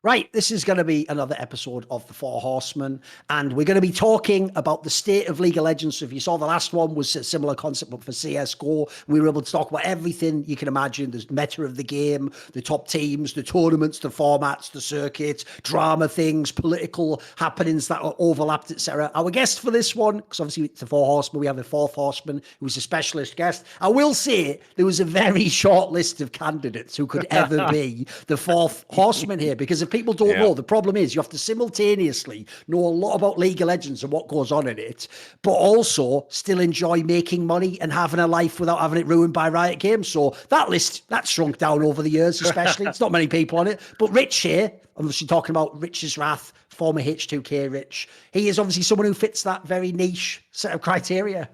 Right, this is going to be another episode of the Four Horsemen, and we're going to be talking about the state of League of Legends. So if you saw the last one was a similar concept, but for CS:GO, we were able to talk about everything you can imagine. The meta of the game, the top teams, the tournaments, the formats, the circuits, drama things, political happenings that are overlapped, etc. Our guest for this one, because obviously it's the Four Horsemen, we have the fourth horseman, who's a specialist guest. I will say there was a very short list of candidates who could ever be the fourth horseman here, because if people don't know, the problem is you have to simultaneously know a lot about League of Legends and what goes on in it, but also still enjoy making money and having a life without having it ruined by Riot Games. So that list, that's shrunk down over the years, especially. It's not many people on it. But Rich here, obviously talking about Rich's Wrath, former H2K Rich, he is obviously someone who fits that very niche set of criteria.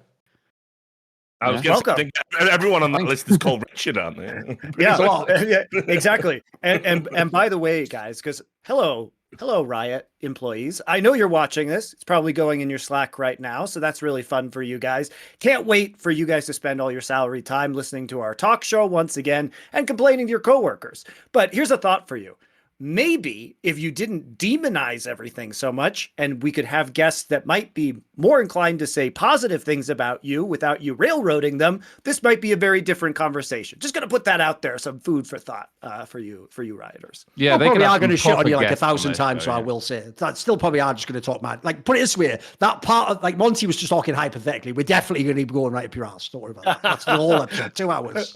I was going to think everyone on that list is called Richard, aren't they? Yeah, exactly. And by the way, guys, because hello, Riot employees. I know you're watching this. It's probably going in your Slack right now, so that's really fun for you guys. Can't wait for you guys to spend all your salary time listening to our talk show once again and complaining to your coworkers. But here's a thought for you. Maybe if you didn't demonize everything so much, and we could have guests that might be more inclined to say positive things about you without you railroading them, this might be a very different conversation. Just going to put that out there, some food for thought for you rioters. Yeah, they probably are going to shit on you like 1,000 times, so I will say. That still probably are just going to talk mad. Like, put it this way, that part of, like, Monty was just talking hypothetically, we're definitely going to be going right up your ass. Don't worry about that. That's the whole episode. 2 hours.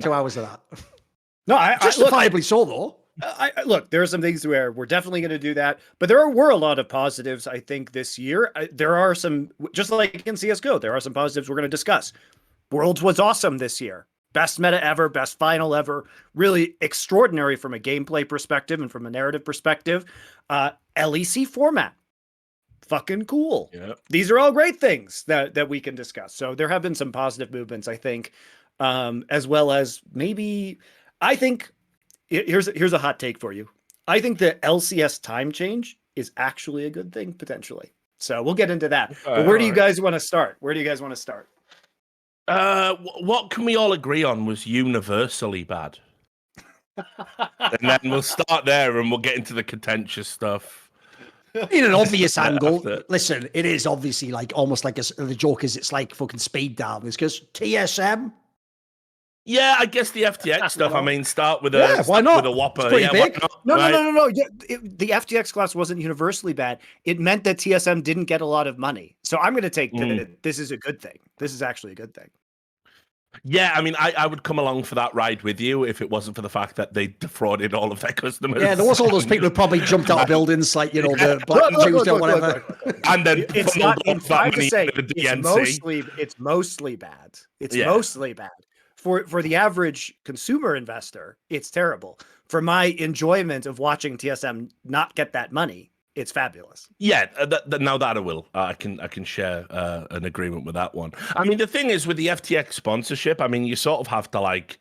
2 hours of that. No, justifiably so, though. Look, there are some things where we're definitely going to do that, but there were a lot of positives, I think, this year. There are some, just like in CSGO, there are some positives we're going to discuss. Worlds was awesome this year. Best meta ever, best final ever. Really extraordinary from a gameplay perspective and from a narrative perspective. LEC format. Fucking cool. Yep. These are all great things that we can discuss. So there have been some positive movements, I think, as well as maybe, I think, here's a hot take for you. I think the LCS time change is actually a good thing, potentially. So we'll get into that. But where do you guys want to start? What can we all agree on was universally bad? And then we'll start there and we'll get into the contentious stuff. In an obvious angle, listen, it is obviously like almost like the joke is it's like fucking speed down. It's because TSM. Yeah, I guess the FTX stuff. I mean, start with a why not? With a whopper. It's pretty big. No. Yeah, the FTX class wasn't universally bad. It meant that TSM didn't get a lot of money. So I'm going to take that this is a good thing. This is actually a good thing. Yeah, I mean, I would come along for that ride with you if it wasn't for the fact that they defrauded all of their customers. Yeah, there was all those people who probably jumped out of buildings, like, you know, the Black Tuesday or whatever. And then it's not that to say it's mostly bad. It's mostly bad. For the average consumer investor, it's terrible. For my enjoyment of watching TSM not get that money, it's fabulous. Yeah, now that I will. I can share an agreement with that one. I mean, the thing is with the FTX sponsorship, I mean, you sort of have to like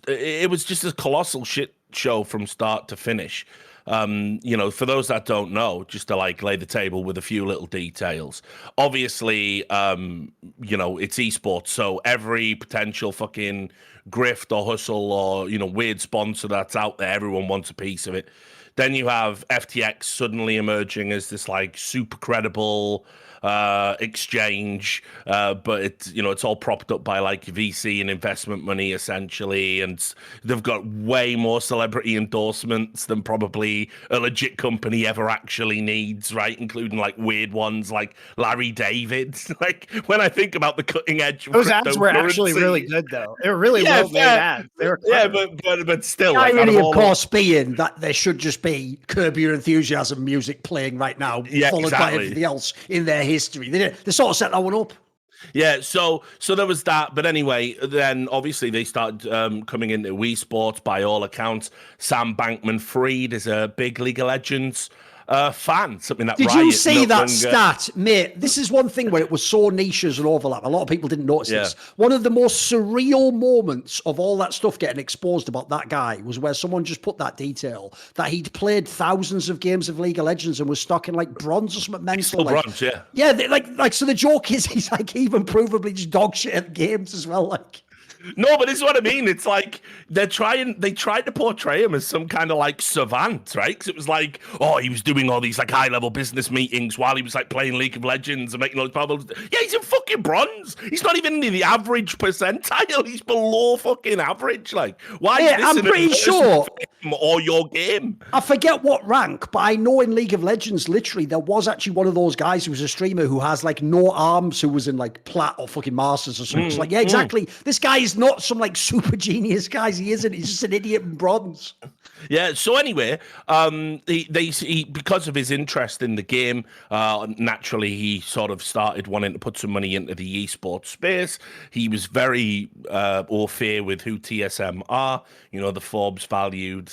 it was just a colossal shit show from start to finish. You know, for those that don't know, just to like lay the table with a few little details. Obviously, you know, it's esports, so every potential fucking grift or hustle or, you know, weird sponsor that's out there, everyone wants a piece of it. Then you have FTX suddenly emerging as this like super credible exchange, but it's, you know, it's all propped up by like VC and investment money essentially, and they've got way more celebrity endorsements than probably a legit company ever actually needs, right? Including like weird ones like Larry David. Like when I think about the cutting edge, those ads were actually really good though. They were really well made ads. They were but still, the irony of course being that there should just be Curb Your Enthusiasm music playing right now, followed by everything else in their history. They sort of set that one up. Yeah, so there was that. But anyway, then obviously they started coming into Esports by all accounts. Sam Bankman-Fried is a big League of Legends fan, something that did Riot you see that longer... stat, mate? This is one thing where it was so niche as an overlap. A lot of people didn't notice this. One of the most surreal moments of all that stuff getting exposed about that guy was where someone just put that detail that he'd played thousands of games of League of Legends and was stuck in like bronze or something mental. Still like, bronze, yeah. Like so the joke is he's like even provably just dog shit at games as well. Like No, but this is what I mean. It's like they tried to portray him as some kind of like savant, right? Because it was like, oh, he was doing all these like high level business meetings while he was like playing League of Legends and making all these problems. Yeah, he's in fucking bronze. He's not even in the average percentile. He's below fucking average. Like, why is this I'm pretty sure. Or your game? I forget what rank, but I know in League of Legends, literally, there was actually one of those guys who was a streamer who has like no arms, who was in like plat or fucking masters or something. It's like, yeah, exactly. This guy is not some like super genius guys. He isn't. He's just an idiot in bronze. Yeah. So anyway, he because of his interest in the game, naturally he sort of started wanting to put some money into the esports space. He was very au fait with who TSM are. You know, the Forbes valued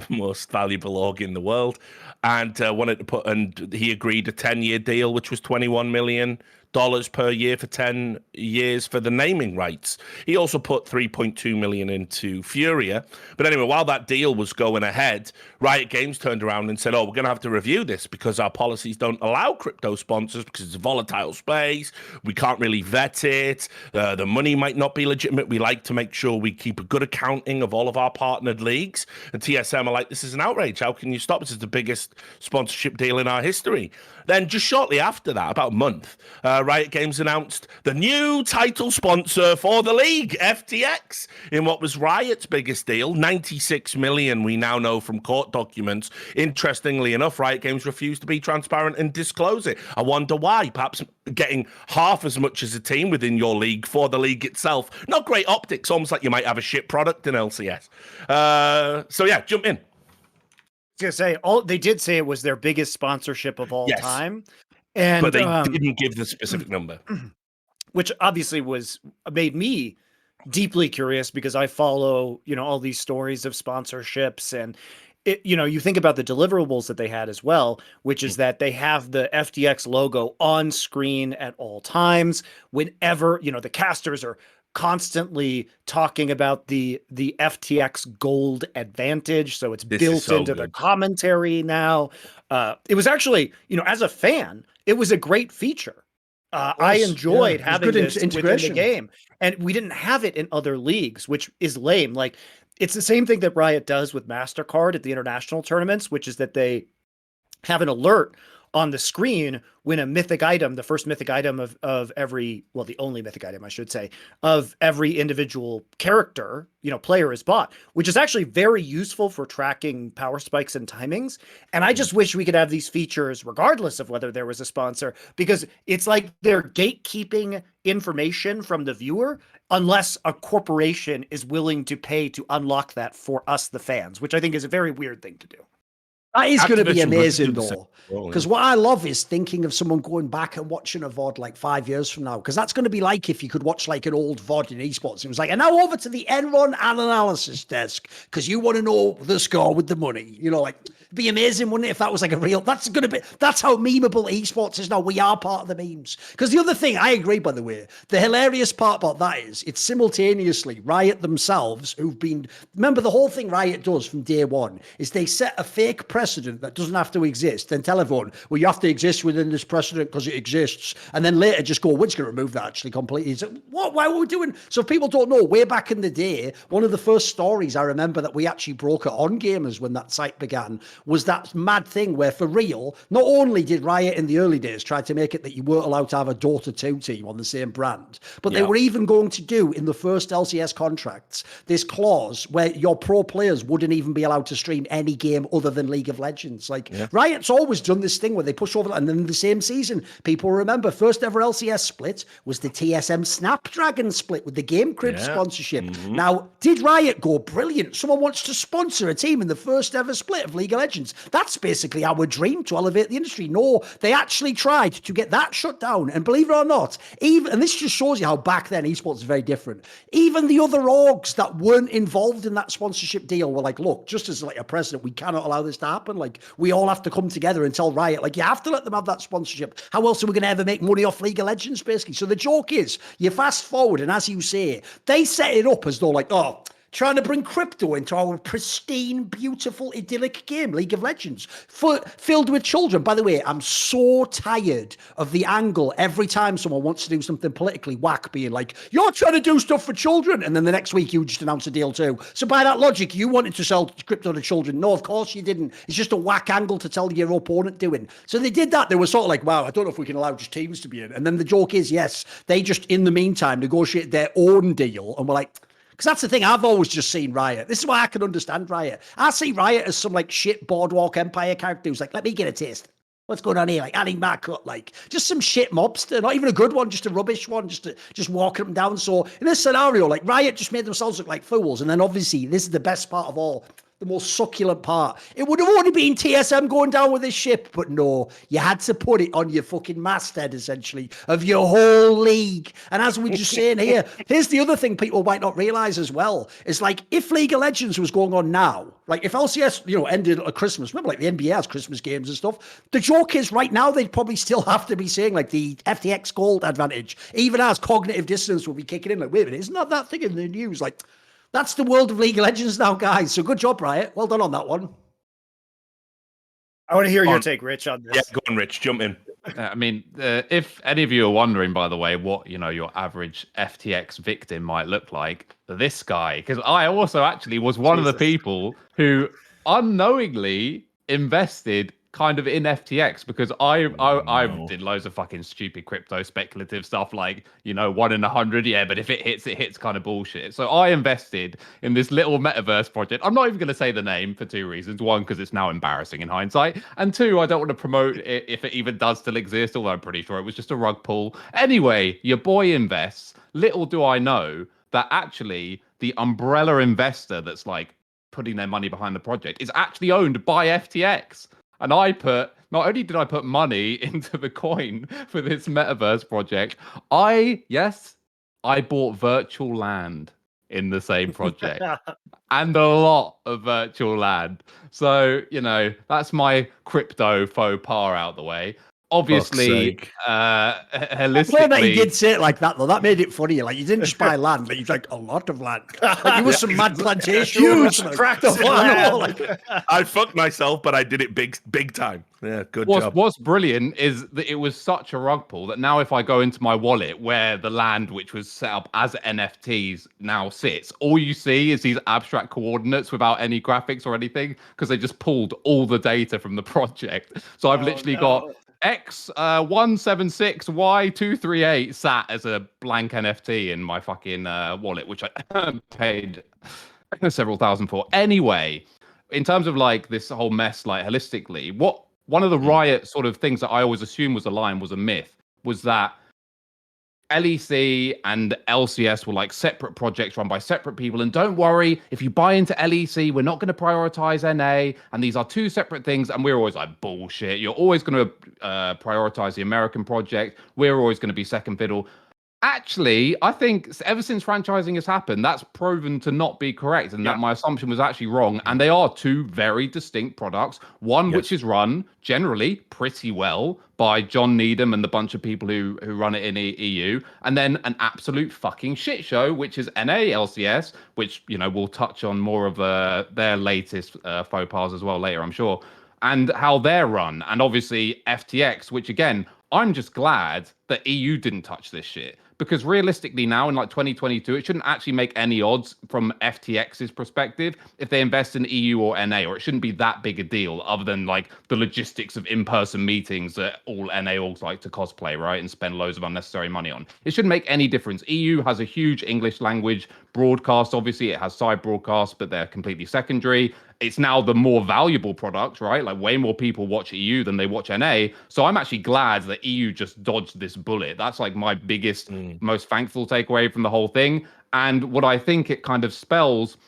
most valuable org in the world, and wanted to put. And he agreed a 10-year deal, which was $21 million per year for 10 years for the naming rights. He also put 3.2 million into Furia. But anyway, while that deal was going ahead, Riot Games turned around and said, oh, we're going to have to review this because our policies don't allow crypto sponsors because it's a volatile space. We can't really vet it. The money might not be legitimate. We like to make sure we keep a good accounting of all of our partnered leagues. And TSM are like, this is an outrage. How can you stop? This is the biggest sponsorship deal in our history. Then just shortly after that, about a month, Riot Games announced the new title sponsor for the league, FTX, in what was Riot's biggest deal, 96 million, we now know from court documents. Interestingly enough, Riot Games refused to be transparent and disclose it. I wonder why. Perhaps getting half as much as a team within your league for the league itself. Not great optics, almost like you might have a shit product in LCS. So yeah, jump in. To say they did say it was their biggest sponsorship of all time, and but they didn't give the specific number, which obviously made me deeply curious because I follow all these stories of sponsorships, and you think about the deliverables that they had as well, which is that they have the FTX logo on screen at all times whenever the casters are constantly talking about the FTX gold advantage. So it's built into the commentary now. It was actually, as a fan, it was a great feature. I enjoyed having this integration within the game, and we didn't have it in other leagues, which is lame. Like, it's the same thing that Riot does with MasterCard at the international tournaments, which is that they have an alert on the screen when a mythic item, the first mythic item of every, well, the only mythic item, I should say, of every individual character, player is bought, which is actually very useful for tracking power spikes and timings. And I just wish we could have these features regardless of whether there was a sponsor, because it's like they're gatekeeping information from the viewer unless a corporation is willing to pay to unlock that for us, the fans, which I think is a very weird thing to do. That is going to be amazing, though, because what I love is thinking of someone going back and watching a VOD like 5 years from now, because that's going to be like if you could watch like an old VOD in esports. It was like, and now over to the Enron analysis desk, because you want to know the score with the money. Like, it'd be amazing, wouldn't it, if that was like a real, that's how memeable esports is now. We are part of the memes. Because the other thing, I agree, by the way, the hilarious part about that is it's simultaneously Riot themselves remember the whole thing Riot does from day one is they set a fake precedent that doesn't have to exist, then tell everyone, well, you have to exist within this precedent because it exists, and then later just go, we're just going to remove that actually completely. So why were we doing? So if people don't know, way back in the day, one of the first stories I remember that we actually broke it on Gamers when that site began was that mad thing where, for real, not only did Riot in the early days try to make it that you weren't allowed to have a Dota 2 team on the same brand, but they were even going to do in the first LCS contracts this clause where your pro players wouldn't even be allowed to stream any game other than League of Legends. Riot's always done this thing where they push over, and then the same season, people remember first ever LCS split was the TSM Snapdragon split with the Game Crib sponsorship. Now, did Riot go, brilliant, someone wants to sponsor a team in the first ever split of League of Legends? That's basically our dream to elevate the industry. No, they actually tried to get that shut down, and believe it or not, and this just shows you how back then esports is very different. Even the other orgs that weren't involved in that sponsorship deal were like, look, just as like a precedent, we cannot allow this to happen. Like, we all have to come together and tell Riot, like, you have to let them have that sponsorship. How else are we going to ever make money off League of Legends, basically? So the joke is, you fast forward, and as you say, they set it up as though like, oh, trying to bring crypto into our pristine, beautiful, idyllic game, League of Legends, filled with children. By the way, I'm so tired of the angle every time someone wants to do something politically whack, being like, you're trying to do stuff for children. And then the next week you just announce a deal too. So by that logic, you wanted to sell crypto to children. No, of course you didn't. It's just a whack angle to tell your opponent doing. So they did that. They were sort of like, wow, I don't know if we can allow just teams to be in. And then the joke is, yes, they just, in the meantime, negotiate their own deal. And we're like, because that's the thing, I've always just seen Riot. This is why I can understand Riot. I see Riot as some like shit Boardwalk Empire character who's like, let me get a taste. What's going on here? Like adding back up, like just some shit mobster, not even a good one, just a rubbish one, just walking them down. So in this scenario, like Riot just made themselves look like fools. And then obviously this is the best part of all. The most succulent part. It would have only been TSM going down with this ship, but no, you had to put it on your fucking masthead, essentially, of your whole league. And as we're just saying here, here's the other thing people might not realize as well. Is like, if League of Legends was going on now, like if LCS, ended at Christmas, remember like the NBA has Christmas games and stuff, the joke is right now they'd probably still have to be saying like the FTX gold advantage, even as cognitive dissonance will be kicking in. Like, wait a minute, isn't that thing in the news? Like, that's the world of League of Legends now, guys. So good job, Riot. Well done on that one. I want to hear your take, Rich, on this. Yeah, go on, Rich. Jump in. I mean, if any of you are wondering, by the way, what your average FTX victim might look like, this guy, because I also actually was one of the people who unknowingly invested kind of in FTX because I did loads of fucking stupid crypto speculative stuff like 1 in 100, yeah, but if it hits kind of bullshit. So I invested in this little metaverse project. I'm not even going to say the name for two reasons. One, because it's now embarrassing in hindsight, and two, I don't want to promote it if it even does still exist, although I'm pretty sure it was just a rug pull. Anyway, your boy invests. Little do I know that actually the umbrella investor that's like putting their money behind the project is actually owned by FTX. And not only did I put money into the coin for this metaverse project, I bought virtual land in the same project and a lot of virtual land. So, that's my crypto faux pas out the way. Obviously, holistically, that you did say it like that though. That made it funny. Like you didn't just buy land, like you like a lot of land. Like you were some mad plantation. Huge tracts of land. I fucked myself, but I did it big time. Yeah, good job. What's brilliant is that it was such a rug pull that now if I go into my wallet where the land which was set up as NFTs now sits, all you see is these abstract coordinates without any graphics or anything because they just pulled all the data from the project. So I've literally got X176Y238 sat as a blank NFT in my fucking wallet, which I paid several thousand for. Anyway, in terms of like this whole mess, like holistically, one of the Riot sort of things that I always assumed was a myth, was that LEC and LCS were like separate projects run by separate people. And don't worry, if you buy into LEC, we're not going to prioritize NA. And these are two separate things. And we're always like, bullshit. You're always going to prioritize the American project. We're always going to be second fiddle. Actually, I think ever since franchising has happened, that's proven to not be correct, and that my assumption was actually wrong. And they are two very distinct products. One which is run generally pretty well by John Needham and the bunch of people who run it in EU, and then an absolute fucking shit show, which is NA LCS, which we'll touch on more of their latest faux pas as well later, I'm sure, and how they're run, and obviously FTX, which again, I'm just glad that EU didn't touch this shit. Because realistically now in like 2022, it shouldn't actually make any odds from FTX's perspective if they invest in EU or NA, or it shouldn't be that big a deal other than like the logistics of in-person meetings that all NA orgs like to cosplay, right? And spend loads of unnecessary money on. It shouldn't make any difference. EU has a huge English language broadcast. Obviously, it has side broadcasts, but they're completely secondary. It's now the more valuable product, right? Like way more people watch EU than they watch NA. So I'm actually glad that EU just dodged this bullet. That's like my biggest, most thankful takeaway from the whole thing. And what I think it kind of spells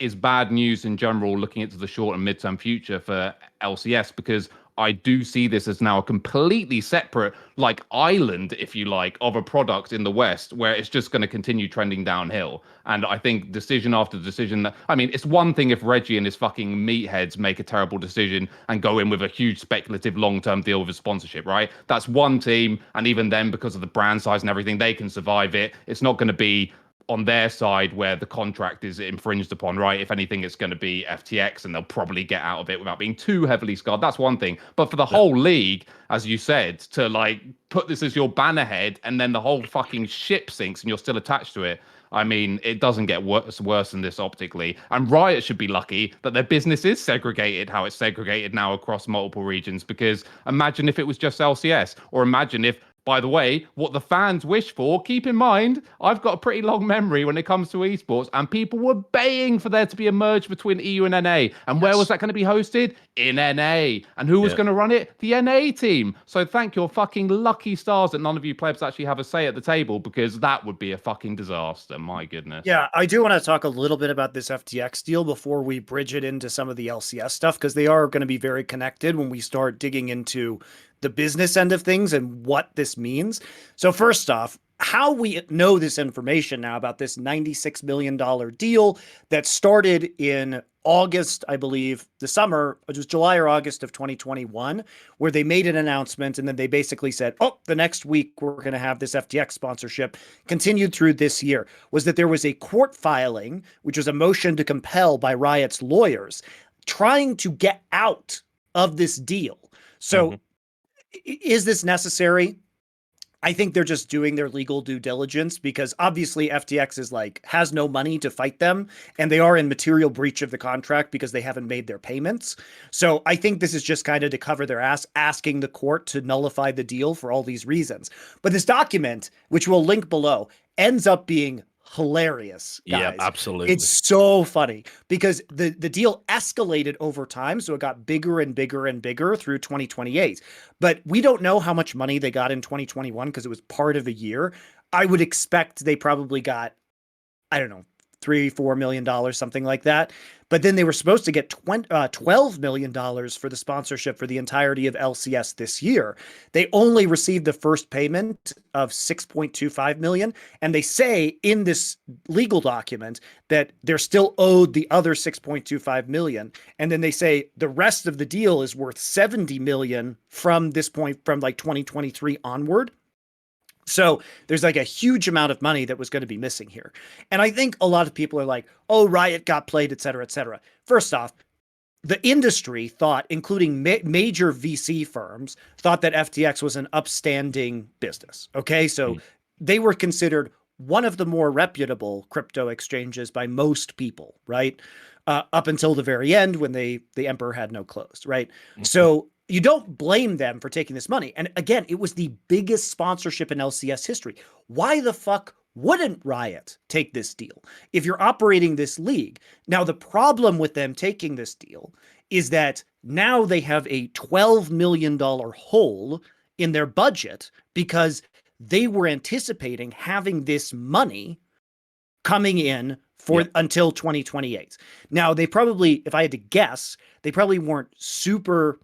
is bad news in general, looking into the short and midterm future for LCS, because I do see this as now a completely separate, like, island, if you like, of a product in the West where it's just going to continue trending downhill. And I think decision after decision, I mean, it's one thing if Reggie and his fucking meatheads make a terrible decision and go in with a huge speculative long-term deal with a sponsorship, right? That's one team. And even then, because of the brand size and everything, they can survive it. It's not going to be on their side where the contract is infringed upon, right? If anything, it's going to be FTX, and they'll probably get out of it without being too heavily scarred. That's one thing. But for the whole league, as you said, to like put this as your banner head, and then the whole fucking ship sinks and you're still attached to it. I mean, it doesn't get worse than this optically. And Riot should be lucky that their business is segregated how it's segregated now across multiple regions. Because imagine if it was just LCS, or imagine if, by the way, what the fans wish for. Keep in mind, I've got a pretty long memory when it comes to esports, and people were baying for there to be a merge between EU and NA. And where was that going to be hosted? In NA. And who was going to run it? The NA team. So thank your fucking lucky stars that none of you plebs actually have a say at the table, because that would be a fucking disaster. My goodness. Yeah, I do want to talk a little bit about this FTX deal before we bridge it into some of the LCS stuff, because they are going to be very connected when we start digging into the business end of things and what this means. So first off, how we know this information now about this $96 million deal that started in August, I believe, the summer, it was July or August of 2021, where they made an announcement and then they basically said, oh, the next week we're going to have this FTX sponsorship, continued through this year, was that there was a court filing, which was a motion to compel by Riot's lawyers, trying to get out of this deal. So is this necessary? I think they're just doing their legal due diligence, because obviously FTX is like, has no money to fight them, and they are in material breach of the contract because they haven't made their payments. So I think this is just kind of to cover their ass, asking the court to nullify the deal for all these reasons. But this document, which we'll link below, ends up being hilarious, guys. Yeah, absolutely. It's so funny because the deal escalated over time. So it got bigger and bigger and bigger through 2028. But we don't know how much money they got in 2021 because it was part of a year. I would expect they probably got, I don't know, $3-4 million, something like that. But then they were supposed to get $12 million for the sponsorship for the entirety of LCS this year. They only received the first payment of $6.25 million. And they say in this legal document that they're still owed the other $6.25 million. And then they say the rest of the deal is worth $70 million from this point, from like 2023 onward. So there's like a huge amount of money that was going to be missing here. And I think a lot of people are like, oh, Riot got played, et cetera, et cetera. First off, the industry thought, including major VC firms, thought that FTX was an upstanding business. Okay, so they were considered one of the more reputable crypto exchanges by most people, right? Up until the very end when the emperor had no clothes, right? So you don't blame them for taking this money. And again, it was the biggest sponsorship in LCS history. Why the fuck wouldn't Riot take this deal if you're operating this league? Now, the problem with them taking this deal is that now they have a $12 million hole in their budget because they were anticipating having this money coming in for until 2028. Now, they probably, if I had to guess, they probably weren't super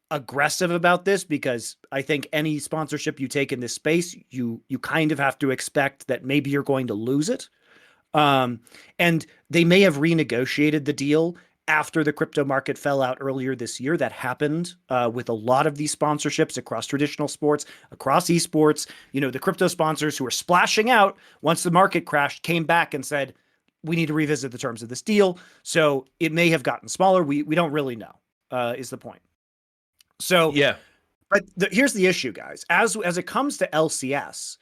aggressive about this, because I think any sponsorship you take in this space, you kind of have to expect that maybe you're going to lose it. And they may have renegotiated the deal after the crypto market fell out earlier this year. That happened with a lot of these sponsorships across traditional sports, across esports. You know, the crypto sponsors who were splashing out once the market crashed came back and said, we need to revisit the terms of this deal. So it may have gotten smaller. We don't really know, is the point. So, yeah, but here's the issue, guys. As it comes to LCS,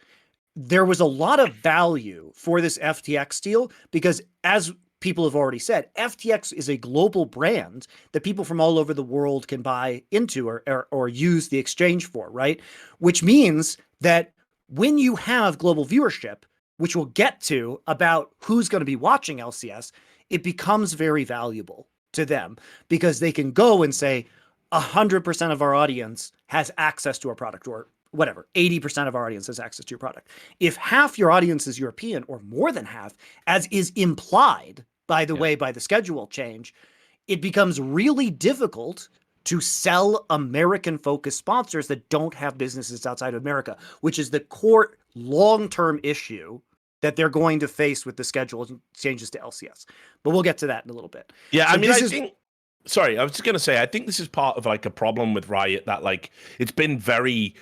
there was a lot of value for this FTX deal because, as people have already said, FTX is a global brand that people from all over the world can buy into or use the exchange for, right? Which means that when you have global viewership, which we'll get to about who's going to be watching LCS, it becomes very valuable to them because they can go and say, 100% of our audience has access to our product, or whatever, 80% of our audience has access to your product. If half your audience is European, or more than half, as is implied, by the way, by the schedule change, it becomes really difficult to sell American-focused sponsors that don't have businesses outside of America, which is the core long-term issue that they're going to face with the schedule changes to LCS. But we'll get to that in a little bit. Yeah, so I think... Sorry, I was just going to say, I think this is part of like a problem with Riot that like it's been very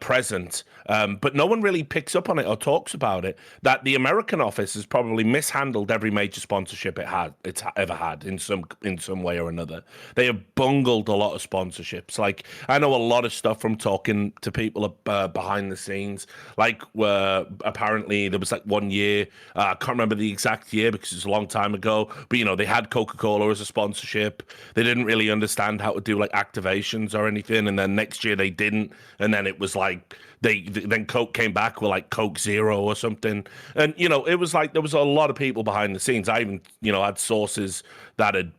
present, but no one really picks up on it or talks about it. That the American office has probably mishandled every major sponsorship it's ever had in some way or another. They have bungled a lot of sponsorships. Like, I know a lot of stuff from talking to people behind the scenes. Like, apparently there was like 1 year, I can't remember the exact year because it's a long time ago, but you know, they had Coca-Cola as a sponsorship. They didn't really understand how to do like activations or anything, and then next year they didn't, and then it was like then Coke came back with like Coke Zero or something. And you know, it was like there was a lot of people behind the scenes. I even, you know, had sources that had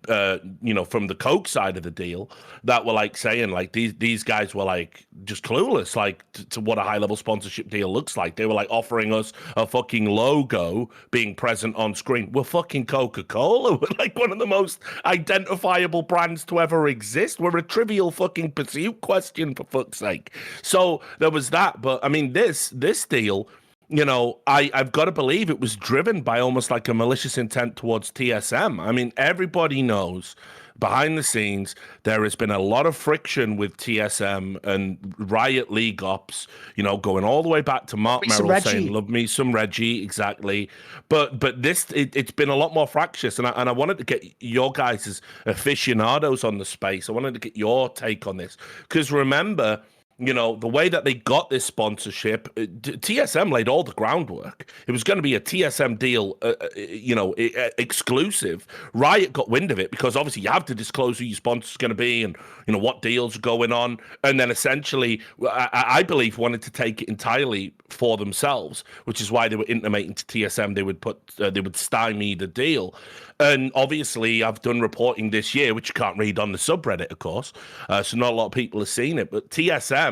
you know, from the Coke side of the deal that were like saying like these guys were like just clueless like to what a high level sponsorship deal looks like. They were like offering us a fucking logo being present on screen. We're fucking Coca-Cola. We're like one of the most identifiable brands to ever exist. We're a Trivial fucking Pursuit question, for fuck's sake. So there was that. But I mean, this deal, you know, I've got to believe it was driven by almost like a malicious intent towards TSM. I mean, everybody knows behind the scenes there has been a lot of friction with TSM and Riot League ops, you know, going all the way back to Mark Merrill saying, love me some Reggie, exactly. But this, it's been a lot more fractious, and I wanted to get your guys as aficionados on the space. I wanted to get your take on this, because remember, you know, the way that they got this sponsorship, TSM laid all the groundwork. It was going to be a TSM deal, you know, exclusive. Riot got wind of it because obviously you have to disclose who your sponsor's going to be and, you know, what deals are going on. And then essentially, I believe, wanted to take it entirely for themselves, which is why they were intimating to TSM they would stymie the deal. And obviously, I've done reporting this year, which you can't read on the subreddit, of course. So not a lot of people have seen it. But TSM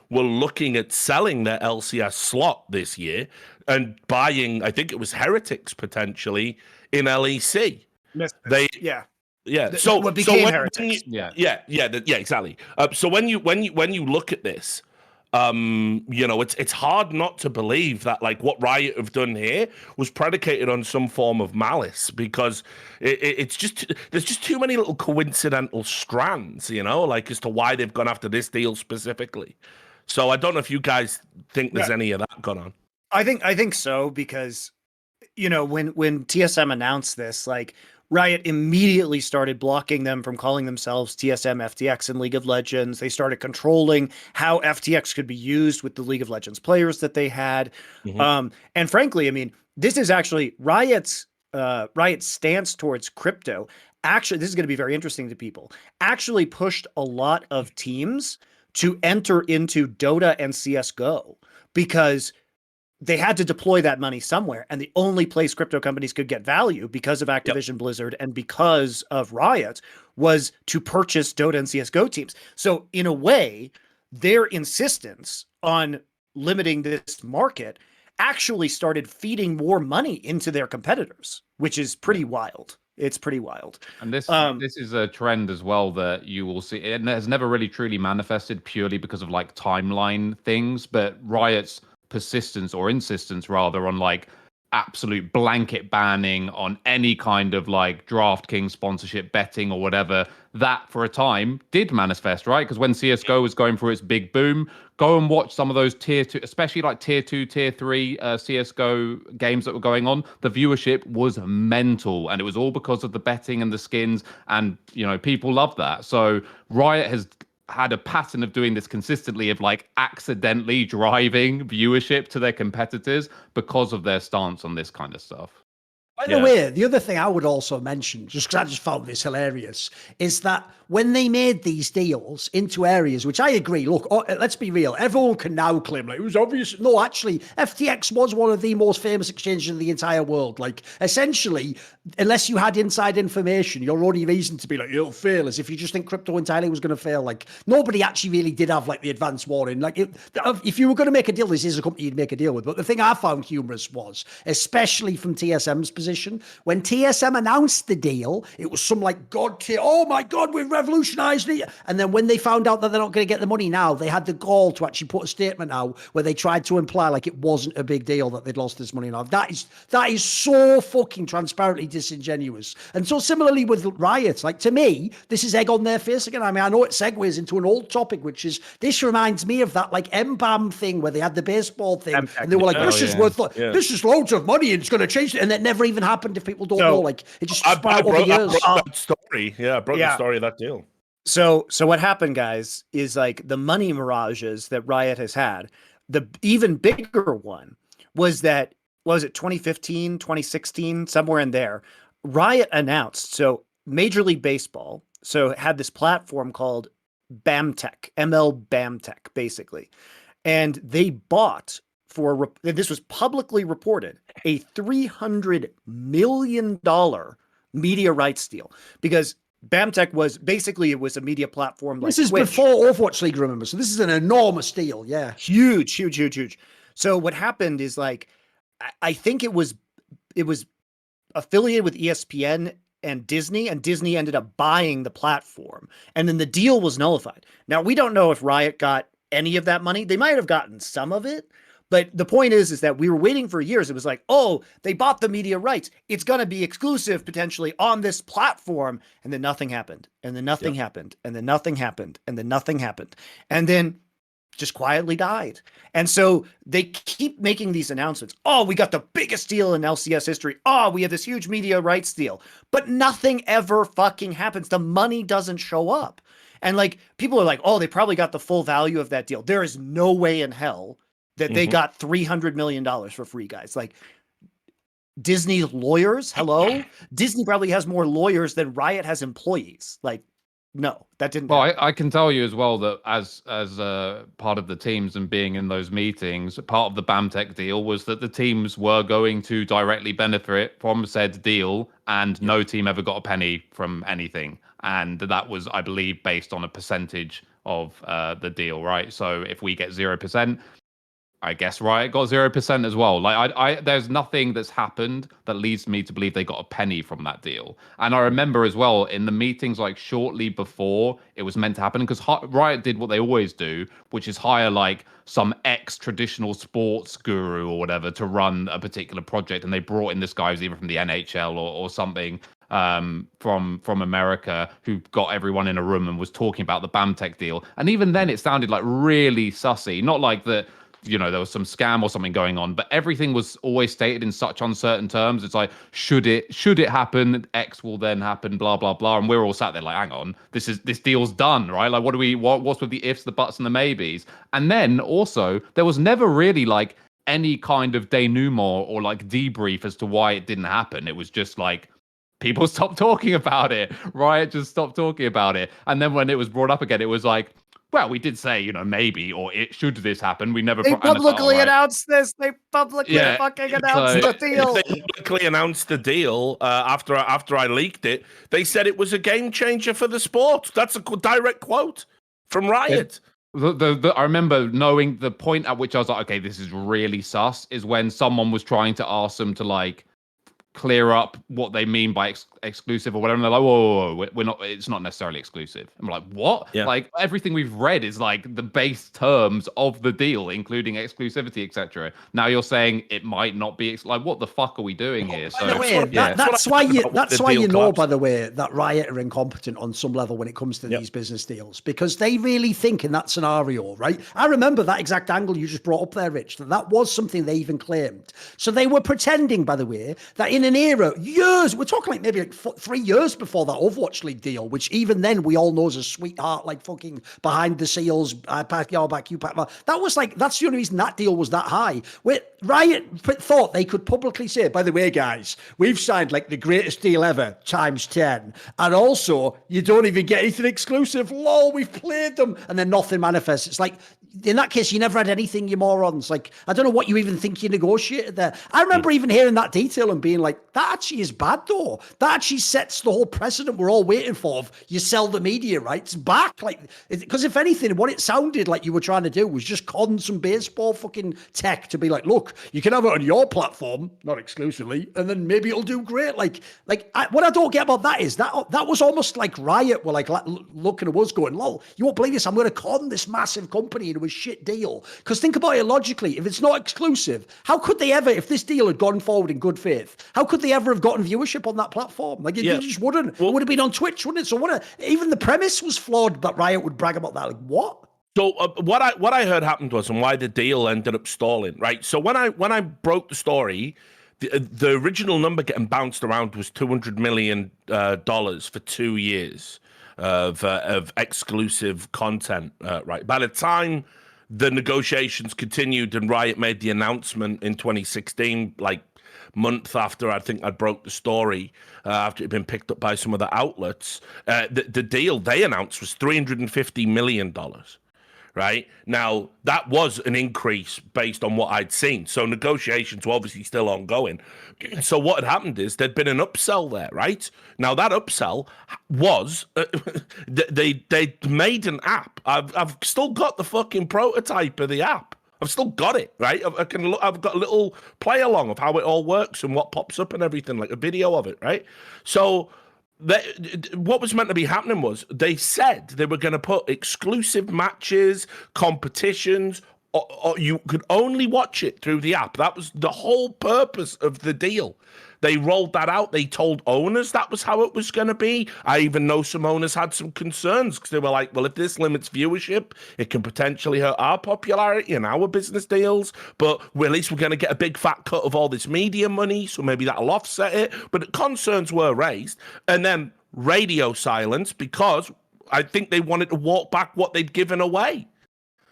were looking at selling their LCS slot this year and buying, I think it was Heretics potentially, in LEC. Yeah. So what became when Heretics? Exactly. So when you look at this, you know, it's hard not to believe that like what Riot have done here was predicated on some form of malice, because it's just there's just too many little coincidental strands, you know, like as to why they've gone after this deal specifically. So I don't know if you guys think there's any of that gone on. I think so, because, you know, when TSM announced this, like, Riot immediately started blocking them from calling themselves TSM FTX in League of Legends. They started controlling how FTX could be used with the League of Legends players that they had. And frankly, I mean, this is actually Riot's stance towards crypto. Actually, this is going to be very interesting to people. Actually pushed a lot of teams to enter into Dota and CSGO, because they had to deploy that money somewhere. And the only place crypto companies could get value, because of Activision Blizzard and because of Riot, was to purchase Dota and CSGO teams. So in a way, their insistence on limiting this market actually started feeding more money into their competitors, which is pretty wild. It's pretty wild. And this is a trend as well that you will see. It has never really truly manifested purely because of like timeline things, but Riot's persistence, or insistence rather, on like absolute blanket banning on any kind of like DraftKings sponsorship betting or whatever, that for a time did manifest, right? Because when CSGO was going through its big boom, go and watch some of those tier 2, especially like tier 2, tier 3 CSGO games that were going on. The viewership was mental, and it was all because of the betting and the skins, and, you know, people love that. So Riot has had a pattern of doing this consistently, of like accidentally driving viewership to their competitors because of their stance on this kind of stuff. By the way, the other thing I would also mention, just because I just found this hilarious, is that when they made these deals into areas, which I agree, look, let's be real, everyone can now claim, like, it was obvious. No, actually, FTX was one of the most famous exchanges in the entire world. Like, essentially, unless you had inside information, your only reason to be like, it'll fail is if you just think crypto entirely was going to fail. Like, nobody actually really did have, like, the advance warning. Like, if you were going to make a deal, this is a company you'd make a deal with. But the thing I found humorous was, especially from TSM's position, position. When TSM announced the deal, it was some like God tier, oh my God, we've revolutionized it. And then when they found out that they're not going to get the money now, they had the gall to actually put a statement out where they tried to imply like it wasn't a big deal that they'd lost this money now. That is so fucking transparently disingenuous. And so similarly with Riot, like to me, this is egg on their face again. I mean, I know it segues into an old topic, which is this reminds me of that like MBAM thing where they had the baseball thing and they were like, this is worth this is loads of money and it's going to change it. And that never even happened if people don't know. Like it just spread out over years. I broke that story. Yeah, I broke the story of that deal. So what happened, guys, is like the money mirages that Riot has had. The even bigger one was that, was it 2015, 2016, somewhere in there, Riot announced, so Major League Baseball, so it had this platform called BAMTech, ML BAMTech, basically. And they bought, for this was publicly reported, a $300 million media rights deal, because BAMTech was basically, it was a media platform. This is Twitch. Before Overwatch League, remember? So this is an enormous deal. Yeah. Huge. So what happened is like, I think it was affiliated with ESPN and Disney ended up buying the platform. And then the deal was nullified. Now, we don't know if Riot got any of that money. They might have gotten some of it. But the point is that we were waiting for years. It was like, oh, they bought the media rights. It's going to be exclusive potentially on this platform. And then nothing happened. And then nothing happened. And then nothing happened. And then nothing happened. And then just quietly died. And so they keep making these announcements. Oh, we got the biggest deal in LCS history. Oh, we have this huge media rights deal. But nothing ever fucking happens. The money doesn't show up. And like people are like, oh, they probably got the full value of that deal. There is no way in hell that they got $300 million for free, guys. Like Disney lawyers, hello? Disney probably has more lawyers than Riot has employees. Like, no, that didn't happen. I can tell you as well that as part of the teams and being in those meetings, part of the BAMTech deal was that the teams were going to directly benefit from said deal, and no team ever got a penny from anything. And that was, I believe, based on a percentage of the deal, right? So if we get 0%, I guess Riot got 0% as well. Like there's nothing that's happened that leads me to believe they got a penny from that deal. And I remember as well in the meetings, like shortly before it was meant to happen, because Riot did what they always do, which is hire like some ex-traditional sports guru or whatever to run a particular project. And they brought in this guy who's either from the NHL or something from America, who got everyone in a room and was talking about the BAMTech deal. And even then it sounded like really sussy, not like that, you know, there was some scam or something going on, but everything was always stated in such uncertain terms. It's like, should it happen, X will then happen, blah, blah, blah. And we're all sat there like, hang on, this deal's done, right? Like, what's with the ifs, the buts, and the maybes? And then also, there was never really like any kind of denouement or like debrief as to why it didn't happen. It was just like, people stopped talking about it. Riot just stopped talking about it. And then when it was brought up again, it was like, well, we did say, you know, maybe, or it should this happen. We never. They publicly announced this. They publicly fucking announced the deal. They publicly announced the deal after I leaked it. They said it was a game changer for the sport. That's a direct quote from Riot. I remember knowing the point at which I was like, okay, this is really sus, is when someone was trying to ask them to like clear up what they mean by exclusive or whatever. And they're like, whoa, we're not, it's not necessarily exclusive. I'm like, what? Yeah. Like everything we've read is like the base terms of the deal, including exclusivity, etc. Now you're saying it might not be like, what the fuck are we doing here? So that's why you know, by the way, that Riot are incompetent on some level when it comes to these business deals, because they really think in that scenario, right? I remember that exact angle you just brought up there, Rich, that was something they even claimed. So they were pretending, by the way, that in an era, years, we're talking like maybe like 3 years before that Overwatch League deal, which even then we all know is a sweetheart, like fucking behind the seals, I pack your back, you pack my. That was like, that's the only reason that deal was that high. Where Riot thought they could publicly say, by the way, guys, we've signed like the greatest deal ever times 10. And also, you don't even get anything exclusive. Lol, we've played them. And then nothing manifests. It's like, in that case, you never had anything, you morons. Like, I don't know what you even think you negotiated there. I remember even hearing that detail and being like, that actually is bad though. That actually sets the whole precedent we're all waiting for. You sell the media rights back. Like, because if anything, what it sounded like you were trying to do was just con some baseball fucking tech to be like, look, look, you can have it on your platform, not exclusively, and then maybe it'll do great. What I don't get about that is that was almost like Riot were like looking at us going, lol, you won't believe this, I'm going to con this massive company into a shit deal. Because think about it logically, if it's not exclusive, how could they ever, if this deal had gone forward in good faith, how could they ever have gotten viewership on that platform? Like, you just wouldn't. It would have been on Twitch, wouldn't it? So even the premise was flawed that Riot would brag about that. Like, what? So what I heard happened was, and why the deal ended up stalling, right? So when I broke the story, the original number getting bounced around was $200 million for 2 years of exclusive content, right? By the time the negotiations continued and Riot made the announcement in 2016, like month after I think I broke the story, after it had been picked up by some other outlets, the deal they announced was $350 million. Right now, that was an increase based on what I'd seen. So negotiations were obviously still ongoing. So what had happened is there'd been an upsell there, right? Now that upsell was they made an app. I've still got the fucking prototype of the app. I've still got it, right? I've got a little play along of how it all works and what pops up and everything, like a video of it, right? So what was meant to be happening was they said they were going to put exclusive matches, competitions, or you could only watch it through the app. That was the whole purpose of the deal. They rolled that out. They told owners that was how it was going to be. I even know some owners had some concerns because they were like, well, if this limits viewership, it can potentially hurt our popularity and our business deals. But at least we're going to get a big fat cut of all this media money, so maybe that'll offset it. But concerns were raised. And then radio silence because I think they wanted to walk back what they'd given away.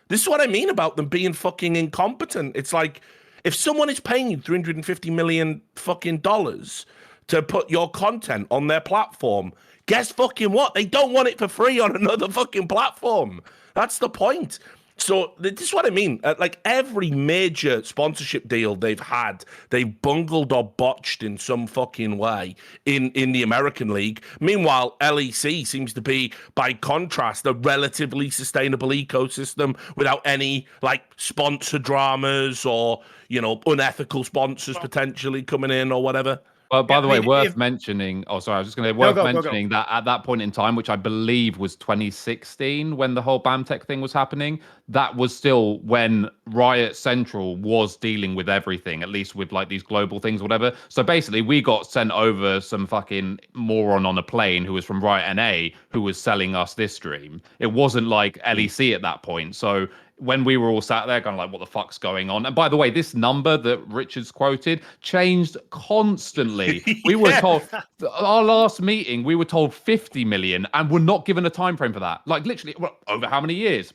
This is what I mean about them being fucking incompetent. It's like, if someone is paying you $350 million fucking dollars to put your content on their platform, guess fucking what? They don't want it for free on another fucking platform. That's the point. So this is what I mean. Like every major sponsorship deal they've had, they've bungled or botched in some fucking way in the American League. Meanwhile, LEC seems to be, by contrast, a relatively sustainable ecosystem without any like sponsor dramas or, you know, unethical sponsors potentially coming in or whatever. Well, by the way, worth mentioning. Oh, sorry, I was just going to worth mentioning that at that point in time, which I believe was 2016, when the whole BAMTech thing was happening, that was still when Riot Central was dealing with everything, at least with like these global things, whatever. So basically, we got sent over some fucking moron on a plane who was from Riot NA who was selling us this stream. It wasn't like LEC at that point. So when we were all sat there going like, what the fuck's going on? And by the way, this number that Richard's quoted changed constantly. We were told, our last meeting, we were told 50 million and we're not given a time frame for that. Like literally, over how many years?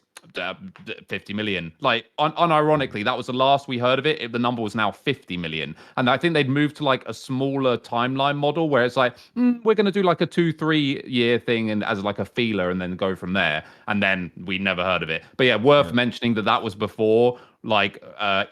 50 million. Like unironically, that was the last we heard of it. The number was now 50 million. And I think they'd moved to like a smaller timeline model where it's like, we're going to do like a 2-3 year thing and as like a feeler and then go from there. And then we never heard of it. But yeah, worth mentioning that was before like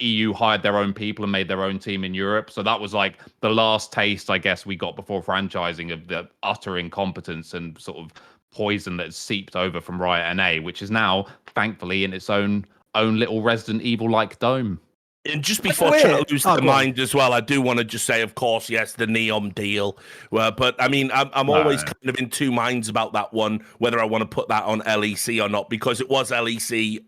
EU hired their own people and made their own team in Europe. So that was like the last taste, I guess, we got before franchising of the utter incompetence and sort of poison that seeped over from Riot NA, which is now thankfully in its own little Resident Evil-like dome. And just before Chat loses their mind as well, I do want to just say, of course, yes, the Neon deal. But I mean, I'm always kind of in two minds about that one, whether I want to put that on LEC or not, because it was LEC.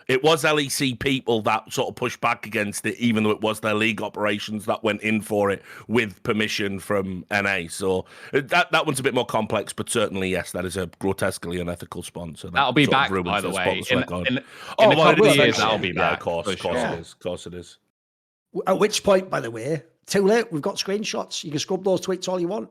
It was LEC people that sort of pushed back against it, even though it was their league operations that went in for it with permission from NA. So that one's a bit more complex, but certainly, yes, that is a grotesquely unethical sponsor. That'll be back, by the way. In a couple of years, that'll be back. Of course it is. At which point, by the way, too late. We've got screenshots. You can scrub those tweets all you want.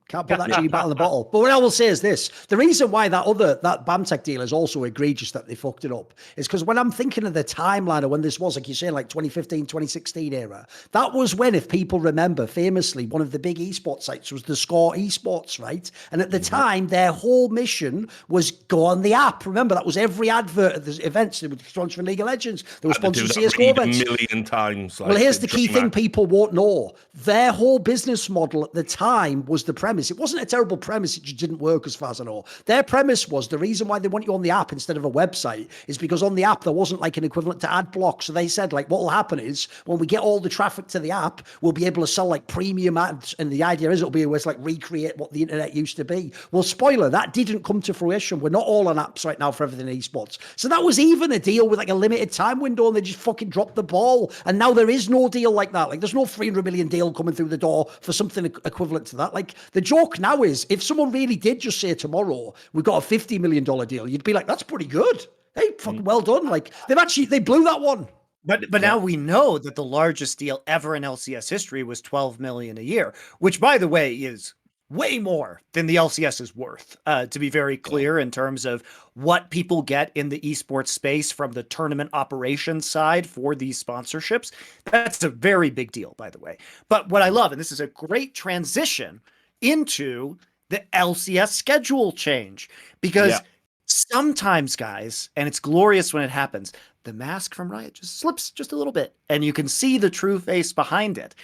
Can't put that genie back in the bottle. But what I will say is this. The reason why that BAMTech deal is also egregious that they fucked it up is because when I'm thinking of the timeline of when this was, like you're saying, like 2015, 2016 era, that was when, if people remember, famously, one of the big esports sites was the Score Esports, right? And at the time, their whole mission was go on the app. Remember, that was every advert at the events. They were sponsoring League of Legends. They were sponsoring CSGO events. A million times. Well, here's the key thing people won't know. Their whole business model at the time was the premise premise. It wasn't a terrible premise. It just didn't work as far as I know. Their premise was the reason why they want you on the app instead of a website is because on the app, there wasn't like an equivalent to ad block. So they said like, what will happen is when we get all the traffic to the app, we'll be able to sell like premium ads. And the idea is it'll be a way to like recreate what the internet used to be. Well, spoiler, that didn't come to fruition. We're not all on apps right now for everything in esports. So that was even a deal with like a limited time window, and they just fucking dropped the ball. And now there is no deal like that. Like there's no 300 million deal coming through the door for something equivalent to that. Like the joke now is if someone really did just say tomorrow, we've got a $50 million deal, you'd be like, that's pretty good. Hey, fucking well done. Like they blew that one. But now we know that the largest deal ever in LCS history was 12 million a year, which by the way is way more than the LCS is worth, to be very clear in terms of what people get in the esports space from the tournament operations side for these sponsorships. That's a very big deal, by the way. But what I love, and this is a great transition into the LCS schedule change, because sometimes, guys, and it's glorious when it happens, the mask from Riot just slips just a little bit and you can see the true face behind it.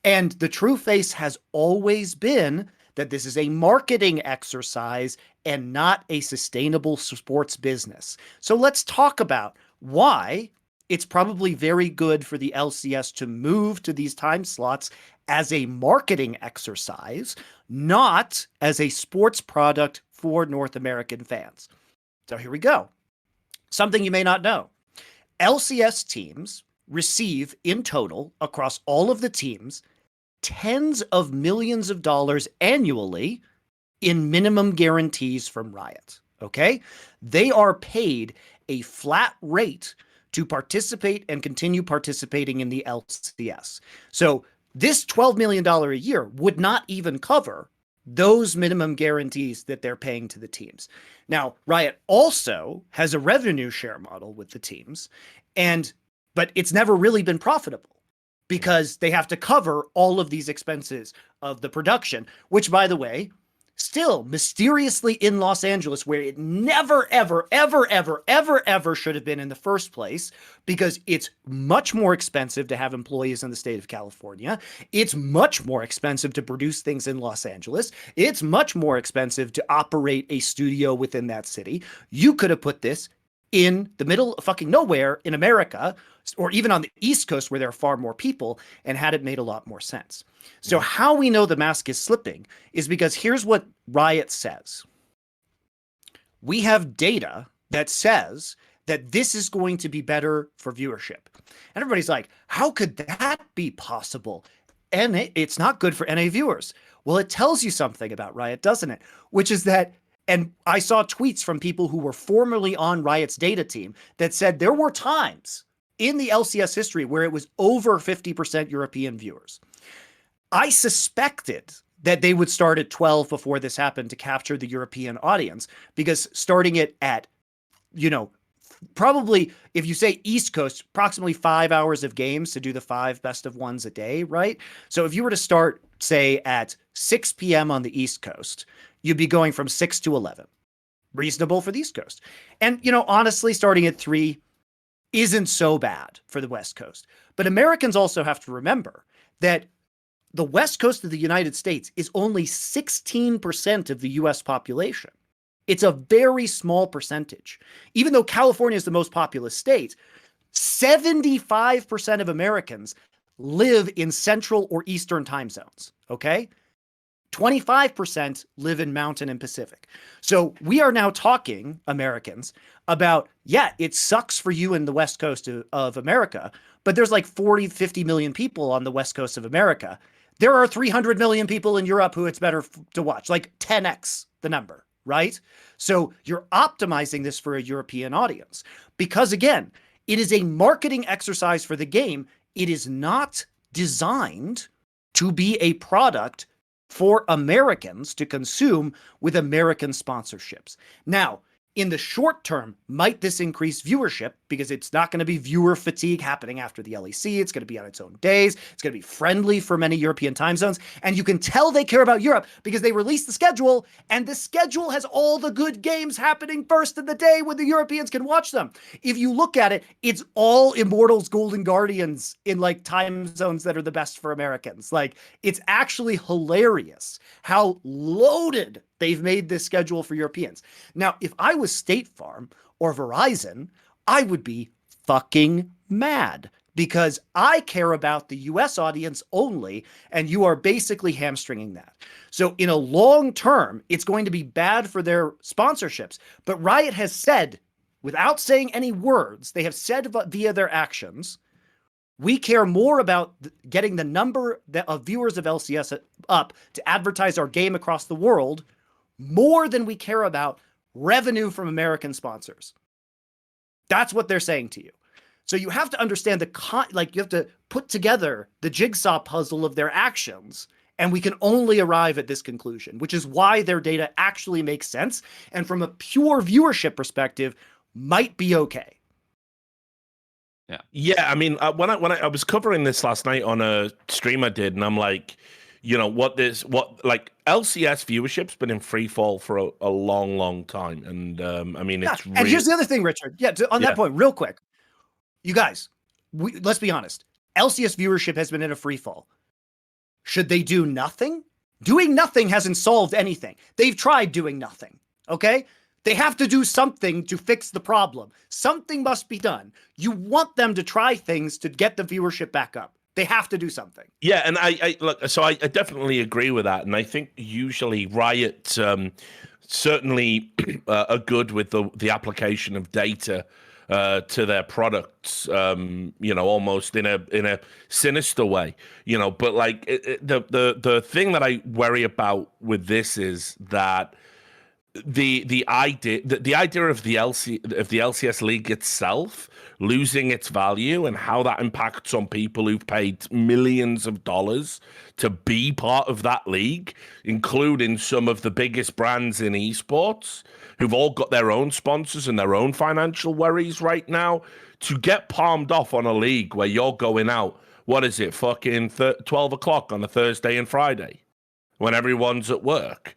And the true face has always been that this is a marketing exercise and not a sustainable sports business. So let's talk about why it's probably very good for the LCS to move to these time slots as a marketing exercise, not as a sports product for North American fans. So here we go. Something you may not know. LCS teams receive in total across all of the teams tens of millions of dollars annually in minimum guarantees from Riot. Okay? They are paid a flat rate to participate and continue participating in the LCS. So this $12 million a year would not even cover those minimum guarantees that they're paying to the teams. Now, Riot also has a revenue share model with the teams, but it's never really been profitable because they have to cover all of these expenses of the production, which, by the way, still mysteriously in Los Angeles, where it never, ever, ever, ever, ever, ever should have been in the first place, because it's much more expensive to have employees in the state of California. It's much more expensive to produce things in Los Angeles. It's much more expensive to operate a studio within that city. You could have put this in the middle of fucking nowhere in America, or even on the East Coast where there are far more people, and had it made a lot more sense. So how we know the mask is slipping is because here's what Riot says. We have data that says that this is going to be better for viewership. And everybody's like, how could that be possible? And it's not good for NA viewers. Well, it tells you something about Riot, doesn't it? Which is that, and I saw tweets from people who were formerly on Riot's data team that said there were times in the LCS history where it was over 50% European viewers. I suspected that they would start at 12 before this happened to capture the European audience, because starting it at, probably, if you say East Coast, approximately 5 hours of games to do the 5 best of ones a day, right? So if you were to start, say, at 6 p.m. on the East Coast, you'd be going from 6 to 11. Reasonable for the East Coast. And, honestly, starting at 3 isn't so bad for the West Coast. But Americans also have to remember that the West Coast of the United States is only 16% of the US population. It's a very small percentage. Even though California is the most populous state, 75% of Americans live in Central or Eastern time zones, okay? 25% live in Mountain and Pacific. So we are now talking, Americans, about, it sucks for you in the West Coast of America, but there's like 40, 50 million people on the West Coast of America. There are 300 million people in Europe who it's better to watch, like 10x the number, right? So you're optimizing this for a European audience because, again, it is a marketing exercise for the game. It is not designed to be a product for Americans to consume with American sponsorships. Now, in the short term, might this increase viewership because it's not going to be viewer fatigue happening after the LEC. It's going to be on its own days. It's going to be friendly for many European time zones. And you can tell they care about Europe because they release the schedule, and the schedule has all the good games happening first in the day when the Europeans can watch them. If you look at it, it's all Immortals, Golden Guardians in like time zones that are the best for Americans. Like, it's actually hilarious how loaded they've made this schedule for Europeans. Now, if I was State Farm or Verizon, I would be fucking mad because I care about the US audience only, and you are basically hamstringing that. So in a long term, it's going to be bad for their sponsorships. But Riot has said, without saying any words, they have said via their actions, we care more about getting the number of viewers of LCS up to advertise our game across the world more than we care about revenue from American sponsors. That's what they're saying to you. So you have to understand you have to put together the jigsaw puzzle of their actions, and we can only arrive at this conclusion, which is why their data actually makes sense, and from a pure viewership perspective, might be okay. Yeah. I mean, when I was covering this last night on a stream I did, and I'm like, you know, like LCS viewership's been in free fall for a long, long time, and I mean, it's and here's the other thing, Richard. On that point, real quick, you guys, let's be honest. LCS viewership has been in a free fall. Should they do nothing? Doing nothing hasn't solved anything. They've tried doing nothing. Okay. They have to do something to fix the problem. Something must be done. You want them to try things to get the viewership back up. They have to do something. Yeah, and I look. So I definitely agree with that, and I think usually Riot certainly are good with the application of data to their products. You know, almost in a sinister way. You know, but like the thing that I worry about with this is that the idea of the LCS league itself losing its value and how that impacts on people who've paid millions of dollars to be part of that league, including some of the biggest brands in esports who've all got their own sponsors and their own financial worries right now, to get palmed off on a league where you're going out, what is it, fucking 12 o'clock on a Thursday and Friday when everyone's at work.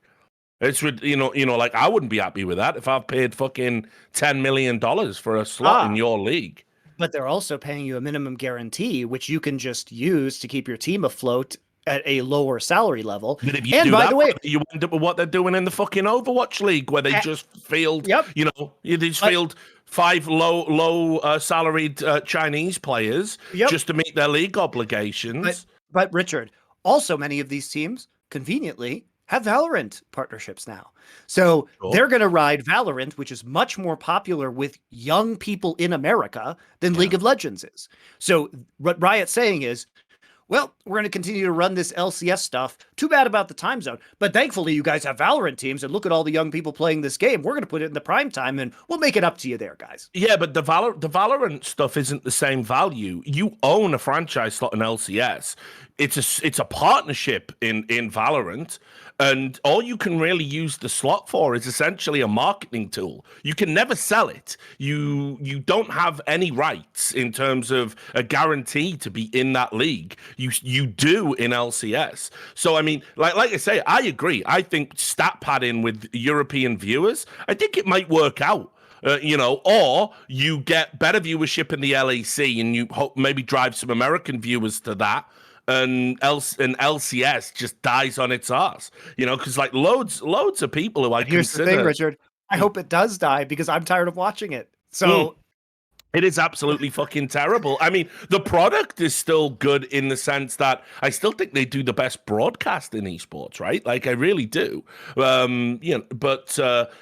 It's, you know, like, I wouldn't be happy with that if I've paid fucking $10 million for a slot in your league. But they're also paying you a minimum guarantee, which you can just use to keep your team afloat at a lower salary level. But if you do by the way, you end up with what they're doing in the fucking Overwatch League, where they just field, you know, they just field 5 low salaried Chinese players just to meet their league obligations. But Richard, also many of these teams conveniently have Valorant partnerships now. So they're going to ride Valorant, which is much more popular with young people in America than League of Legends is. So what Riot's saying is, well, we're going to continue to run this LCS stuff. Too bad about the time zone. But thankfully, you guys have Valorant teams, and look at all the young people playing this game. We're going to put it in the prime time, and we'll make it up to you there, guys. Yeah, but the Valorant stuff isn't the same value. You own a franchise slot in LCS. It's a partnership in Valorant. And all you can really use the slot for is essentially a marketing tool. You can never sell it. You don't have any rights in terms of a guarantee to be in that league. You do in LCS. So I mean, like I say, I agree. I think stat padding with European viewers, I think it might work out. You know, or you get better viewership in the LEC and you hope maybe drive some American viewers to that. And LCS just dies on its ass, you know, because like loads of people who Here's the thing, Richard. I hope it does die because I'm tired of watching it. So it is absolutely fucking terrible. I mean, the product is still good in the sense that I still think they do the best broadcast in esports, right? Like I really do. You know, but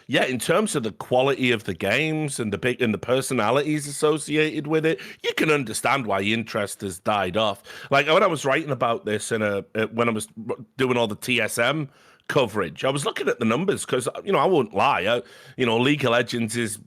yeah, in terms of the quality of the games and the personalities associated with it, you can understand why interest has died off. Like when I was writing about this when I was doing all the TSM coverage, I was looking at the numbers because, you know, I won't lie. You know, League of Legends is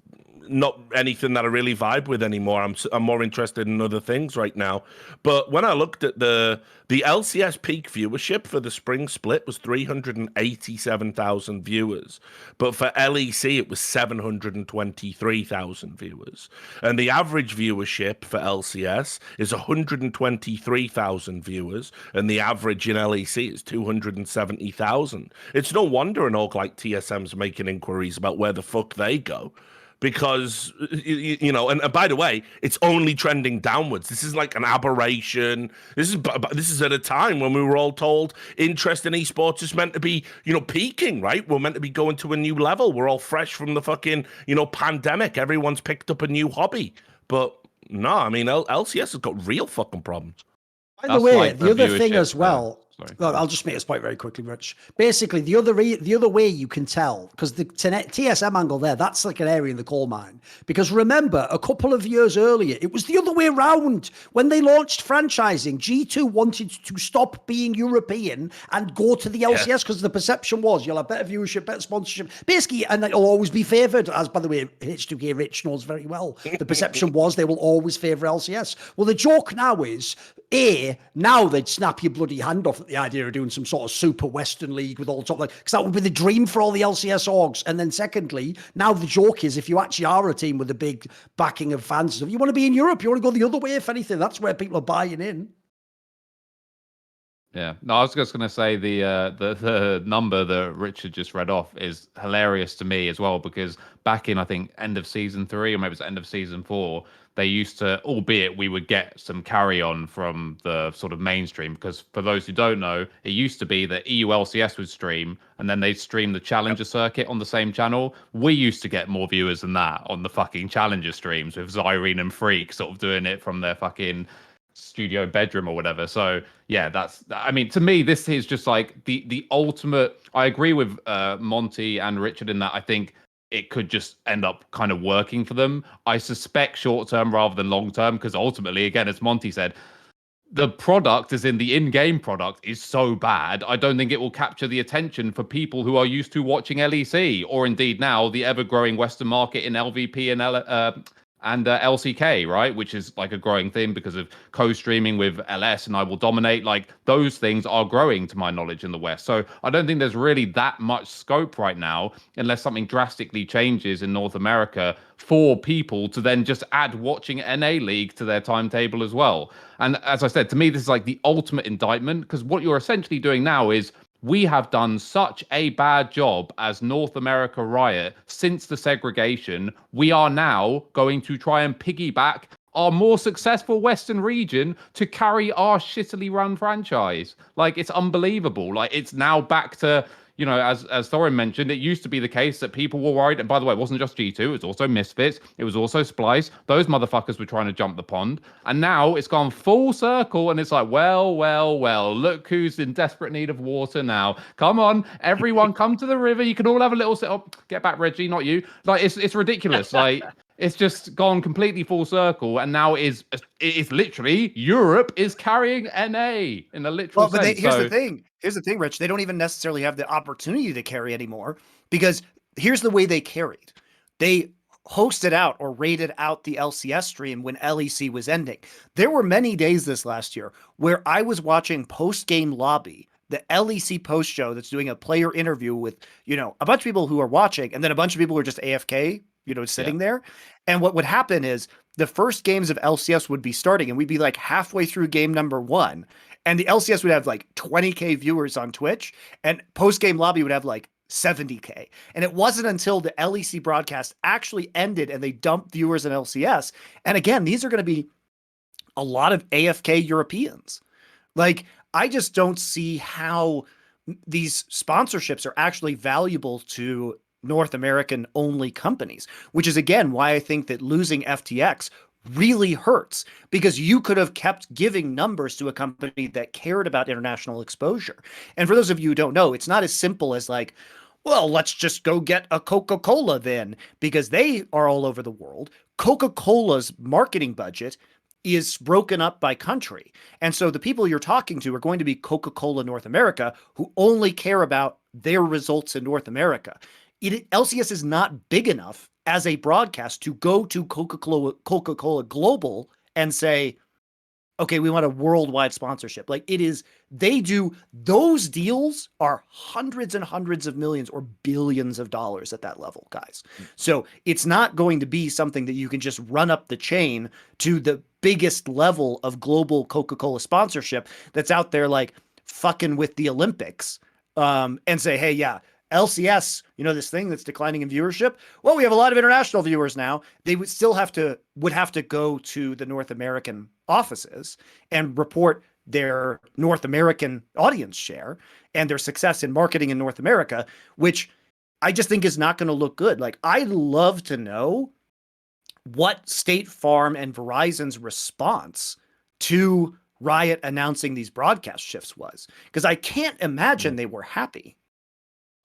not anything that I really vibe with anymore. I'm more interested in other things right now. But when I looked at the LCS peak viewership for the spring split was 387,000 viewers, but for LEC it was 723,000 viewers, and the average viewership for LCS is 123,000 viewers, and the average in LEC is 270,000. It's no wonder an org like TSM's making inquiries about where the fuck they go. Because and by the way, it's only trending downwards. This is like an aberration. This is at a time when we were all told interest in esports is meant to be peaking, right? We're meant to be going to a new level. We're all fresh from the fucking pandemic. Everyone's picked up a new hobby, but no, I mean LCS has got real fucking problems. By the way, the other thing as well. Look, I'll just make this point very quickly, Rich. Basically, the other way you can tell, because the TSM angle there, that's like an area in the coal mine. Because remember, a couple of years earlier, it was the other way around. When they launched franchising, G2 wanted to stop being European and go to the LCS because the perception was you'll have better viewership, better sponsorship. Basically, and it'll always be favoured, as by the way, H2K Rich knows very well. The perception was they will always favour LCS. Well, the joke now is, now they'd snap your bloody hand off at the idea of doing some sort of super Western league with all top, like, because that would be the dream for all the LCS orgs. And then secondly, now the joke is if you actually are a team with a big backing of fans, if you want to be in Europe, you want to go the other way, if anything, that's where people are buying in. Yeah, no, I was just going to say the number that Richard just read off is hilarious to me as well, because back in, I think, end of season 3 or maybe it's end of season 4, they used to, albeit we would get some carry on from the sort of mainstream, because for those who don't know, it used to be that EULCS would stream and then they'd stream the Challenger circuit on the same channel. We used to get more viewers than that on the fucking Challenger streams with Zyrene and Freak sort of doing it from their fucking studio bedroom or whatever. So yeah, I mean, to me, this is just like the ultimate. I agree with Monty and Richard in that I think it could just end up kind of working for them. I suspect short term rather than long term, because ultimately, again, as Monty said, the product, as in the in-game product, is so bad. I don't think it will capture the attention for people who are used to watching LEC, or indeed now the ever-growing Western market in LVP and LCK, right? Which is like a growing thing because of co-streaming with LS and I Will Dominate. Like, those things are growing to my knowledge in the West. So I don't think there's really that much scope right now, unless something drastically changes in North America, for people to then just add watching NA League to their timetable as well. And as I said, to me, this is like the ultimate indictment, because what you're essentially doing now is, we have done such a bad job as North America Riot since the segregation. We are now going to try and piggyback our more successful Western region to carry our shittily run franchise. Like, it's unbelievable. Like, it's now back to, as Thorin mentioned, it used to be the case that people were worried. And by the way, it wasn't just G2, it was also Misfits, it was also Splice. Those motherfuckers were trying to jump the pond. And now it's gone full circle, and it's like, well, look who's in desperate need of water now. Come on, everyone, come to the river. You can all have a little sit. Oh, get back, Reggie, not you. Like, it's ridiculous. Like, it's just gone completely full circle, and now it's literally Europe is carrying NA in a literal sense. Here's the thing. Here's the thing, Rich. They don't even necessarily have the opportunity to carry anymore, because here's the way they carried. They hosted out or rated out the LCS stream when LEC was ending. There were many days this last year where I was watching post-game lobby, the LEC post show that's doing a player interview with, a bunch of people who are watching, and then a bunch of people who are just AFK, sitting there. And what would happen is the first games of LCS would be starting, and we'd be like halfway through game number 1. And the LCS would have like 20K viewers on Twitch, and post-game lobby would have like 70K. And it wasn't until the LEC broadcast actually ended and they dumped viewers in LCS. And again, these are going to be a lot of AFK Europeans. Like, I just don't see how these sponsorships are actually valuable to North American only companies, which is again why I think that losing FTX really hurts, because you could have kept giving numbers to a company that cared about international exposure. And for those of you who don't know, it's not as simple as like, well, let's just go get a Coca-Cola then, because they are all over the world. Coca-Cola's marketing budget is broken up by country. And so the people you're talking to are going to be Coca-Cola North America, who only care about their results in North America. LCS is not big enough as a broadcast to go to Coca-Cola Global and say, okay, we want a worldwide sponsorship. Like those deals are hundreds and hundreds of millions or billions of dollars at that level, guys. So it's not going to be something that you can just run up the chain to the biggest level of global Coca-Cola sponsorship that's out there, like fucking with the Olympics, and say, hey, yeah, LCS, this thing that's declining in viewership. Well, we have a lot of international viewers now. They would have to go to the North American offices and report their North American audience share and their success in marketing in North America, which I just think is not going to look good. Like, I'd love to know what State Farm and Verizon's response to Riot announcing these broadcast shifts was, because I can't imagine they were happy.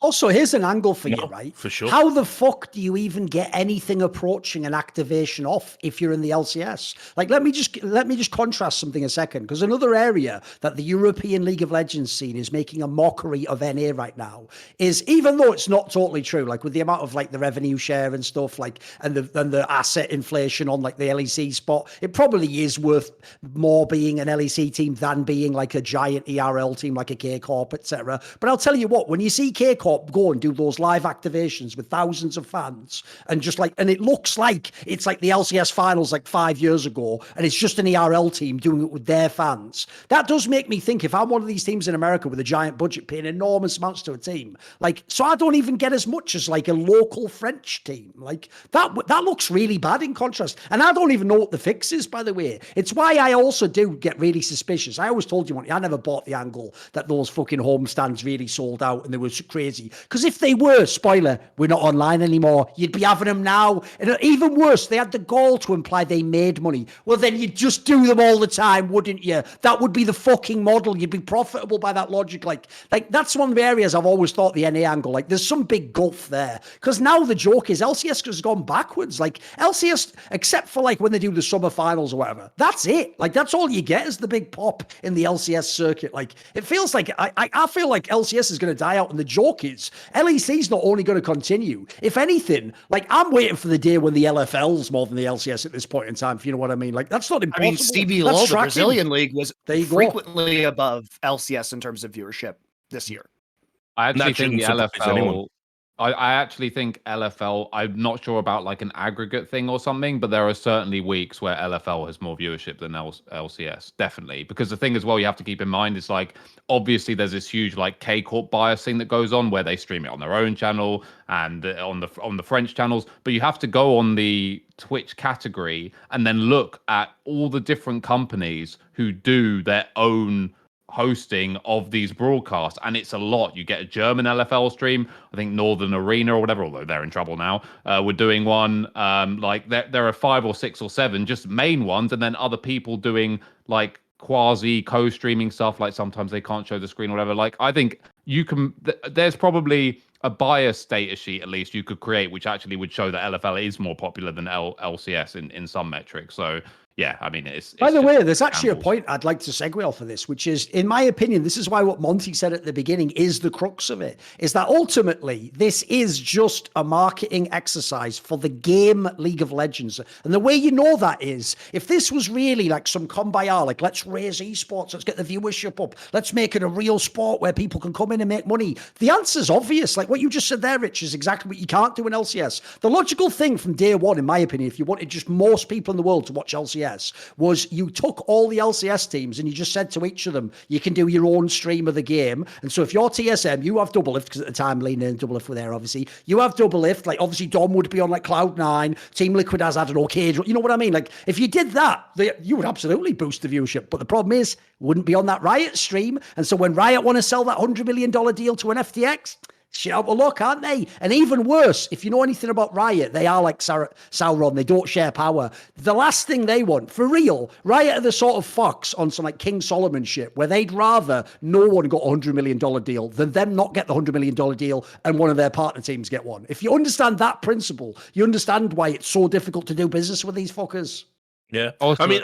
Also, here's an angle for you, right? For sure. How the fuck do you even get anything approaching an activation off if you're in the LCS? Like, let me just contrast something a second, because another area that the European League of Legends scene is making a mockery of NA right now is, even though it's not totally true, like with the amount of like the revenue share and stuff, like and the asset inflation on like the LEC spot, it probably is worth more being an LEC team than being like a giant ERL team like a K Corp, etc. But I'll tell you what, when you see K Corp go and do those live activations with thousands of fans and it looks like it's like the LCS finals like 5 years ago and it's just an ERL team doing it with their fans. That does make me think, if I'm one of these teams in America with a giant budget paying enormous amounts to a team, like, so I don't even get as much as like a local French team. Like that looks really bad in contrast. And I don't even know what the fix is, by the way. It's why I also do get really suspicious. I always told you, I never bought the angle that those fucking home stands really sold out and they were crazy. Because if they were, spoiler, we're not online anymore, you'd be having them now. And even worse, they had the gall to imply they made money. Well, then you'd just do them all the time, wouldn't you? That would be the fucking model. You'd be profitable by that logic. Like that's one of the areas I've always thought the NA angle, like there's some big gulf there. Because now the joke is LCS has gone backwards. Like LCS, except for like when they do the summer finals or whatever, that's it. Like that's all you get is the big pop in the LCS circuit. Like it feels like, I feel like LCS is going to die out, and the joke is LEC's not only going to continue. If anything, like I'm waiting for the day when the LFL's more than the LCS at this point in time, if you know what I mean. Like that's not impossible. I mean, CBLOL, the Brazilian league, was frequently above LCS in terms of viewership this year. I actually think the LFL. I actually think LFL, I'm not sure about like an aggregate thing or something, but there are certainly weeks where LFL has more viewership than LCS, definitely. Because the thing as well you have to keep in mind is like, obviously there's this huge like K-Corp bias thing that goes on where they stream it on their own channel and on the French channels, but you have to go on the Twitch category and then look at all the different companies who do their own hosting of these broadcasts, and it's a lot. You get a German LFL stream, I think Northern Arena or whatever, although they're in trouble now. We're doing one, like there are 5 or 6 or 7 just main ones, and then other people doing like quasi co-streaming stuff, like sometimes they can't show the screen or whatever. Like I think you can, there's probably a bias data sheet at least you could create which actually would show that LFL is more popular than LCS in some metrics. So yeah, I mean, it's by the way, there's actually a point I'd like to segue off of this, which is, in my opinion, this is why what Monty said at the beginning is the crux of it, is that ultimately this is just a marketing exercise for the game League of Legends. And the way you know that is, if this was really like some kumbaya, like let's raise esports, let's get the viewership up, let's make it a real sport where people can come in and make money. The answer's obvious. Like what you just said there, Rich, is exactly what you can't do in LCS. The logical thing from day one, in my opinion, if you wanted just most people in the world to watch LCS, was you took all the LCS teams and you just said to each of them, you can do your own stream of the game. And so if you're TSM, you have Doublelift, because at the time Lena and Doublelift were there, obviously. You have Doublelift, like obviously Dom would be on like Cloud9, Team Liquid has, I don't know, Cage, you know what I mean? Like if you did that, you would absolutely boost the viewership. But the problem is, wouldn't be on that Riot stream. And so when Riot want to sell that $100 million deal to an FTX, shit out of luck, aren't they? And even worse, if you know anything about Riot, they are like Sauron. They don't share power. The last thing they want, for real, Riot are the sort of fucks on some like King Solomon shit where they'd rather no one got a $100 million deal than them not get the $100 million deal and one of their partner teams get one. If you understand that principle, you understand why it's so difficult to do business with these fuckers. Yeah. Also, I mean,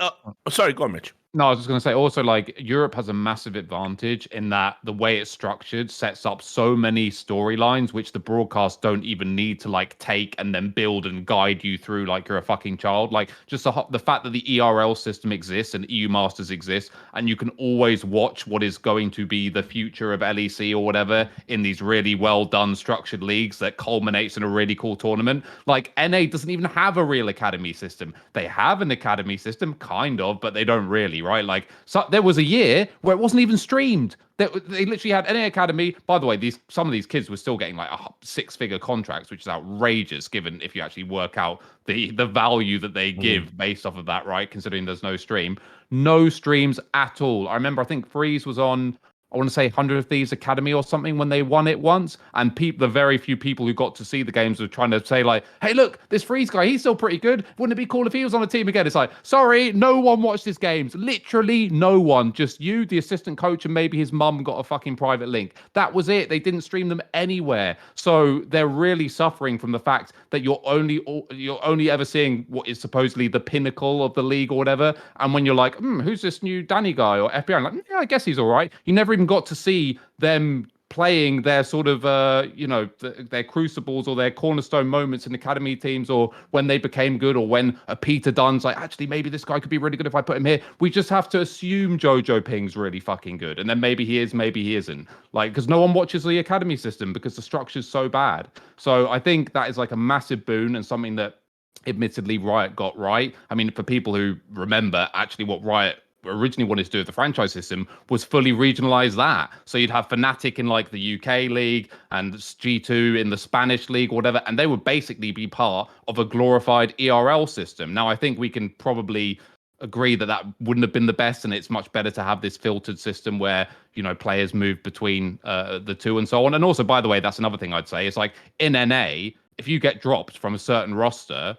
sorry, go on, Mitch. No, I was just going to say also, like, Europe has a massive advantage in that the way it's structured sets up so many storylines, which the broadcast don't even need to like take and then build and guide you through like you're a fucking child. Like, just the fact that the ERL system exists and EU Masters exists, and you can always watch what is going to be the future of LEC or whatever in these really well done structured leagues that culminates in a really cool tournament. Like, NA doesn't even have a real academy system. They have an academy system, kind of, but they don't really, right? Like, so there was a year where it wasn't even streamed. They literally had NA Academy. By the way, some of these kids were still getting like six-figure contracts, which is outrageous given if you actually work out the value that they give based off of that, right? Considering there's no stream. No streams at all. I remember, I think Freeze was on, I want to say 100 of Thieves Academy or something when they won it once. And the very few people who got to see the games were trying to say like, hey, look, this Freeze guy, he's still pretty good. Wouldn't it be cool if he was on a team again? It's like, sorry, no one watched his games. Literally no one. Just you, the assistant coach, and maybe his mum got a fucking private link. That was it. They didn't stream them anywhere. So they're really suffering from the fact that you're only ever seeing what is supposedly the pinnacle of the league or whatever. And when you're like, who's this new Danny guy or FBI? I'm like, yeah, I guess he's all right. You never even got to see them playing their sort of, their crucibles or their cornerstone moments in academy teams, or when they became good, or when a Peter Dunn's like, actually, maybe this guy could be really good if I put him here. We just have to assume Jojo Ping's really fucking good. And then maybe he is, maybe he isn't. Like, because no one watches the academy system because the structure's so bad. So I think that is like a massive boon and something that admittedly Riot got right. I mean, for people who remember, actually what Riot originally wanted to do with the franchise system was fully regionalize that. So you'd have Fnatic in like the UK league and G2 in the Spanish league or whatever, and they would basically be part of a glorified ERL system. Now, I think we can probably agree that that wouldn't have been the best, and it's much better to have this filtered system where, you know, players move between the two and so on. And also, by the way, that's another thing I'd say, is like in NA, if you get dropped from a certain roster,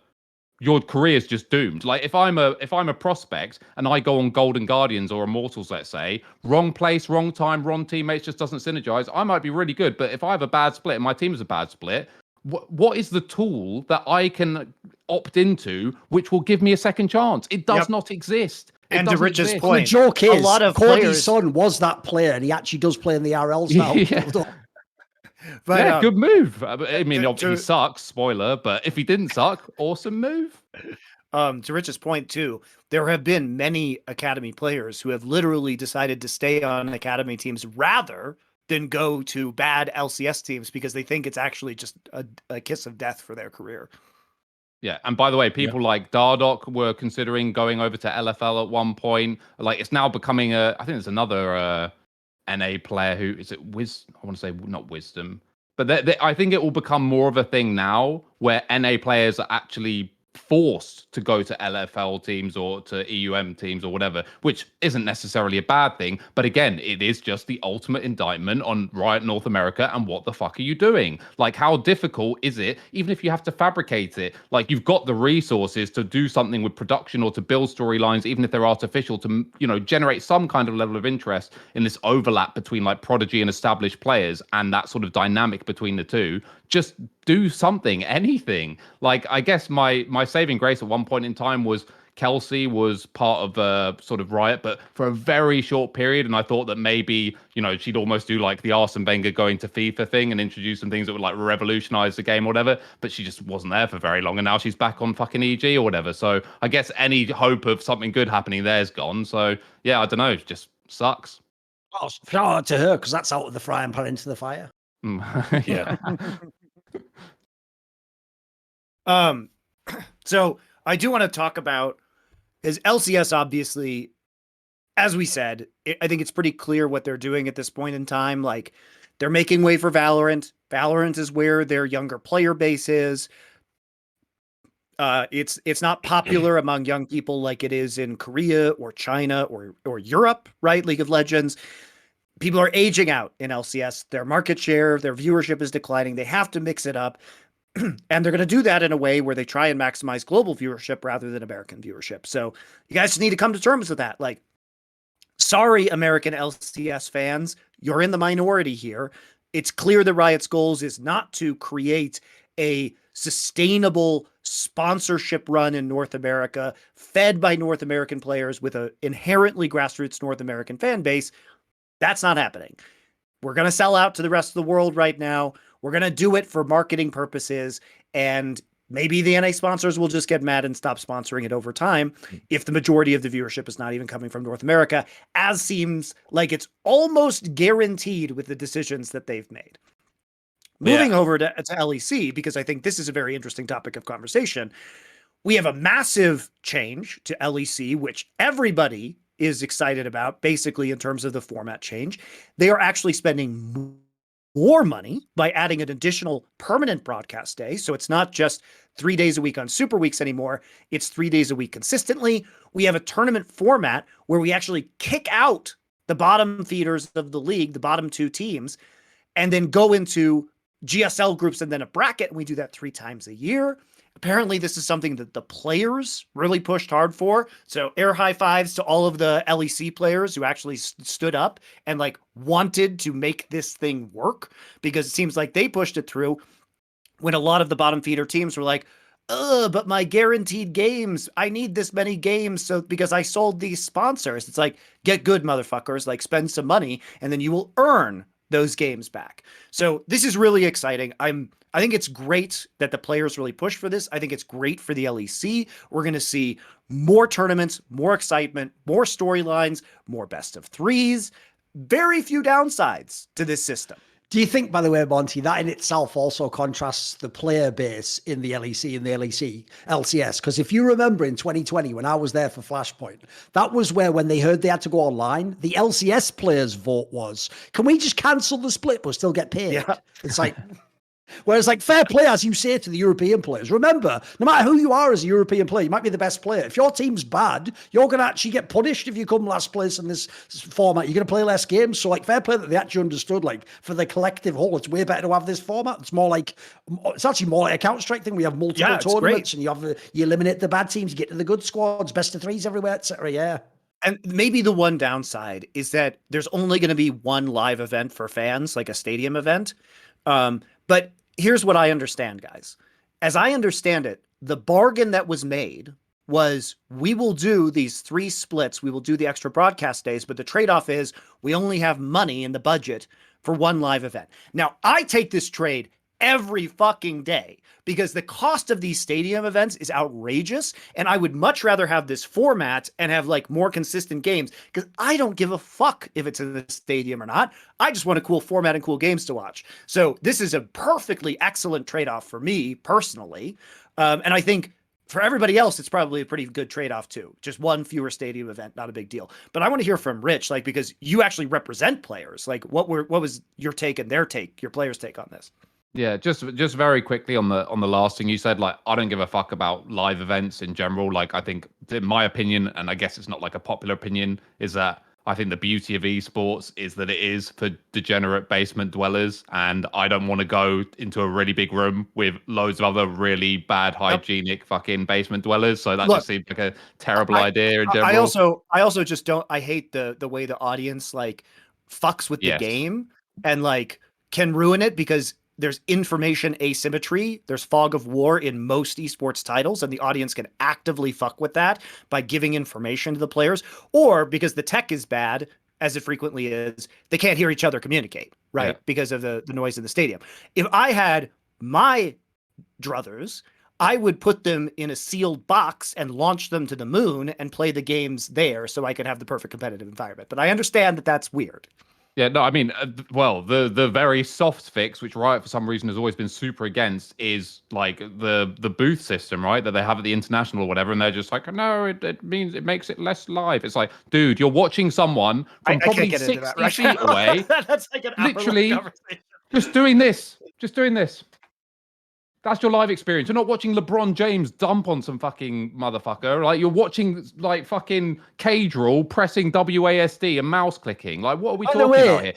your career is just doomed. Like, if I'm a prospect and I go on Golden Guardians or Immortals, let's say, wrong place, wrong time, wrong teammates, just doesn't synergize. I might be really good, but if I have a bad split and my team is a bad split, what is the tool that I can opt into which will give me a second chance? It does not exist. And to Rich's point, the joke is, a lot of Cody's players... son was that player, and he actually does play in the RLs now. Yeah. But, yeah, good move. I mean, obviously he sucks, spoiler, but if he didn't suck, awesome move. To Rich's point too, there have been many academy players who have literally decided to stay on academy teams rather than go to bad LCS teams because they think it's actually just a kiss of death for their career. Yeah, and by the way, people like Dardoc were considering going over to LFL at one point. Like, it's now becoming I think there's another NA player who is it I want to say not Wisdom, but I think it will become more of a thing now where NA players are actually forced to go to LFL teams or to EUM teams or whatever, which isn't necessarily a bad thing. But again, it is just the ultimate indictment on Riot North America and what the fuck are you doing? Like, how difficult is it, even if you have to fabricate it? Like, you've got the resources to do something with production or to build storylines, even if they're artificial, to, you know, generate some kind of level of interest in this overlap between like Prodigy and established players and that sort of dynamic between the two. Just do something, anything. Like, I guess my saving grace at one point in time was Kelsey was part of sort of Riot, but for a very short period. And I thought that maybe, you know, she'd almost do like the Arsene Wenger going to FIFA thing and introduce some things that would like revolutionize the game or whatever. But she just wasn't there for very long. And now she's back on fucking EG or whatever. So I guess any hope of something good happening there's gone. So yeah, I don't know. It just sucks. Oh, shout out to her, because that's out of the frying pan into the fire. Yeah. So I do want to talk about, is LCS obviously, as we said, I think it's pretty clear what they're doing at this point in time. Like, they're making way for Valorant. Valorant is where their younger player base is. It's not popular among young people like it is in Korea or China or Europe, right? League of Legends. People are aging out in LCS. Their market share, their viewership is declining. They have to mix it up. And they're going to do that in a way where they try and maximize global viewership rather than American viewership. So you guys need to come to terms with that. Like, sorry, American LCS fans, you're in the minority here. It's clear that Riot's goals is not to create a sustainable sponsorship run in North America, fed by North American players with an inherently grassroots North American fan base. That's not happening. We're going to sell out to the rest of the world right now. We're going to do it for marketing purposes. And maybe the NA sponsors will just get mad and stop sponsoring it over time if the majority of the viewership is not even coming from North America, as seems like it's almost guaranteed with the decisions that they've made. Moving over to LEC, because I think this is a very interesting topic of conversation. We have a massive change to LEC, which everybody is excited about, basically in terms of the format change. They are actually spending more money by adding an additional permanent broadcast day. So it's not just 3 days a week on Super Weeks anymore. It's 3 days a week consistently. We have a tournament format where we actually kick out the bottom feeders of the league, the bottom 2 teams, and then go into GSL groups and then a bracket. And we do that 3 times a year. Apparently, this is something that the players really pushed hard for. So air high fives to all of the LEC players who actually stood up and like wanted to make this thing work, because it seems like they pushed it through when a lot of the bottom feeder teams were like, but my guaranteed games, I need this many games so because I sold these sponsors. It's like, get good, motherfuckers, like spend some money and then you will earn those games back. So this is really exciting. I think it's great that the players really push for this. I think it's great for the LEC. We're going to see more tournaments, more excitement, more storylines, more best of 3s. Very few downsides to this system. Do you think, by the way, Monty, that in itself also contrasts the player base in the LEC and the LCS? Because if you remember in 2020, when I was there for Flashpoint, that was where when they heard they had to go online, the LCS players' vote was, can we just cancel the split but still get paid? Yeah. It's like... Whereas, like, fair play, as you say to the European players, remember, no matter who you are as a European player, you might be the best player. If your team's bad, you're going to actually get punished if you come last place in this format. You're going to play less games. So, like, fair play that they actually understood, like, for the collective whole, it's way better to have this format. It's more like, it's actually more like a Counter-Strike thing. We have multiple tournaments and you eliminate the bad teams, you get to the good squads, best of 3s everywhere, etc. Yeah. And maybe the one downside is that there's only going to be one live event for fans, like a stadium event. But here's what I understand, guys. As I understand it, the bargain that was made was we will do these 3 splits. We will do the extra broadcast days, but the trade-off is we only have money in the budget for one live event. Now, I take this trade every fucking day because the cost of these stadium events is outrageous. And I would much rather have this format and have like more consistent games because I don't give a fuck if it's in the stadium or not. I just want a cool format and cool games to watch. So this is a perfectly excellent trade-off for me personally. And I think for everybody else, it's probably a pretty good trade-off too. Just one fewer stadium event, not a big deal. But I want to hear from Rich, like, because you actually represent players. Like, what was your take and their take, your players' take on this? Yeah, just very quickly on the last thing you said, like, I don't give a fuck about live events in general. Like, I think, in my opinion, and I guess it's not like a popular opinion, is that I think the beauty of esports is that it is for degenerate basement dwellers, and I don't want to go into a really big room with loads of other really bad hygienic fucking basement dwellers. So that just seems like a terrible idea in general. I also just don't. I hate the way the audience like fucks with the game and like can ruin it because there's information asymmetry. There's fog of war in most esports titles, and the audience can actively fuck with that by giving information to the players, or because the tech is bad, as it frequently is, they can't hear each other communicate, right? Yeah. Because of the noise in the stadium. If I had my druthers, I would put them in a sealed box and launch them to the moon and play the games there so I could have the perfect competitive environment. But I understand that that's weird. Yeah, no, I mean, well, the very soft fix, which Riot for some reason has always been super against, is like the booth system, right? That they have at the international or whatever, and they're just like, no, it means it makes it less live. It's like, dude, you're watching someone from probably 60 feet away, that's like an literally just doing this. That's your live experience. You're not watching LeBron James dump on some fucking motherfucker. Like, you're watching like fucking Cage Rule pressing WASD and mouse clicking. Like, what are we talking about here?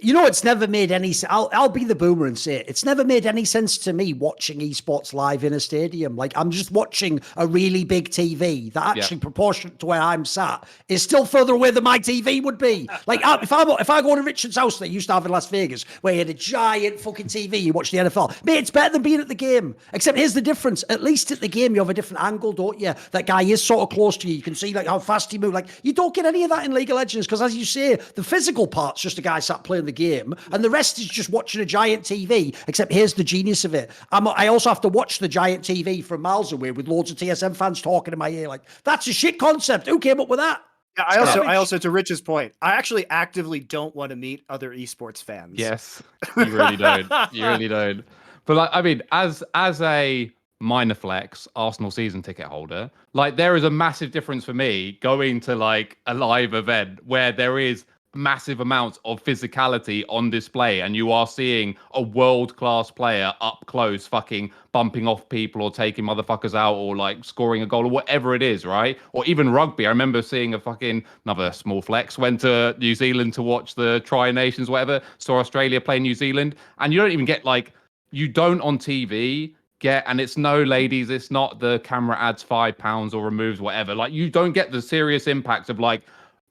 You know, it's never made any sense. I'll be the boomer and say it. It's never made any sense to me watching esports live in a stadium. Like, I'm just watching a really big TV that actually proportionate to where I'm sat is still further away than my TV would be. Like, if I go to Richard's house that used to have in Las Vegas, where he had a giant fucking TV, you watch the NFL, mate, it's better than being at the game. Except here's the difference. At least at the game, you have a different angle, don't you? That guy is sort of close to you. You can see like how fast he moves. Like you don't get any of that in League of Legends because, as you say, the physical part's just a guy sat playing the game, and the rest is just watching a giant TV. Except here's the genius of it. I also have to watch the giant TV from miles away with loads of TSM fans talking in my ear. Like that's a shit concept. Who came up with that? Yeah, I also, to Rich's point, I actually actively don't want to meet other esports fans. Yes, you really don't. You really don't. But like, I mean, as a minor flex Arsenal season ticket holder, like there is a massive difference for me going to like a live event where there is massive amounts of physicality on display and you are seeing a world-class player up close fucking bumping off people or taking motherfuckers out or like scoring a goal or whatever it is, right? Or even rugby. I remember seeing another small flex, went to New Zealand to watch the Tri-Nations, whatever, saw Australia play New Zealand, and you don't even get like, you don't on TV get, and it's no ladies, it's not the camera adds £5 or removes whatever, like you don't get the serious impact of like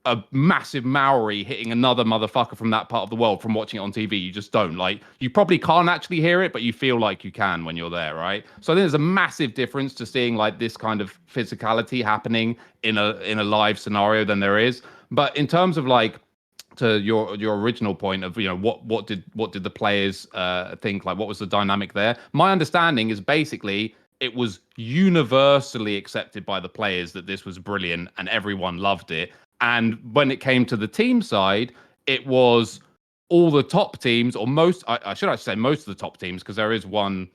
a massive Maori hitting another motherfucker from that part of the world from watching it on TV. You just don't. Like, you probably can't actually hear it, but you feel like you can when you're there, right? So I think there's a massive difference to seeing like this kind of physicality happening in a live scenario than there is. But in terms of like, to your original point of, you know, what did the players think, like what was the dynamic there? My understanding is basically it was universally accepted by the players that this was brilliant and everyone loved it. And when it came to the team side, it was all the top teams, or most, I should actually say most of the top teams, because there is one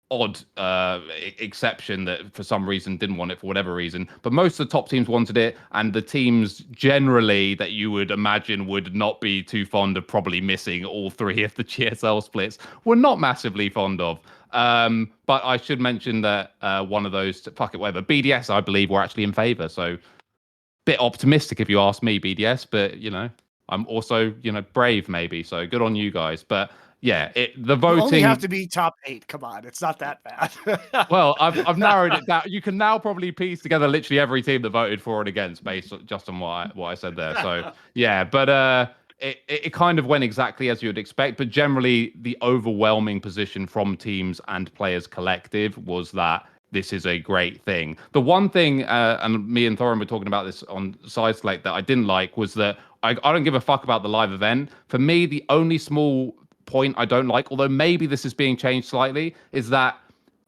odd exception that for some reason didn't want it for whatever reason. But most of the top teams wanted it, and the teams generally that you would imagine would not be too fond of probably missing all three of the GSL splits were not massively fond of. But I should mention that one of those, fuck it, whatever, BDS, I believe, were actually in favour. So bit optimistic if you ask me, BDS, but you know, I'm also, you know, brave maybe. So good on you guys. But yeah, the voting. You only have to be top 8. Come on, it's not that bad. Well, I've narrowed it down. You can now probably piece together literally every team that voted for and against based just on what I said there. So yeah, but it kind of went exactly as you would expect. But generally, the overwhelming position from teams and players collective was that this is a great thing. The one thing, and me and Thorin were talking about this on Side Select, that I didn't like was that I don't give a fuck about the live event. For me, the only small point I don't like, although maybe this is being changed slightly, is that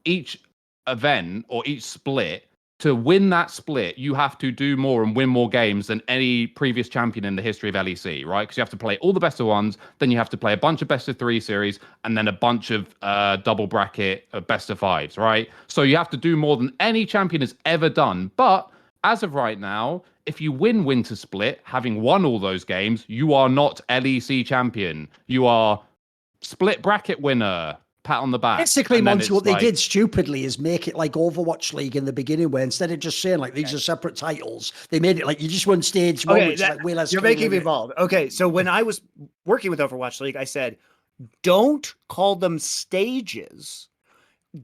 each event or each split, to win that split, you have to do more and win more games than any previous champion in the history of LEC, right? Because you have to play all the best of ones, then you have to play a bunch of best of 3 series, and then a bunch of double bracket best of 5s, right? So you have to do more than any champion has ever done. But as of right now, if you win Winter Split, having won all those games, you are not LEC champion. You are split bracket winner. Pat on the back. Basically, Monty, what they did stupidly is make it like Overwatch League in the beginning, where instead of just saying like these are separate titles, they made it like you just won stage one. Okay, which is like way less. You're making me involved. Okay, so when I was working with Overwatch League, I said, don't call them stages.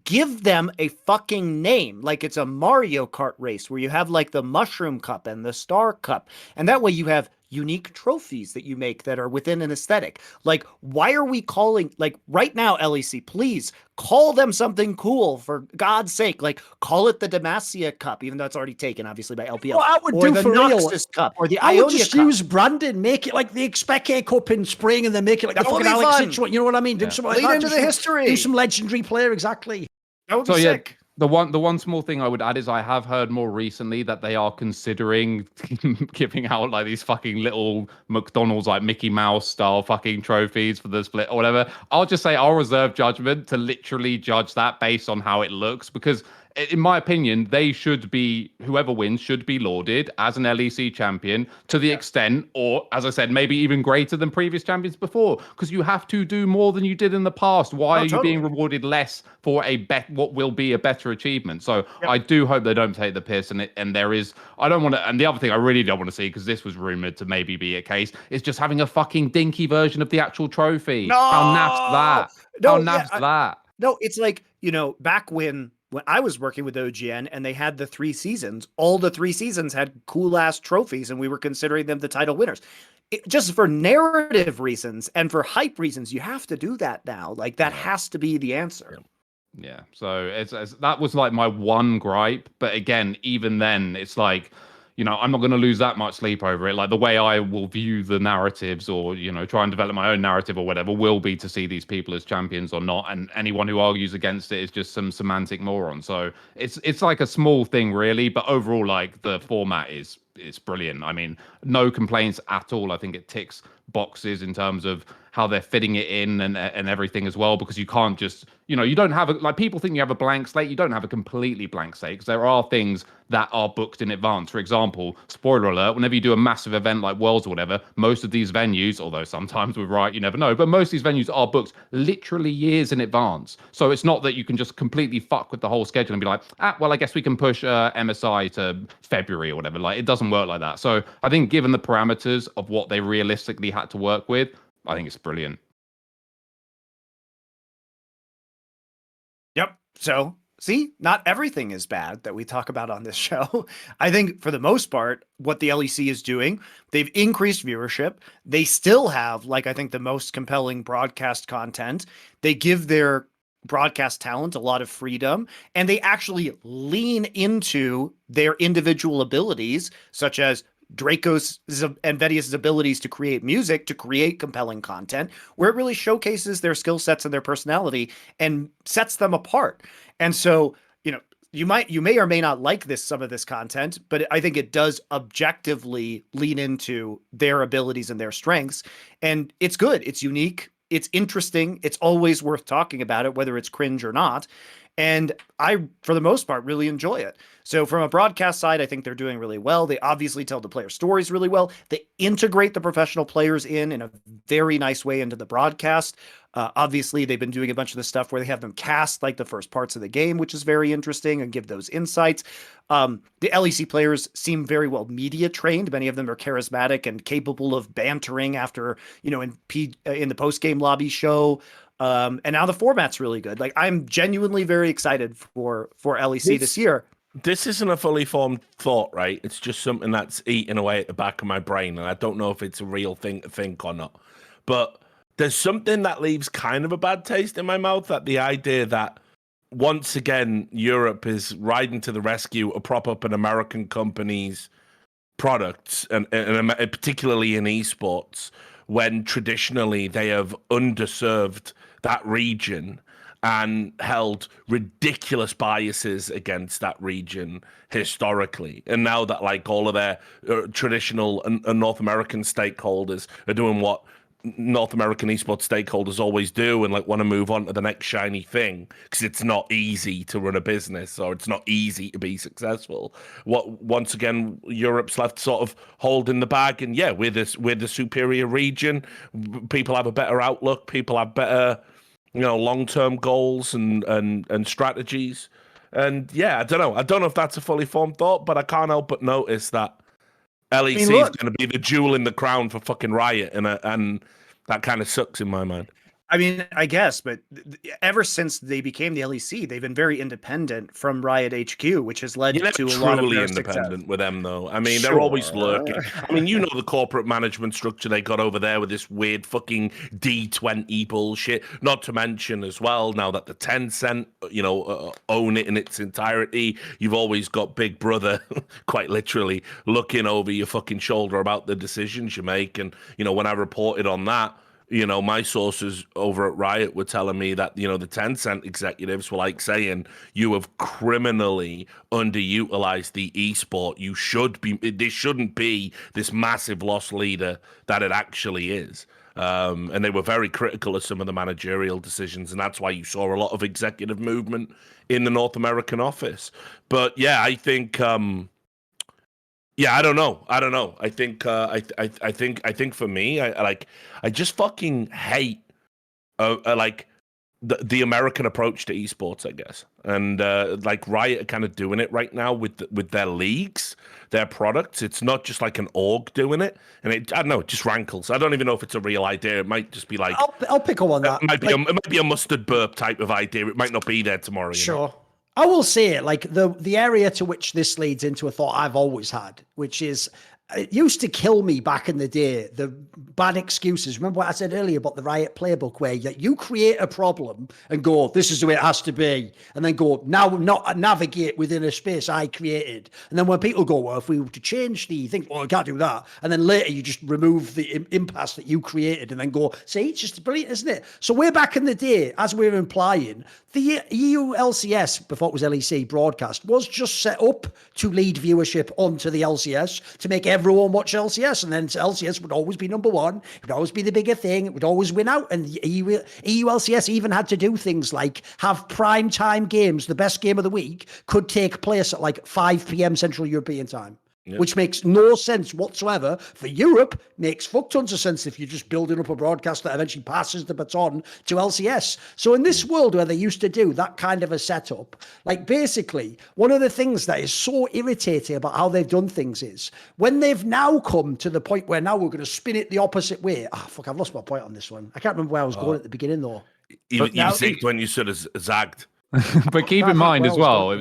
Give them a fucking name, like it's a Mario Kart race where you have like the Mushroom Cup and the Star Cup, and that way you have unique trophies that you make that are within an aesthetic. Like, why are we calling, like right now, LEC, please call them something cool for God's sake. Like, call it the Demacia Cup, even though it's already taken, obviously, by LPL. What I would or do the for Noxus real, Cup, or the I Ionia would just Cup. use branding, make it like the Expecke Cup in spring, and then make it like That the would fucking be Alex fun. situation. You know what I mean? Do something like Lead that. into Just the history. Do some legendary player, exactly. That would be sick. The one small thing I would add is I have heard more recently that they are considering giving out like these fucking little McDonald's like Mickey Mouse style fucking trophies for the split or whatever. I'll just say I'll reserve judgment to literally judge that based on how it looks, because in my opinion, they should be, whoever wins should be lauded as an LEC champion to the extent, or as I said, maybe even greater than previous champions before, because you have to do more than you did in the past. Why are you being rewarded less for what will be a better achievement? So I do hope they don't take the piss, and there is, I don't want to, and the other thing I really don't want to see, because this was rumored to maybe be a case, is just having a fucking dinky version of the actual trophy. No! How naff's that? No, How naff's that? No, it's like, you know, back when I was working with OGN and they had the 3 seasons, all the 3 seasons had cool ass trophies and we were considering them the title winners. Just for narrative reasons and for hype reasons, you have to do that now. Like, that has to be the answer. Yeah, so it's that was like my one gripe. But again, even then, it's like, I'm not going to lose that much sleep over it. Like the way I will view the narratives, or try and develop my own narrative or whatever, will be to see these people as champions or not. And anyone who argues against it is just some semantic moron. So it's like a small thing, really. But overall, like the format is it's brilliant. I mean, no complaints at all. I think it ticks boxes in terms of how they're fitting it in and everything as well, because you can't just you don't have like people think you have a blank slate. You don't have a completely blank slate, because there are things that are booked in advance. For example, spoiler alert, whenever you do a massive event like Worlds or whatever, most of these venues, although sometimes we're right, you never know, but most of these venues are booked literally years in advance. So it's not that you can just completely fuck with the whole schedule and be like, well, I guess we can push MSI to February or whatever. Like, it doesn't work like that. So I think given the parameters of what they realistically had to work with, I think it's brilliant. Yep. So, see, not everything is bad that we talk about on this show. I think for the most part, what the LEC is doing, they've increased viewership. They still have, like, I think the most compelling broadcast content. They give their broadcast talent a lot of freedom, and they actually lean into their individual abilities, such as Draco's and Vedius' abilities to create music, to create compelling content, where it really showcases their skill sets and their personality and sets them apart. And so, you may or may not like some of this content, but I think it does objectively lean into their abilities and their strengths. And it's good. It's unique. It's interesting. It's always worth talking about it, whether it's cringe or not. And I, for the most part, really enjoy it. So from a broadcast side, I think they're doing really well. They obviously tell the player stories really well. They integrate the professional players in a very nice way into the broadcast. Obviously, they've been doing a bunch of the stuff where they have them cast like the first parts of the game, which is very interesting, and give those insights. The LEC players seem very well media trained. Many of them are charismatic and capable of bantering after, in the post game lobby show. And now the format's really good. Like, I'm genuinely very excited for LEC this year. This isn't a fully formed thought, right? It's just something that's eating away at the back of my brain, and I don't know if it's a real thing to think or not. But there's something that leaves kind of a bad taste in my mouth, that the idea that once again Europe is riding to the rescue to prop up an American company's products, and particularly in esports, when traditionally they have underserved that region and held ridiculous biases against that region historically. And now that like all of their traditional and North American stakeholders are doing what North American esports stakeholders always do, and like want to move on to the next shiny thing, because it's not easy to run a business, or it's not easy to be successful. Once again, Europe's left sort of holding the bag, and yeah, we're the superior region. People have a better outlook. People have better, long-term goals and strategies. And yeah, I don't know if that's a fully formed thought, but I can't help but notice that LEC is going to be the jewel in the crown for fucking Riot, and that kind of sucks in my mind. I mean, I guess, but ever since they became the LEC, they've been very independent from Riot HQ, which has led to a lot of their independent success. with them, though. I mean, they're always lurking. I mean, the corporate management structure they got over there with this weird fucking D20 bullshit. Not to mention as well, now that the Tencent, own it in its entirety, you've always got Big Brother, quite literally, looking over your fucking shoulder about the decisions you make. And, when I reported on that, my sources over at Riot were telling me that, the Tencent executives were like saying, you have criminally underutilized the esport. This shouldn't be this massive loss leader that it actually is. And they were very critical of some of the managerial decisions. And that's why you saw a lot of executive movement in the North American office. But yeah, I think, yeah, I don't know. I think for me, I just fucking hate like the American approach to esports, I guess. And like Riot are kind of doing it right now with their leagues, their products. It's not just like an org doing it, and I don't know, it just rankles. I don't even know if it's a real idea. It might just be like I'll pick up on that. It might be a mustard burp type of idea. It might not be there tomorrow. Sure. I will say it, like the area to which this leads into a thought I've always had, which is it used to kill me back in the day, the bad excuses. Remember what I said earlier about the Riot playbook, where you create a problem and go, this is the way it has to be, and then go, now not navigate within a space I created. And then when people go, well, if we were to change you think, well, I can't do that. And then later you just remove the impasse that you created and then go, see, it's just brilliant, isn't it? So way back in the day, as we were implying, the EU LCS, before it was LEC broadcast, was just set up to lead viewership onto the LCS, to make everyone watch LCS. And then LCS would always be number one. It would always be the bigger thing. It would always win out. And the EU LCS even had to do things like have prime time games. The best game of the week could take place at like 5 p.m. Central European time. Yep. Which makes no sense whatsoever. For Europe, makes fuck tons of sense if you're just building up a broadcast that eventually passes the baton to LCS. So in this world where they used to do that kind of a setup, like basically one of the things that is so irritating about how they've done things is when they've now come to the point where now we're going to spin it the opposite way. Oh, fuck, I've lost my point on this one. I can't remember where I was going at the beginning though. Even when you sort of zagged. But keep in mind as well, it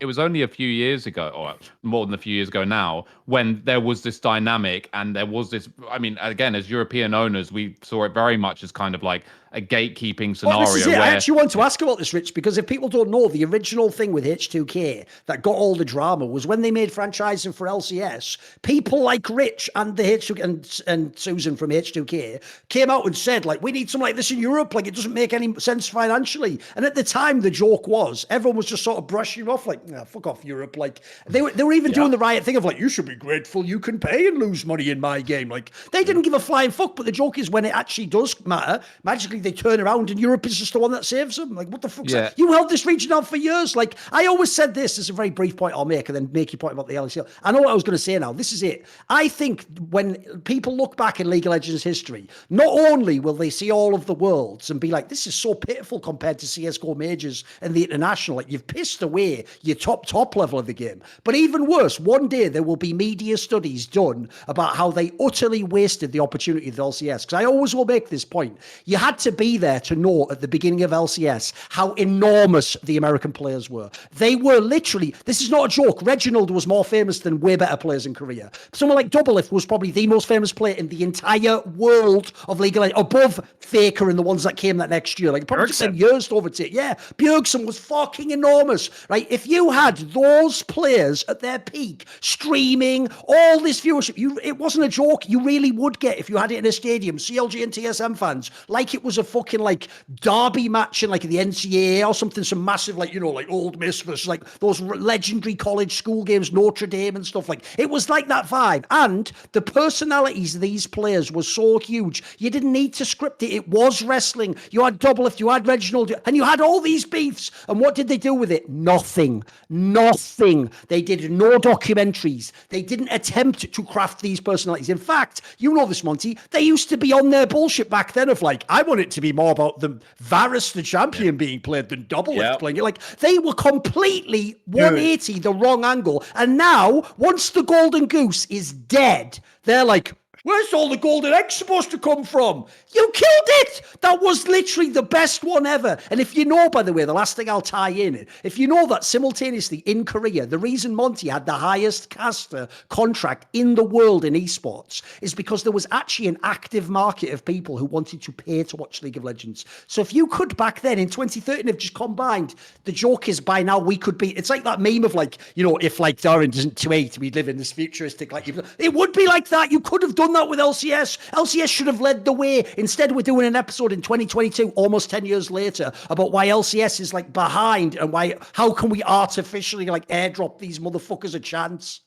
was only a few years ago, or more than a few years ago now, when there was this dynamic and there was this. I mean, again, as European owners, we saw it very much as kind of like a gatekeeping scenario. Well, this is it. I actually want to ask about this, Rich, because if people don't know, the original thing with H2K that got all the drama was when they made franchising for LCS, people like Rich and the H2K and Susan from H2K came out and said, like, we need something like this in Europe. Like, it doesn't make any sense financially. And at the time, the joke was everyone was just sort of brushing off, like, nah, fuck off Europe. Like, they were even doing the Riot thing of like, you should be grateful you can pay and lose money in my game. Like, they didn't give a flying fuck. But the joke is when it actually does matter, magically they turn around and Europe is just the one that saves them. Like, what the fuck's that? You held this region on for years. Like, I always said this is a very brief point I'll make and then make your point about the LCL. I know what I was going to say now. This is it. I think when people look back in League of Legends history, not only will they see all of the worlds and be like, this is so pitiful compared to CSGO majors and the international, like you've pissed away your top level of the game. But even worse, one day there will be media studies done about how they utterly wasted the opportunity of the LCS. Because I always will make this point. You had to be there to know at the beginning of LCS how enormous the American players were. They were literally, this is not a joke, Reginald was more famous than way better players in Korea. Someone like Doublelift was probably the most famous player in the entire world of League of Legends, above Faker and the ones that came that next year. Like, probably took years to overtake. Yeah, Bjergsen was fucking enormous, right? If you had those players at their peak, streaming, all this viewership, it wasn't a joke. You really would get, if you had it in a stadium, CLG and TSM fans, like it was a fucking like derby match in like the NCAA or something, some massive like, you know, like Old Miss versus like those legendary college school games, Notre Dame and stuff. Like, it was like that vibe. And the personalities of these players were so huge. You didn't need to script it. It was wrestling. You had Doublelift, you had Reginald, and you had all these beefs. And what did they do with it? Nothing. They did no documentaries. They didn't attempt to craft these personalities. In fact, you know this, Monty, they used to be on their bullshit back then of like, I want it to be more about the Varus, the champion, being played than Doublelift playing it. Like, they were completely 180 the wrong angle. And now, once the Golden Goose is dead, they're like, where's all the golden eggs supposed to come from? You killed it! That was literally the best one ever. And if you know, by the way, the last thing I'll tie in, if you know that simultaneously in Korea, the reason Monty had the highest caster contract in the world in esports is because there was actually an active market of people who wanted to pay to watch League of Legends. So if you could back then in 2013 have just combined, the joke is by now we could be, it's like that meme of like, you know, if like Thorin doesn't 2-8, we'd live in this futuristic, like, it would be like that. You could have done that with LCS. LCS should have led the way. Instead, we're doing an episode in 2022, almost 10 years later, about why LCS is like behind and how can we artificially like airdrop these motherfuckers a chance?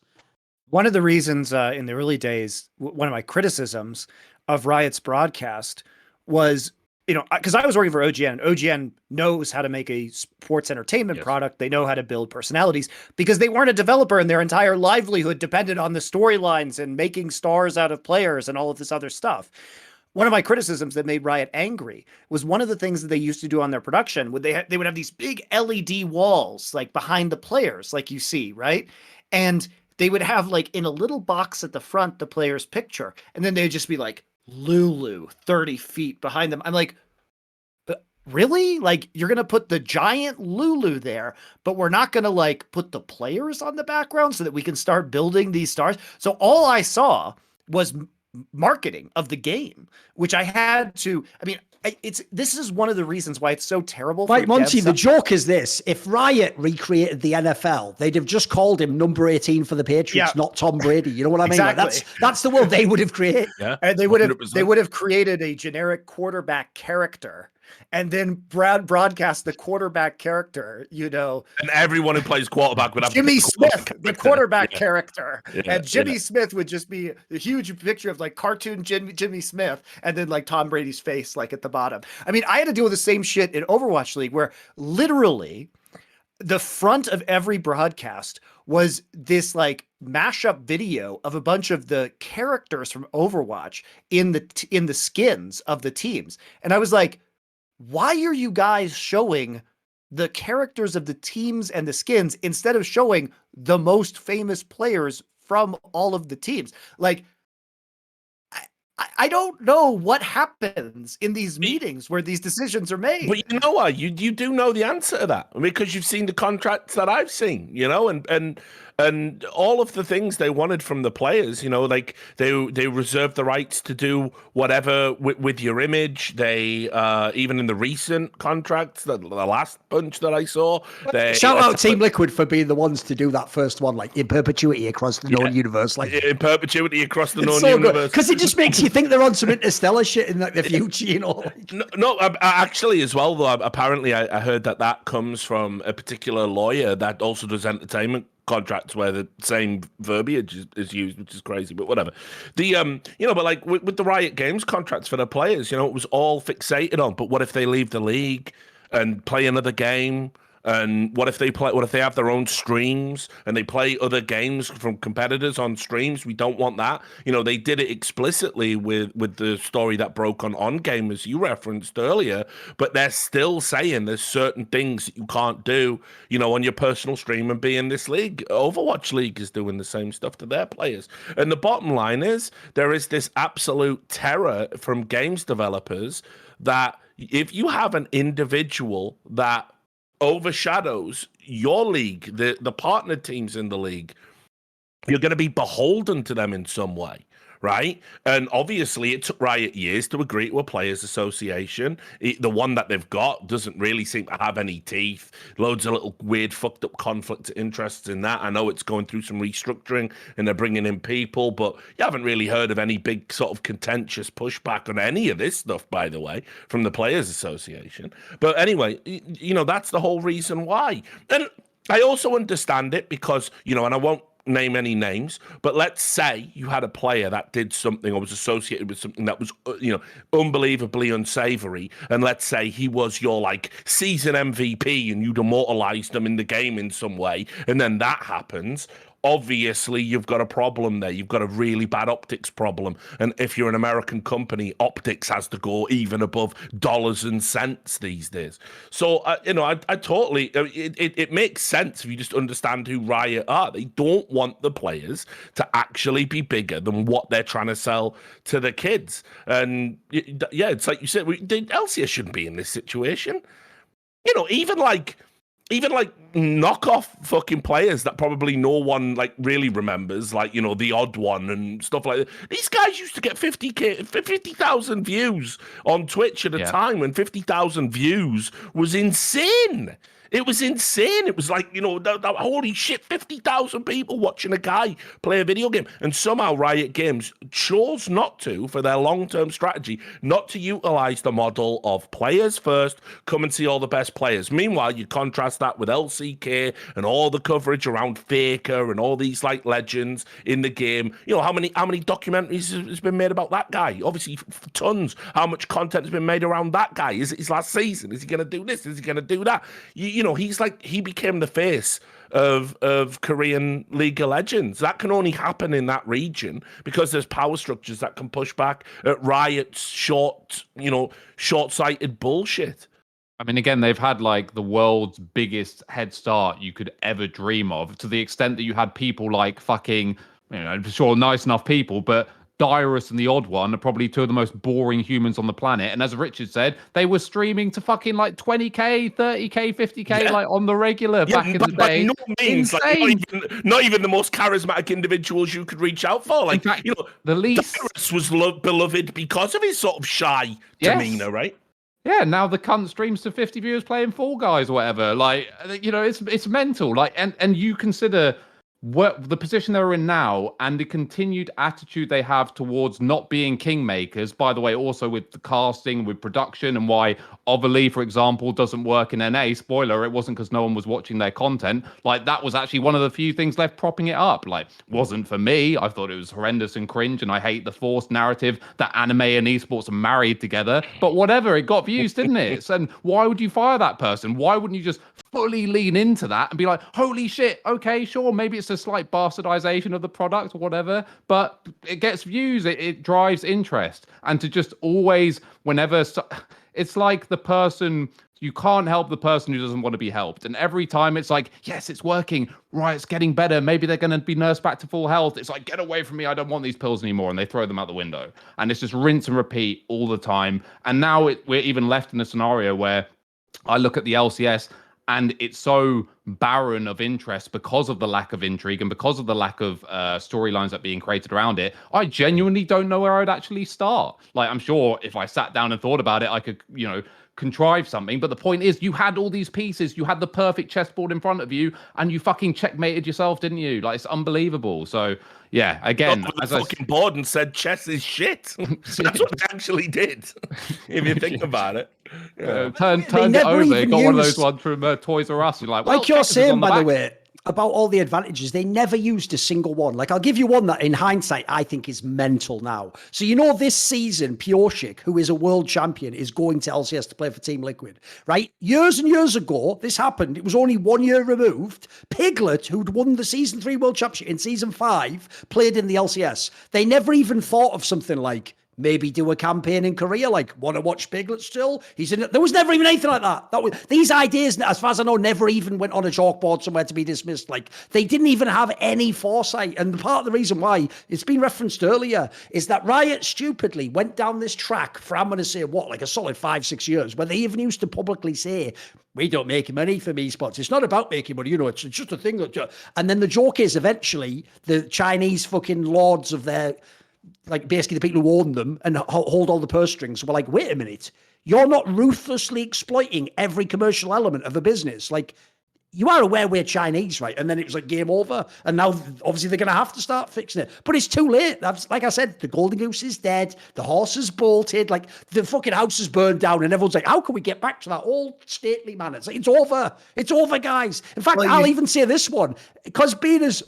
One of the reasons in the early days, one of my criticisms of Riot's broadcast was, you know, because I was working for OGN. OGN knows how to make a sports entertainment product. They know how to build personalities because they weren't a developer and their entire livelihood depended on the storylines and making stars out of players and all of this other stuff. One of my criticisms that made Riot angry was one of the things that they used to do on their production. They would have these big LED walls like behind the players, like you see, right? And they would have like in a little box at the front the player's picture, and then they'd just be like, Lulu 30 feet behind them. I'm like, really? Like, you're going to put the giant Lulu there, but we're not going to like put the players on the background so that we can start building these stars. So all I saw was marketing of the game, which I had to, I mean, this is one of the reasons why it's so terrible. Right, for Monty, devs. the joke is this. If Riot recreated the NFL, they'd have just called him number 18 for the Patriots, not Tom Brady. You know what I mean? Exactly. Like that's the world they would have created. Yeah. And they 100%. would have created a generic quarterback character and then broadcast the quarterback character, you know. And everyone who plays quarterback would have Jimmy Smith, the quarterback Yeah. character. Yeah, And Jimmy Smith would just be a huge picture of like cartoon Jimmy Smith and then like Tom Brady's face like at the bottom. I mean, I had to deal with the same shit in Overwatch League where literally the front of every broadcast was this like mashup video of a bunch of the characters from Overwatch in the skins of the teams. And I was like, why are you guys showing the characters of the teams and the skins instead of showing the most famous players from all of the teams? Like, I don't know what happens in these meetings where these decisions are made. But you know what? You do know the answer to that because you've seen the contracts that I've seen, you know, and all of the things they wanted from the players, you know, like they reserved the rights to do whatever with your image. They even in the recent contracts, the last bunch that I saw, Shout out Team Liquid for being the ones to do that first one, like in perpetuity across the known universe, like in perpetuity across the known so universe. because it just makes you think they're on some interstellar shit in like the future, you know. No, actually, as well though. Apparently, I heard that comes from a particular lawyer that also does entertainment contracts where the same verbiage is used, which is crazy, but whatever. The you know, but like with the Riot Games contracts for the players, you know, it was all fixated on. But what if they leave the league and play another game? And what if they have their own streams and they play other games from competitors on streams? We don't want that. You know, they did it explicitly with the story that broke on Game, as you referenced earlier, but they're still saying there's certain things that you can't do, you know, on your personal stream and be in this league. Overwatch League is doing the same stuff to their players. And the bottom line is there is this absolute terror from games developers that if you have an individual that overshadows your league, the partner teams in the league, you're going to be beholden to them in some way, right? And obviously it took Riot years to agree to a players association. The one that they've got doesn't really seem to have any teeth. Loads of little weird fucked up conflict of interests in that. I know it's going through some restructuring and they're bringing in people, but you haven't really heard of any big sort of contentious pushback on any of this stuff, by the way, from the players association. But anyway, you know, that's the whole reason why. And I also understand it because, you know, and I won't name any names, but let's say you had a player that did something or was associated with something that was, you know, unbelievably unsavory, and let's say he was your like season MVP and you'd immortalized him in the game in some way, and then that happens. Obviously, you've got a problem there. You've got a really bad optics problem. And if you're an American company, optics has to go even above dollars and cents these days. So, you know, I totally, it makes sense if you just understand who Riot are. They don't want the players to actually be bigger than what they're trying to sell to the kids. And yeah, it's like you said, the LCS shouldn't be in this situation. You know, even like knockoff fucking players that probably no one like really remembers, like, you know, the odd one and stuff like that. These guys used to get 50,000 views on Twitch at a time when 50,000 views was insane. It was insane. It was like, you know, holy shit, 50,000 people watching a guy play a video game. And somehow Riot Games chose not to, for their long-term strategy, not to utilize the model of players first, come and see all the best players. Meanwhile, you contrast that with LCK and all the coverage around Faker and all these like legends in the game. You know, how many documentaries has been made about that guy? Obviously, tons. How much content has been made around that guy? Is it his last season? Is he going to do this? Is he going to do that? You know, he became the face of Korean League of Legends. That can only happen in that region because there's power structures that can push back at Riot's short-sighted bullshit. I mean, again, they've had like the world's biggest head start you could ever dream of, to the extent that you had people like fucking, you know, I'm sure nice enough people, but Dyrus and the Odd One are probably two of the most boring humans on the planet. And as Richard said, they were streaming to fucking like 20k, 30k, 50k, like on the regular back in the day. By no means, Insane. like, not even the most charismatic individuals you could reach out for. Like, In fact, you know, the least Dyrus was beloved because of his sort of shy demeanor, right? Yeah, now the cunt streams to 50 viewers playing Fall Guys or whatever. Like, you know, it's mental. Like, and you consider what the position they're in now and the continued attitude they have towards not being kingmakers, by the way, also with the casting, with production, and why Overly, for example, doesn't work in NA. Spoiler, it wasn't because no one was watching their content. Like, that was actually one of the few things left propping it up. Like, wasn't for me. I thought it was horrendous and cringe, and I hate the forced narrative that anime and esports are married together. But whatever, it got views, didn't it? And why would you fire that person? Why wouldn't you just fully lean into that and be like, holy shit, okay, sure, maybe it's a slight bastardization of the product or whatever, but it gets views, it drives interest. And to just always, whenever, it's like the person, you can't help the person who doesn't want to be helped. And every time it's like, yes, it's working, right, it's getting better, maybe they're going to be nursed back to full health. It's like, get away from me, I don't want these pills anymore. And they throw them out the window. And it's just rinse and repeat all the time. And now we're even left in a scenario where I look at the LCS and it's so barren of interest because of the lack of intrigue and because of the lack of storylines that are being created around it. I genuinely don't know where I'd actually start. Like, I'm sure if I sat down and thought about it, I could, you know, contrive something. But the point is, you had all these pieces, you had the perfect chessboard in front of you, and you fucking checkmated yourself, didn't you? Like, it's unbelievable. So yeah, again, as I fucking board and said chess is shit. That's what they actually did. If you think about it, turned it over. Got one of those ones from Toys R Us. You're like, well, like you're saying, by the way, about all the advantages, they never used a single one. Like, I'll give you one that in hindsight, I think is mental now. So, you know, this season, Pioshik, who is a world champion, is going to LCS to play for Team Liquid, right? Years and years ago, this happened. It was only 1 year removed. Piglet, who'd won the Season 3 World Championship in Season 5, played in the LCS. They never even thought of something like, maybe do a campaign in Korea, like, want to watch Piglet still? He's in it. There was never even anything like that. These ideas, as far as I know, never even went on a chalkboard somewhere to be dismissed. Like, they didn't even have any foresight. And part of the reason why, it's been referenced earlier, is that Riot stupidly went down this track for, I'm going to say, like a solid 5-6 years, where they even used to publicly say, we don't make money from esports. It's not about making money, you know, it's just a thing that, and then the joke is eventually the Chinese fucking lords of their, like, basically the people who own them and hold all the purse strings were like, wait a minute, you're not ruthlessly exploiting every commercial element of a business. Like, you are aware we're Chinese, right? And then it was like game over. And now, obviously, they're going to have to start fixing it. But it's too late. Like I said, the golden goose is dead. The horse is bolted. Like, the fucking house is burned down. And everyone's like, how can we get back to that old stately manner? It's like, it's over. It's over, guys. In fact, I'll even say this one. Because being as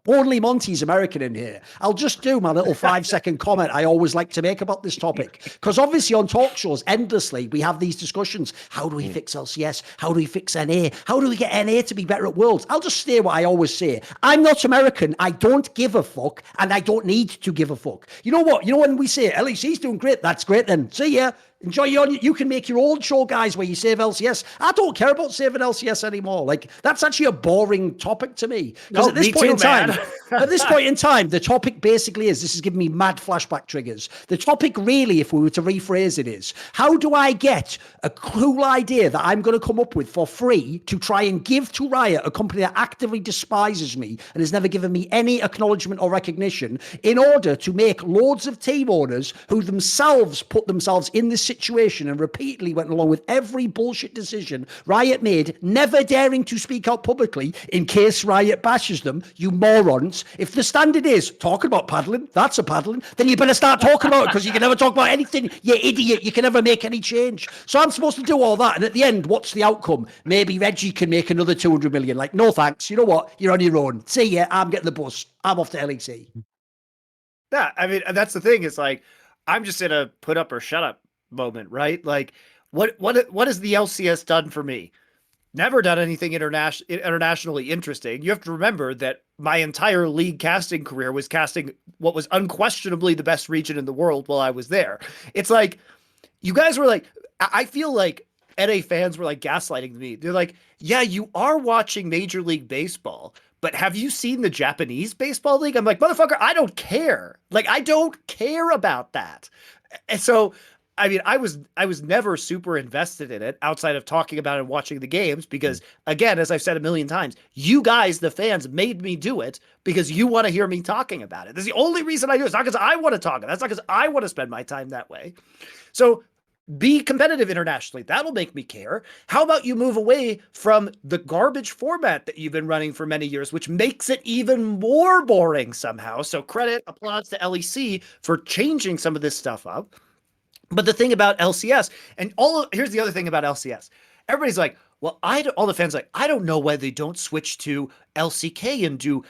only Monty's American in here, I'll just do my little 5-second comment I always like to make about this topic. Because obviously on talk shows, endlessly, we have these discussions. How do we fix LCS? How do we fix NA? How do we get NA to be better at Worlds? I'll just say what I always say. I'm not American. I don't give a fuck, and I don't need to give a fuck. You know what? You know when we say LEC's doing great, that's great then. See ya. Enjoy you can make your own show, guys, where you save LCS. I don't care about saving LCS anymore. Like, that's actually a boring topic to me. Because at this point in time, the topic basically is, this is giving me mad flashback triggers. The topic really, if we were to rephrase it, is, how do I get a cool idea that I'm going to come up with for free to try and give to Riot, a company that actively despises me and has never given me any acknowledgement or recognition, in order to make loads of team owners who themselves put themselves in this situation and repeatedly went along with every bullshit decision Riot made, never daring to speak out publicly in case Riot bashes them, you morons. If the standard is talking about paddling, that's a paddling, then you better start talking about it, because you can never talk about anything, you idiot. You can never make any change. So I'm supposed to do all that, and at the end, what's the outcome? Maybe Reggie can make another 200 million. Like, no thanks. You know what? You're on your own. See ya. I'm getting the bus. I'm off to LEC. Yeah, I mean, that's the thing. It's like, I'm just in a put up or shut up moment, right? Like, what has the LCS done for me? Never done anything internationally interesting. You have to remember that my entire league casting career was casting what was unquestionably the best region in the world while I was there. It's like, you guys were like, I feel like NA fans were like gaslighting me. They're like, yeah, you are watching Major League Baseball, But have you seen the Japanese baseball league? I'm like, motherfucker, I don't care. Like, I don't care about that. And so, I mean, I was never super invested in it outside of talking about it and watching the games because, again, as I've said a million times, you guys, the fans, made me do it because you want to hear me talking about it. That's the only reason I do it. It's not because I want to talk. That's not because I want to spend my time that way. So be competitive internationally. That'll make me care. How about you move away from the garbage format that you've been running for many years, which makes it even more boring somehow. So applause to LEC for changing some of this stuff up. But the thing about LCS here's the other thing about LCS. Everybody's like, well, all the fans are like, I don't know why they don't switch to LCK and do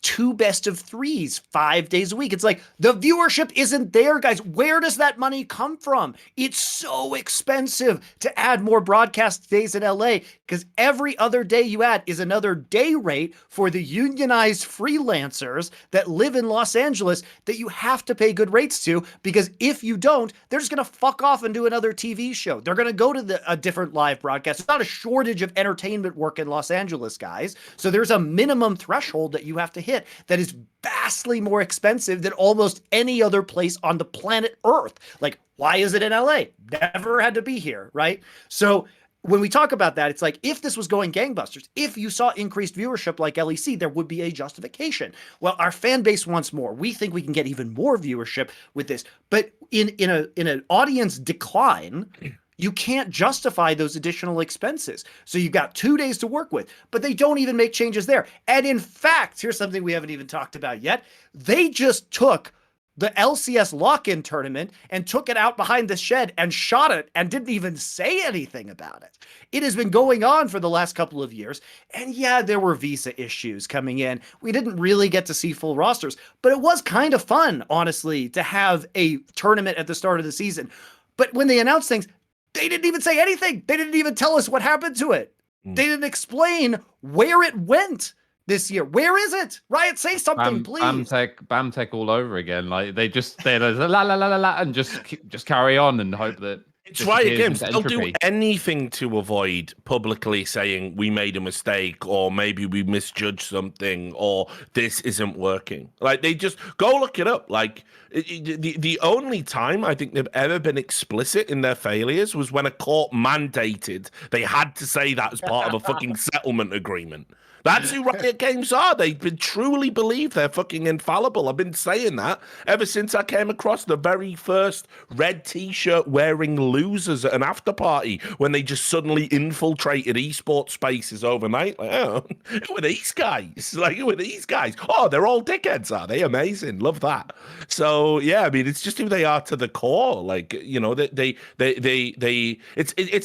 2 best of 3s 5 days a week. It's like the viewership isn't there, guys. Where does that money come from? It's so expensive to add more broadcast days in LA because every other day you add is another day rate for the unionized freelancers that live in Los Angeles that you have to pay good rates to, because if you don't, they're just going to fuck off and do another TV show. They're going to go to a different live broadcast. It's not a shortage of entertainment work in Los Angeles, guys. So there's a minimum threshold that you have to hit that is vastly more expensive than almost any other place on the planet Earth. Like, why is it in LA? Never had to be here, right? So when we talk about that, it's like, if this was going gangbusters, if you saw increased viewership like LEC, there would be a justification. Well, our fan base wants more. We think we can get even more viewership with this. But in an audience decline, you can't justify those additional expenses. So you've got 2 days to work with, but they don't even make changes there. And in fact, here's something we haven't even talked about yet. They just took the LCS lock-in tournament and took it out behind the shed and shot it and didn't even say anything about it. It has been going on for the last couple of years. And yeah, there were visa issues coming in. We didn't really get to see full rosters, but it was kind of fun, honestly, to have a tournament at the start of the season. But when they announced things, they didn't even say anything. They didn't even tell us what happened to it. They didn't explain where it went this year. Where is it? Riot, say something, please. BAMTech all over again. Like they're la la la la la and just carry on and hope that it's Riot Games. They'll do anything to avoid publicly saying we made a mistake or maybe we misjudged something or this isn't working. Like, they just go look it up. Like, the only time I think they've ever been explicit in their failures was when a court mandated they had to say that as part of a fucking settlement agreement. That's who Riot Games are. They truly believe they're fucking infallible. I've been saying that ever since I came across the very first red t-shirt wearing losers at an after party when they just suddenly infiltrated esports spaces overnight. Like, oh, who are these guys? Like, who are these guys? Oh, they're all dickheads, are they? Amazing. Love that. So yeah, I mean, it's just who they are to the core. Like, you know, it's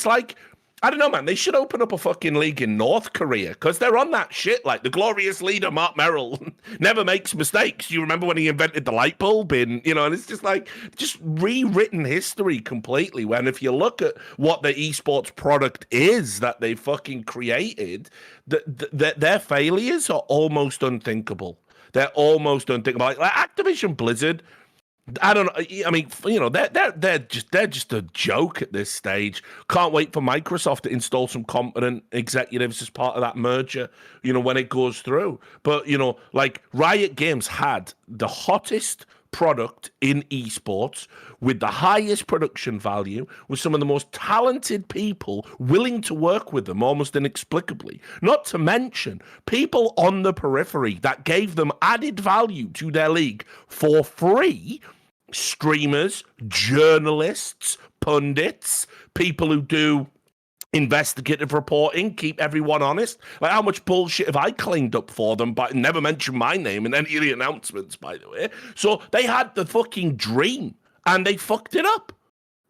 like, I don't know, man. They should open up a fucking league in North Korea because they're on that shit. Like, the glorious leader, Mark Merrill, never makes mistakes. You remember when he invented the light bulb? And it's just like, just rewritten history completely. When if you look at what the esports product is that they fucking created, their failures are almost unthinkable. They're almost unthinkable. Like Activision Blizzard, I don't know. I mean, they're just a joke at this stage. Can't wait for Microsoft to install some competent executives as part of that merger, when it goes through. But, like Riot Games had the hottest product in esports with the highest production value, with some of the most talented people willing to work with them almost inexplicably. Not to mention people on the periphery that gave them added value to their league for free. Streamers, journalists, pundits, people who do investigative reporting, keep everyone honest. Like, how much bullshit have I cleaned up for them, but never mentioned my name in any of the announcements, by the way. So they had the fucking dream and they fucked it up.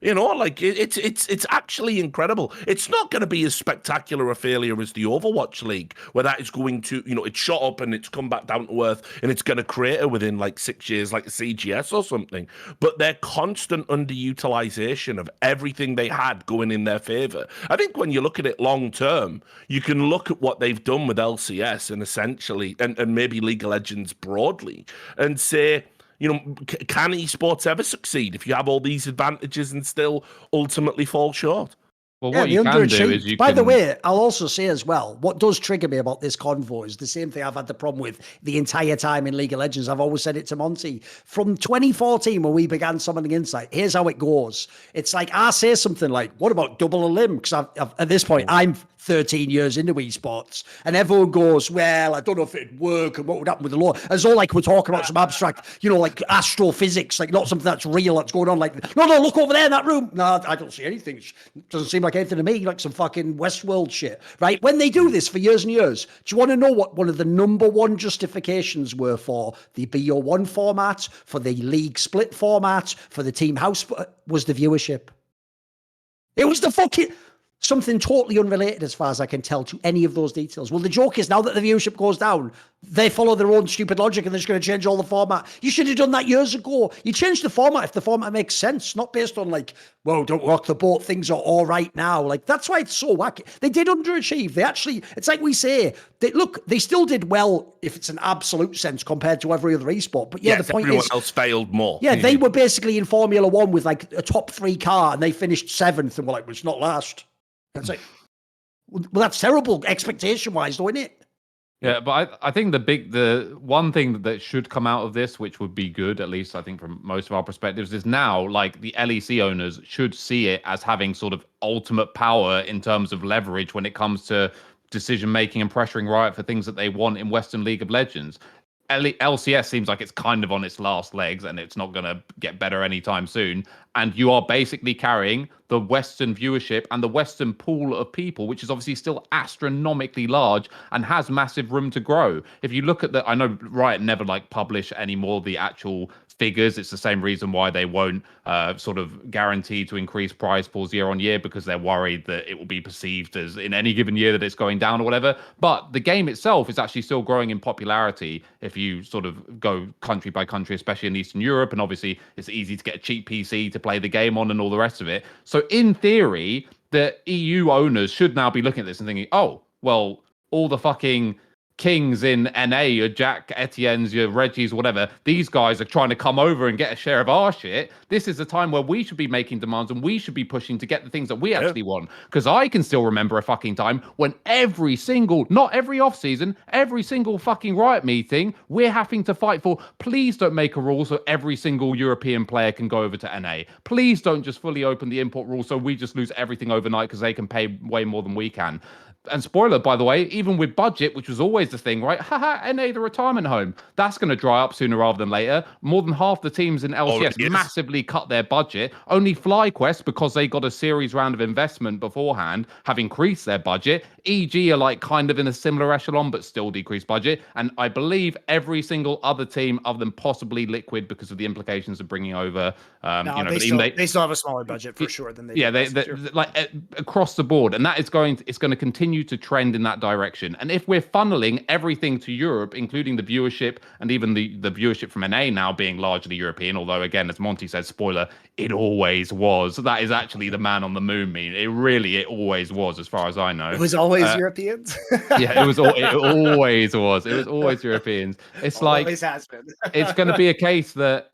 Like it's actually incredible. It's not going to be as spectacular a failure as the Overwatch League, where that is going to, it's shot up and it's come back down to earth and it's going to crater within like 6 years, like a CGS or something. But their constant underutilization of everything they had going in their favor. I think when you look at it long term, you can look at what they've done with LCS and essentially, and maybe League of Legends broadly, and say, can esports ever succeed if you have all these advantages and still ultimately fall short? Well, Yeah, what the you can do is underachieved. you By the can. way, I'll also say as well, what does trigger me about this convo is the same thing I've had the problem with the entire time in League of Legends. I've always said it to Monty. From 2014, when we began Summoning Insight, here's how it goes. It's like I say something like, what about double a limb? Because at this point, I'm 13 years into esports, and everyone goes, well, I don't know if it'd work and what would happen with the law. As though like we're talking about some abstract, like astrophysics, like not something that's real that's going on. Like, no, look over there in that room. No, I don't see anything. It doesn't seem like anything to me, like some fucking Westworld shit, right? When they do this for years and years, do you want to know what one of the number one justifications were for the BO1 format, for the league split format, for the team house, was the viewership. It was the fucking something totally unrelated, as far as I can tell, to any of those details. Well, the joke is now that the viewership goes down, they follow their own stupid logic and they're just going to change all the format. You should have done that years ago. You change the format if the format makes sense, not based on like, whoa, don't rock the boat, things are all right now. Like, that's why it's so wacky. They did underachieve. They actually, it's like we say, they still did well if it's an absolute sense compared to every other esport. But yeah, yes, the point everyone is, else failed more. yeah, they were basically in Formula One with like a top 3 car and they finished 7th and were like, well, it's not last. It's like, well, that's terrible expectation-wise, though, isn't it? Yeah, but I think the one thing that should come out of this, which would be good, at least I think from most of our perspectives, is now like the LEC owners should see it as having sort of ultimate power in terms of leverage when it comes to decision making and pressuring Riot for things that they want in Western League of Legends. LCS seems like it's kind of on its last legs and it's not going to get better anytime soon. And you are basically carrying the Western viewership and the Western pool of people, which is obviously still astronomically large and has massive room to grow. If you look at I know Riot never like publish anymore the actual figures. It's the same reason why they won't sort of guarantee to increase prize pools year on year, because they're worried that it will be perceived as in any given year that it's going down or whatever. But the game itself is actually still growing in popularity if you sort of go country by country, especially in Eastern Europe. And obviously it's easy to get a cheap PC to play the game on and all the rest of it. So in theory, the EU owners should now be looking at this and thinking, oh, well, all the fucking Kings in NA, your Jack Etienne's, your Reggie's, whatever, these guys are trying to come over and get a share of our shit. This is the time where we should be making demands and we should be pushing to get the things that we actually want. Because I can still remember a fucking time when every single, not every off season, every single fucking Riot meeting, we're having to fight for, please don't make a rule so every single European player can go over to NA. Please don't just fully open the import rule so we just lose everything overnight because they can pay way more than we can. And spoiler, by the way, even with budget, which was always the thing, right? Haha, NA, the retirement home. That's going to dry up sooner rather than later. More than half the teams in LCS massively cut their budget. Only FlyQuest, because they got a series round of investment beforehand, have increased their budget. EG are like kind of in a similar echelon, but still decreased budget. And I believe every single other team other than possibly Liquid, because of the implications of bringing over, they still have a smaller budget for sure than they yeah, did they like across the board, and that is going to continue to trend in that direction. And if we're funneling everything to Europe, including the viewership and even the viewership from NA now being largely European, although again, as Monty said, spoiler, it always was. That is actually the man on the moon meme. It always was, as far as I know. It was always Europeans. Yeah, it always was. It was always Europeans. It's always has been. It's going to be a case that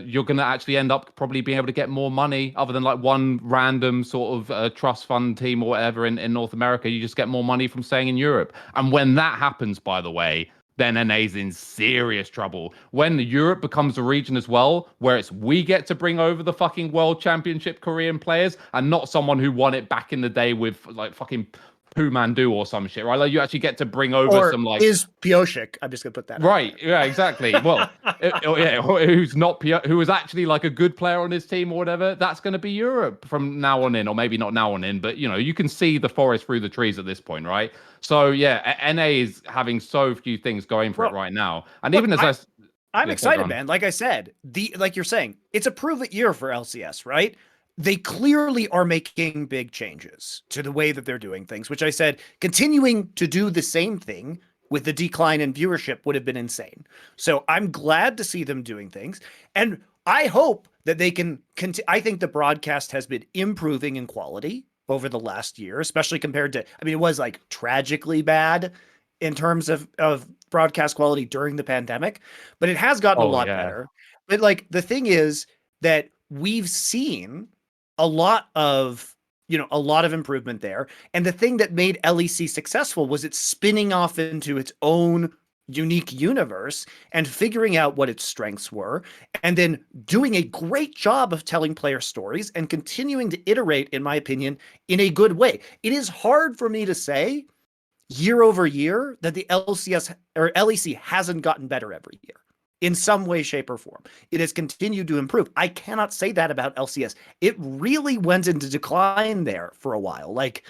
you're going to actually end up probably being able to get more money other than like one random sort of trust fund team or whatever in North America. You just get more money from staying in Europe. And when that happens, by the way, then NA's in serious trouble. When Europe becomes a region as well, where we get to bring over the fucking World Championship Korean players and not someone who won it back in the day with like fucking Pu Mandu or some shit, right? Like you actually get to bring over some like is Pioshik. I'm just gonna put that right. Yeah, exactly. Well, who's not who is actually like a good player on his team or whatever. That's going to be Europe from now on in, or maybe not now on in, but you can see the forest through the trees at this point, right? So yeah, NA is having so few things going for it right now, and even as I'm excited, man. Like I said, like you're saying, it's a prove-it year for LCS, right? They clearly are making big changes to the way that they're doing things, which I said, continuing to do the same thing with the decline in viewership would have been insane. So I'm glad to see them doing things. And I hope that they can I think the broadcast has been improving in quality over the last year, especially compared to, it was like tragically bad in terms of broadcast quality during the pandemic, but it has gotten a lot better. But like the thing is that we've seen a lot of a lot of improvement there. And the thing that made LEC successful was it spinning off into its own unique universe and figuring out what its strengths were, and then doing a great job of telling player stories and continuing to iterate, in my opinion, in a good way. It is hard for me to say year over year that the LCS or LEC hasn't gotten better every year in some way, shape, or form. It has continued to improve. I cannot say that about LCS. It really went into decline there for a while. Like,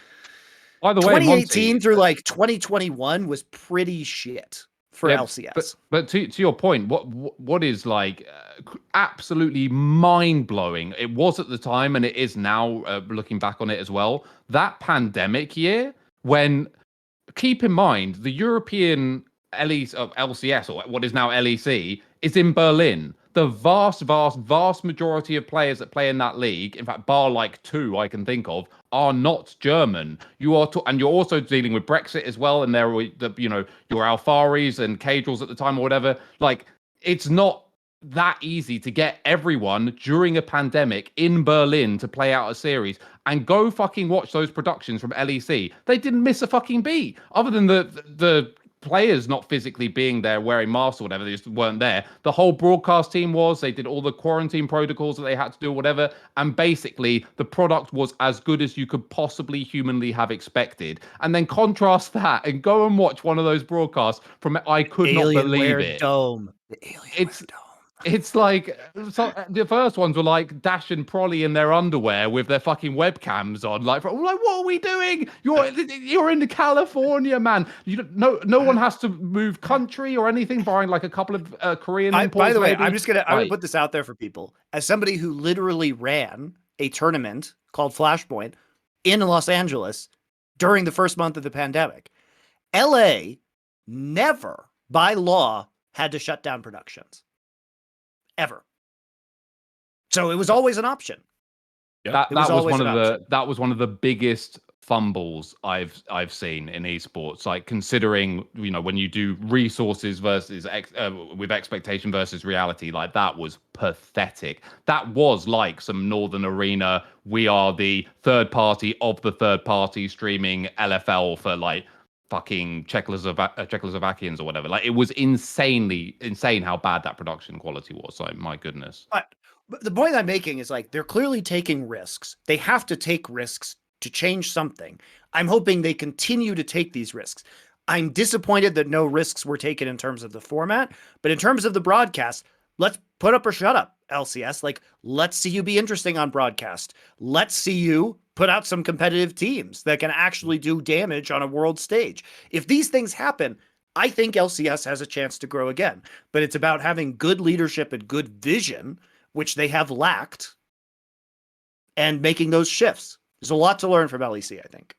by the way, 2018 Monty, through like 2021 was pretty shit for LCS. But to your point, what is like absolutely mind blowing? It was at the time, and it is now. Looking back on it as well, that pandemic year when, keep in mind, the European LCS, or what is now LEC, is in Berlin. The vast majority of players that play in that league, in fact, bar like 2 I can think of, are not German. And you're also dealing with Brexit as well, and there were your Alfaris and Cadrals at the time or whatever. Like, it's not that easy to get everyone during a pandemic in Berlin to play out a series. And go fucking watch those productions from LEC. They didn't miss a fucking beat, other than the players not physically being there wearing masks or whatever. They just weren't there. The whole broadcast team they did all the quarantine protocols that they had to do or whatever, and basically the product was as good as you could possibly humanly have expected. And then contrast that and go and watch one of those broadcasts from I could not believe it. Dome. The Alienware Dome. It's like, so the first ones were like Dash and Prolly in their underwear with their fucking webcams on. Like, what are we doing? You're in California, man. No one has to move country or anything, barring like a couple of Korean imports. By the way, maybe. I'm gonna put this out there for people. As somebody who literally ran a tournament called Flashpoint in Los Angeles during the first month of the pandemic, LA never, by law, had to shut down productions. Ever. So it was always an option. That was one of the biggest fumbles I've seen in esports. Like, considering when you do resources versus with expectation versus reality, like, that was pathetic. That was like some Northern Arena. We are the third party of the third party streaming LFL for like fucking Czechoslovakians or whatever. Like, it was insane how bad that production quality was. Like, my goodness. But the point I'm making is, like, they're clearly taking risks. They have to take risks to change something. I'm hoping they continue to take these risks. I'm disappointed that no risks were taken in terms of the format, but in terms of the broadcast, let's put up or shut up, LCS. Like, let's see you be interesting on broadcast. Let's see you put out some competitive teams that can actually do damage on a world stage. If these things happen, I think LCS has a chance to grow again. But it's about having good leadership and good vision, which they have lacked, and making those shifts. There's a lot to learn from LEC, I think.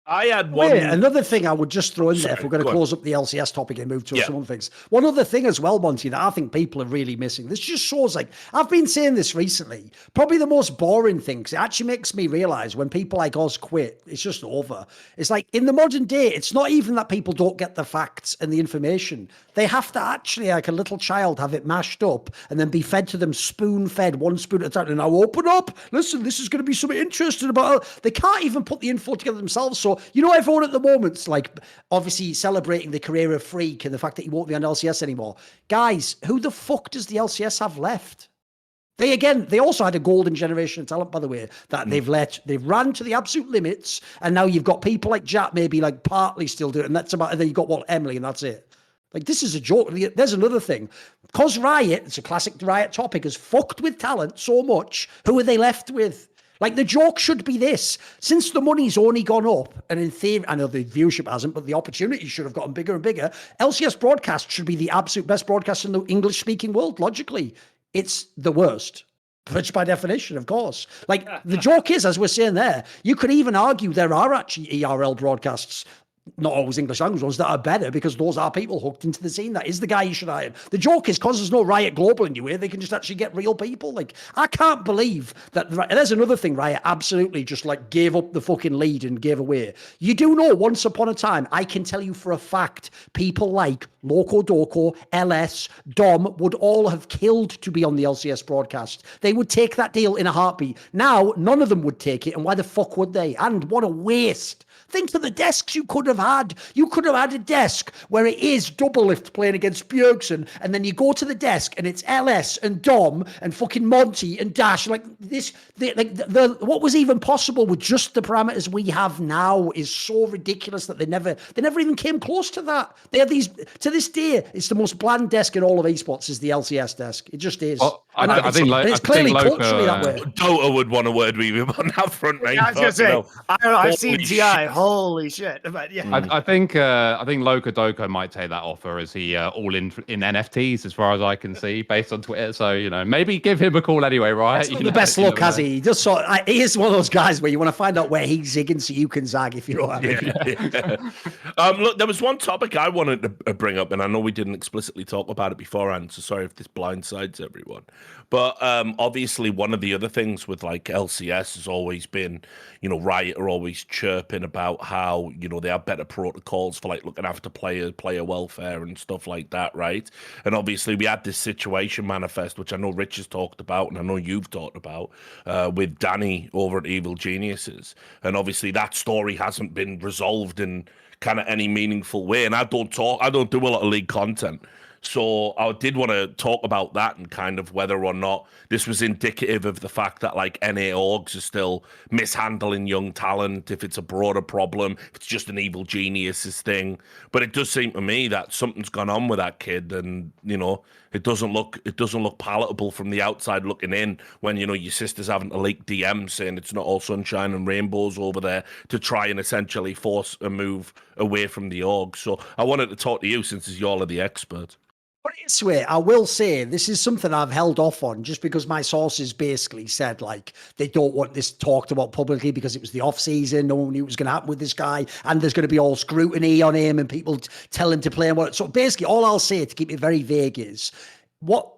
I had one. Wait, another thing I would just throw in there, if we're going to close up the LCS topic and move to some other things. One other thing as well, Monty, that I think people are really missing. This just shows, like, I've been saying this recently, probably the most boring thing, because it actually makes me realize when people like us quit, it's just over. It's like, in the modern day, it's not even that people don't get the facts and the information. They have to actually, like a little child, have it mashed up and then be fed to them spoon-fed, one spoon at a time. And now open up. Listen, this is going to be something interesting about it. They can't even put the info together themselves. So, everyone at the moment's like obviously celebrating the career of Freak and the fact that he won't be on LCS anymore. Guys, who the fuck does the LCS have left? They also had a golden generation of talent, by the way, that they've ran to the absolute limits. And now you've got people like Jack, maybe like partly still do it. And that's about, and then you've got Emily, and that's it. Like, this is a joke. There's another thing. Because Riot, it's a classic Riot topic, has fucked with talent so much, who are they left with? Like, the joke should be this. Since the money's only gone up, and in theory, I know the viewership hasn't, but the opportunities should have gotten bigger and bigger, LCS broadcast should be the absolute best broadcast in the English-speaking world, logically. It's the worst, which by definition, of course. Like, the joke is, as we're saying there, you could even argue there are actually ERL broadcasts not always English language ones, that are better, because those are people hooked into the scene. That is the guy you should hire. The joke is, because there's no Riot Global anywhere, they can just actually get real people. Like, I can't believe that. And there's another thing, Riot absolutely just like gave up the fucking lead and gave away. You do know, once upon a time, I can tell you for a fact, people like Loco Doco, LS, Dom would all have killed to be on the LCS broadcast. They would take that deal in a heartbeat. Now, none of them would take it, and why the fuck would they? And what a waste. Think of the desks you could have had. You could have had a desk where it is Doublelift playing against Bjergsen, and then you go to the desk and it's LS and Dom and fucking Monty and Dash. Like this, what was even possible with just the parameters we have now is so ridiculous that they never even came close to that. They have these, to this day, it's the most bland desk in all of esports is the LCS desk. It just is. Oh, I think it's clearly culturally that way. Dota would want a word with him on that front, mate. I was gonna say, I don't know. I've seen Holy TI. shit. Holy shit! But yeah, I think Loco Doco might take that offer as he all in NFTs, as far as I can see, based on Twitter. So maybe give him a call anyway, right? The best look, has he? Just he is one of those guys where you want to find out where he's zigging so you can zag, if you know what I mean. Yeah. Look, there was one topic I wanted to bring up, and I know we didn't explicitly talk about it beforehand, so sorry if this blindsides everyone. But obviously, one of the other things with like LCS has always been, Riot are always chirping about how they have better protocols for like looking after player welfare and stuff like that, right? And obviously, we had this situation manifest, which I know Rich has talked about, and I know you've talked about, with Danny over at Evil Geniuses, and obviously that story hasn't been resolved in kind of any meaningful way. And I don't do a lot of league content. So I did want to talk about that and kind of whether or not this was indicative of the fact that like NA orgs are still mishandling young talent, if it's a broader problem, if it's just an Evil Geniuses thing. But it does seem to me that something's gone on with that kid, and it doesn't look palatable from the outside looking in when your sister's having to leak DMs saying it's not all sunshine and rainbows over there to try and essentially force a move away from the org. So I wanted to talk to you since you all are the expert. But this way, I will say this is something I've held off on just because my sources basically said like they don't want this talked about publicly because it was the off season. No one knew what was going to happen with this guy, and there's going to be all scrutiny on him and people tell him to play and what. So basically, all I'll say to keep it very vague is what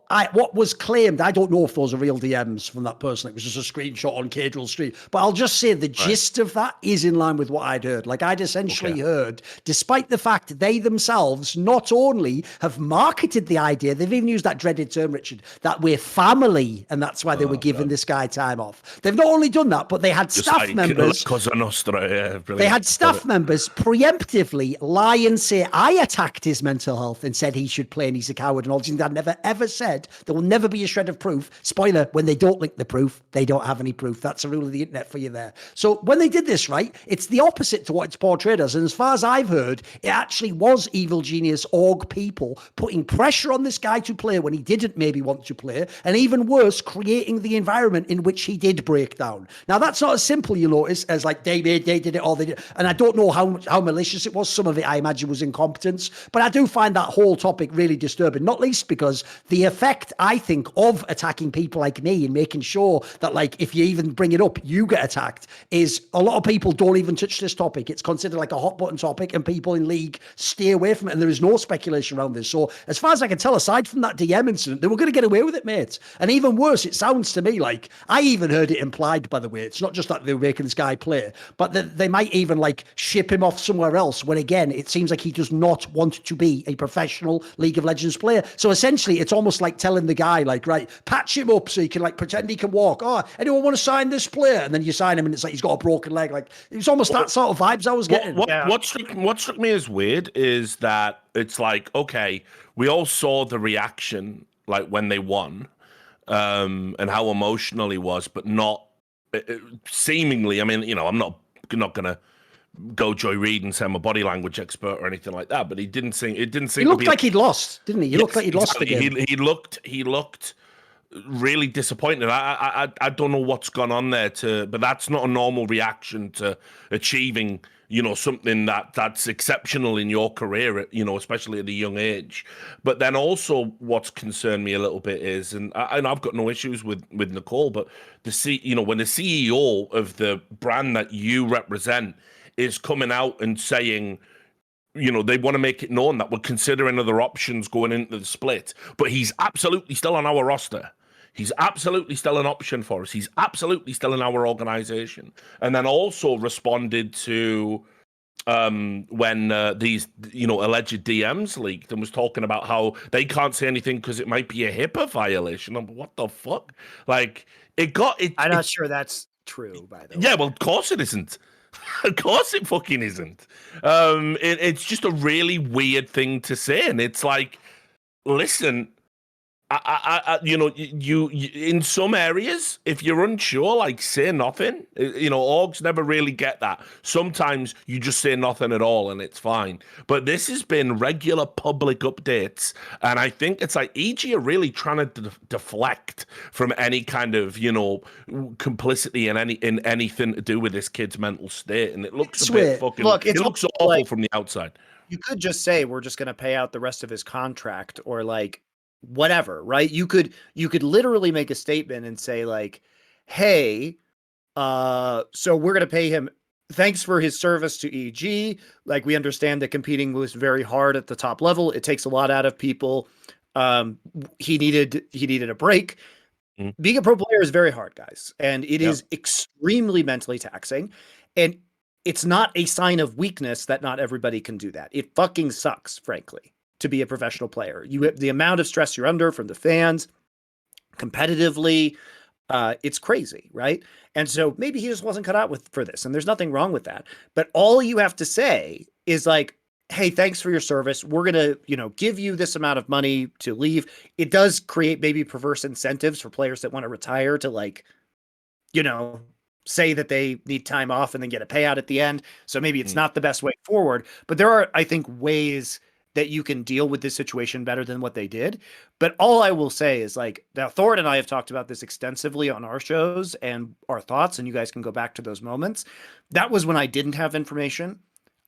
was claimed. I don't know if those are real DMs from that person. It was just a screenshot on Cadrill's stream. But I'll just say the gist of that is in line with what I'd heard. Like I'd essentially heard, despite the fact they themselves not only have marketed the idea, they've even used that dreaded term, Richard, that we're family, and that's why they were giving this guy time off. They've not only done that, but they had Just staff like members. Cosa Nostra, yeah, They had staff members preemptively lie and say, I attacked his mental health and said he should play and he's a coward and all these things. I never ever said there will never be a shred of proof. Spoiler, when they don't link the proof, they don't have any proof. That's a rule of the internet for you there. So when they did this, right, it's the opposite to what it's portrayed as. And as far as I've heard, it actually was Evil Genius org people putting pressure on this guy to play when he didn't maybe want to play. And even worse, creating the environment in which he did break down. Now, that's not as simple, you notice, as like they did it or they did. And I don't know how malicious it was. Some of it, I imagine, was incompetence. But I do find that whole topic really disturbing, not least because the effect, I think, of attacking people like me and making sure that, like, if you even bring it up, you get attacked, is a lot of people don't even touch this topic. It's considered like a hot button topic and people in league stay away from it. And there is no speculation around this. So as far as I can tell, aside from that DM incident, they were going to get away with it, mate. And even worse, it sounds to me like, I even heard it implied, by the way, it's not just that they were making this guy play, but that they might even like ship him off somewhere else when, again, it seems like he does not want to be a professional League of Legends player. So essentially, it's almost like telling the guy, like, right, patch him up so he can like pretend he can walk. Oh, anyone want to sign this player? And then you sign him and it's like he's got a broken leg. Like, it was almost that sort of vibes I was getting. What struck me as weird is that it's like, okay, we all saw the reaction like when they won, and how emotional he was, but not seemingly. I mean, I'm not gonna go Joy Reid and say I'm a body language expert or anything like that, but it didn't seem. He looked like he'd lost, didn't he? He looked like he'd lost the game. He looked really disappointed. I don't know what's gone on there but that's not a normal reaction to achieving, something that's exceptional in your career, especially at a young age. But then also what's concerned me a little bit is, and I've got no issues with Nicole, but when the CEO of the brand that you represent is coming out and saying, they want to make it known that we're considering other options going into the split, but he's absolutely still on our roster. He's absolutely still an option for us. He's absolutely still in our organization. And then also responded to when these alleged DMs leaked, and was talking about how they can't say anything because it might be a HIPAA violation. I'm like, what the fuck? Like, I'm not sure that's true, by the way. Yeah, well, of course it isn't. Of course it fucking isn't. It's just a really weird thing to say, and it's like, listen, you in some areas, if you're unsure, like, say nothing. Orgs never really get that. Sometimes you just say nothing at all and it's fine. But this has been regular public updates, and I think it's like EG are really trying to deflect from any kind of complicity in anything to do with this kid's mental state, and it looks a bit fucking. It looks awful from the outside. You could just say we're just going to pay out the rest of his contract, or like whatever, right? You could literally make a statement and say like, hey, so we're going to pay him, thanks for his service to EG. Like, we understand that competing was very hard at the top level. It takes a lot out of people. He needed a break. Being a pro player is very hard, guys, and it is extremely mentally taxing, and it's not a sign of weakness that not everybody can do that. It fucking sucks, frankly, to be a professional player. You have the amount of stress you're under from the fans, competitively, it's crazy, right? And so maybe he just wasn't cut out for this, and there's nothing wrong with that. But all you have to say is like, hey, thanks for your service. We're going to, give you this amount of money to leave. It does create maybe perverse incentives for players that want to retire to, like, say that they need time off and then get a payout at the end. So maybe it's not the best way forward, but there are, I think, ways that you can deal with this situation better than what they did. But all I will say is, like, now Thorin and I have talked about this extensively on our shows and our thoughts, and you guys can go back to those moments. That was when I didn't have information.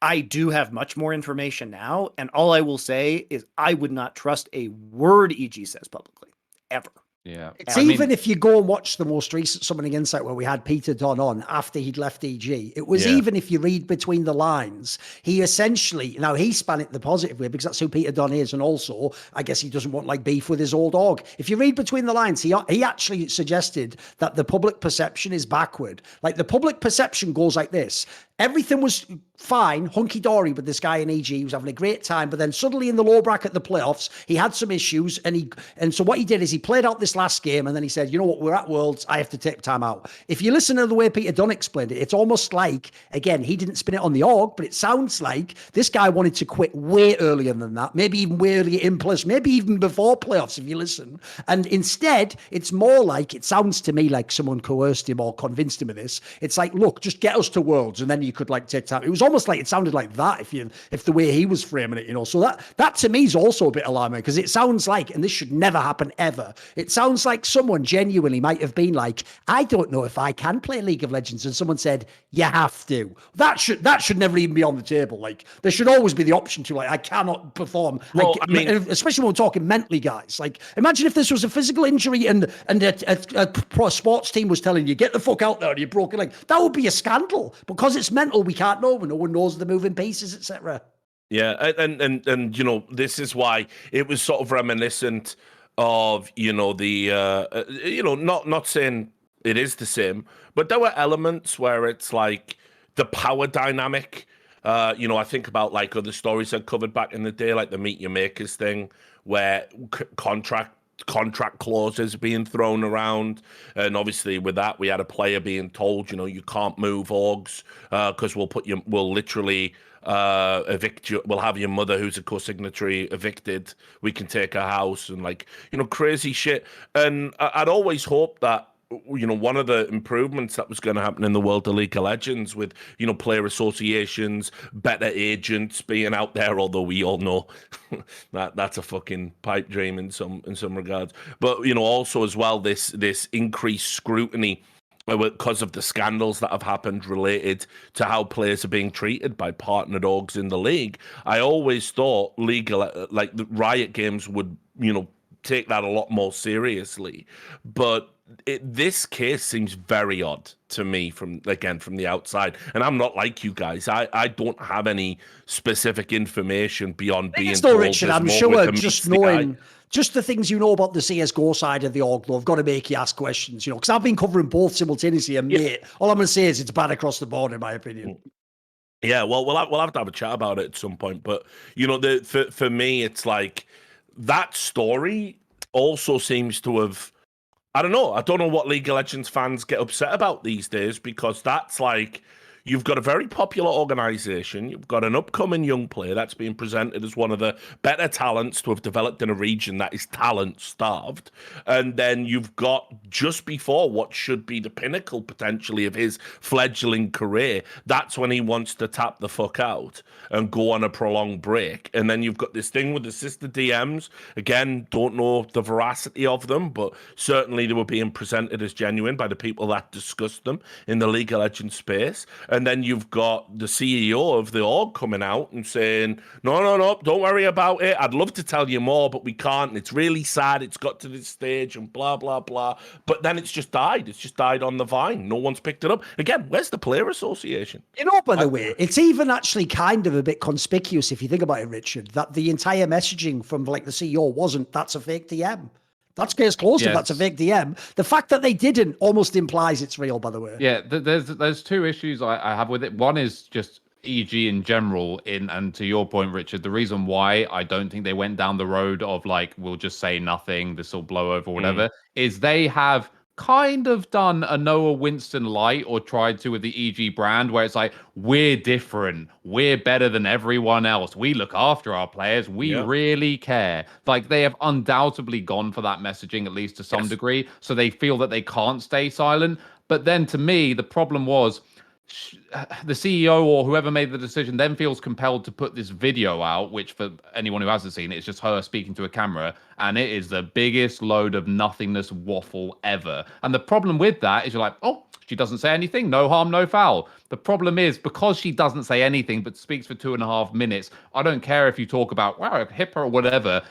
I do have much more information now. And all I will say is I would not trust a word EG says publicly, ever. Yeah. It's even if you go and watch the most recent Summoning Insight where we had Peter Dunn on after he'd left EG, it was even if you read between the lines, he essentially, now he span it the positive way because that's who Peter Dunn is. And also, I guess he doesn't want like beef with his old dog. If you read between the lines, he actually suggested that the public perception is backward. Like, the public perception goes like this. Everything was fine, hunky-dory with this guy in EG. He was having a great time, but then suddenly in the low bracket, the playoffs, he had some issues, and so what he did is he played out this last game, and then he said, you know what, we're at Worlds, I have to take time out. If you listen to the way Peter Dunn explained it, it's almost like, again, he didn't spin it on the org, but it sounds like this guy wanted to quit way earlier than that, maybe even way earlier in plus, maybe even before playoffs, if you listen. And instead, it's more like, it sounds to me like someone coerced him or convinced him of this. It's like, look, just get us to Worlds, and then you could like take time. It was almost like, it sounded like that if the way he was framing it, so that to me is also a bit alarming, because it sounds like, and this should never happen ever, it sounds like someone genuinely might have been like, I don't know if I can play League of Legends, and someone said, you have to. That should never even be on the table. Like, there should always be the option to, like, I cannot perform. Well, I mean, especially when we're talking mentally, guys. Like, imagine if this was a physical injury and a pro sports team was telling you, get the fuck out there, and you broke it. Like, that would be a scandal. Because it's mental, we can't know. No one knows the moving pieces, etc. Yeah, and this is why it was sort of reminiscent of not saying it is the same, but there were elements where it's like the power dynamic. I think about like other stories I covered back in the day, like the Meet Your Makers thing, where contract clauses being thrown around, and obviously with that we had a player being told, you can't move orgs because we'll literally evict you, we'll have your mother who's a co-signatory evicted, we can take her house, and like crazy shit. And I'd always hoped that one of the improvements that was going to happen in the world of League of Legends with, player associations, better agents being out there, although we all know that's a fucking pipe dream in some regards. But, also as well, this increased scrutiny because of the scandals that have happened related to how players are being treated by partnered orgs in the league. I always thought the Riot Games would, take that a lot more seriously. But this case seems very odd to me from the outside, and I'm not like you guys. I don't have any specific information beyond being Still, told Richard, there's I'm more sure with the just meets the eye. knowing just the things you know about the CSGO side of the org, though, I've got to make you ask questions, you know, because I've been covering both simultaneously, and mate, all I'm going to say is it's bad across the board, in my opinion. Yeah, well, we'll have to have a chat about it at some point. But you know, for me, it's like that story also seems to have. I don't know. I don't know what League of Legends fans get upset about these days, because that's like, you've got a very popular organization. You've got an upcoming young player that's being presented as one of the better talents to have developed in a region that is talent starved. And then you've got, just before what should be the pinnacle potentially of his fledgling career, that's when he wants to tap the fuck out and go on a prolonged break. And then you've got this thing with the sister DMs. Again, don't know the veracity of them, but certainly they were being presented as genuine by the people that discussed them in the League of Legends space. And then you've got the CEO of the org coming out and saying, no, don't worry about it. I'd love to tell you more, but we can't. It's really sad. It's got to this stage and blah, blah, blah. But then it's just died. It's just died on the vine. No one's picked it up. Again, where's the player association? You know, by the way, it's even actually kind of a bit conspicuous, if you think about it, Richard, that the entire messaging from like the CEO wasn't, that's a fake DM. That's case closed if that's a fake DM. The fact that they didn't almost implies it's real, by the way. Yeah, there's two issues I have with it. One is just EG in general, and to your point, Richard, the reason why I don't think they went down the road of like, we'll just say nothing, this will blow over, whatever, is they have kind of done a Noah Winston light, or tried to with the EG brand, where it's like, we're different, we're better than everyone else, we look after our players, we really care. Like, they have undoubtedly gone for that messaging, at least to some degree, so they feel that they can't stay silent. But then to me, the problem was, the CEO or whoever made the decision then feels compelled to put this video out, which for anyone who hasn't seen it, it's just her speaking to a camera, and it is the biggest load of nothingness waffle ever. And the problem with that is, you're like, oh, she doesn't say anything, no harm, no foul. The problem is, because she doesn't say anything but speaks for 2.5 minutes, I don't care if you talk about, wow, hip or whatever,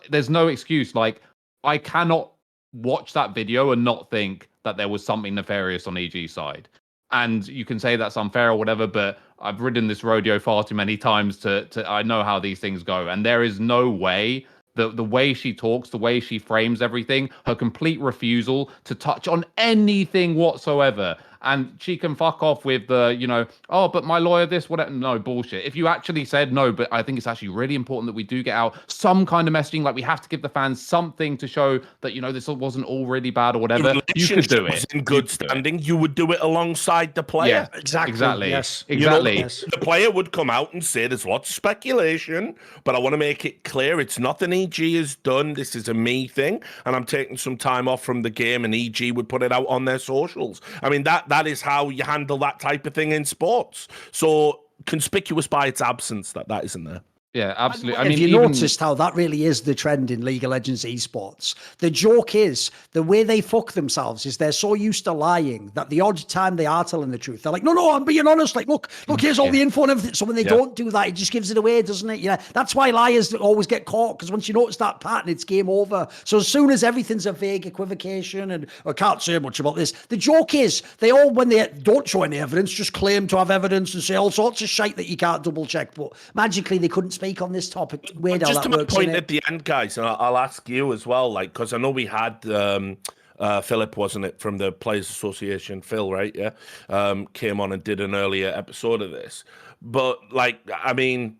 there's no excuse. Like, I cannot watch that video and not think that there was something nefarious on EG's side. And you can say that's unfair or whatever, but I've ridden this rodeo far too many times to I know how these things go. And there is no way, the way she talks, the way she frames everything, her complete refusal to touch on anything whatsoever. And she can fuck off with the, you know, oh, but my lawyer this, whatever. No, bullshit. If you actually said no, but I think it's actually really important that we do get out some kind of messaging, like we have to give the fans something to show that, you know, this wasn't all really bad or whatever, you could do it. In good standing, you would do it alongside the player. Yeah, exactly. Yes. Exactly. You know, the player would come out and say, there's lots of speculation, but I want to make it clear it's nothing EG has done. This is a me thing, and I'm taking some time off from the game, and EG would put it out on their socials. I mean, that is how you handle that type of thing in sports. So conspicuous by its absence that isn't there. Yeah, absolutely. Have you noticed how that really is the trend in League of Legends esports? The joke is, the way they fuck themselves is they're so used to lying that the odd time they are telling the truth, they're like, no, I'm being honest. Like, look, here's all the info and everything. So when they don't do that, it just gives it away, doesn't it? Yeah, that's why liars always get caught, because once you notice that pattern, it's game over. So as soon as everything's a vague equivocation and I can't say much about this, the joke is they all, when they don't show any evidence, just claim to have evidence and say all sorts of shite that you can't double check. But magically, they couldn't speak on this topic. Weird how just that to my works, point at the end, guys, and I'll ask you as well, like, because I know we had Philip, wasn't it, from the Players Association, Phil, right? Yeah, came on and did an earlier episode of this. But like, I mean,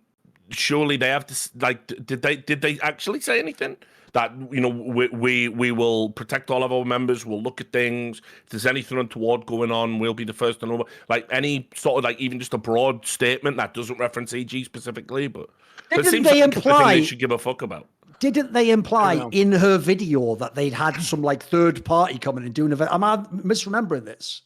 surely they have to, like, did they actually say anything? That, you know, we will protect all of our members, we'll look at things, if there's anything untoward going on, we'll be the first to know. Like, any sort of, like, even just a broad statement that doesn't reference EG specifically, but it seems like the thing they should give a fuck about. Didn't they imply in her video that they'd had some like third party coming and doing an event? Am I misremembering this?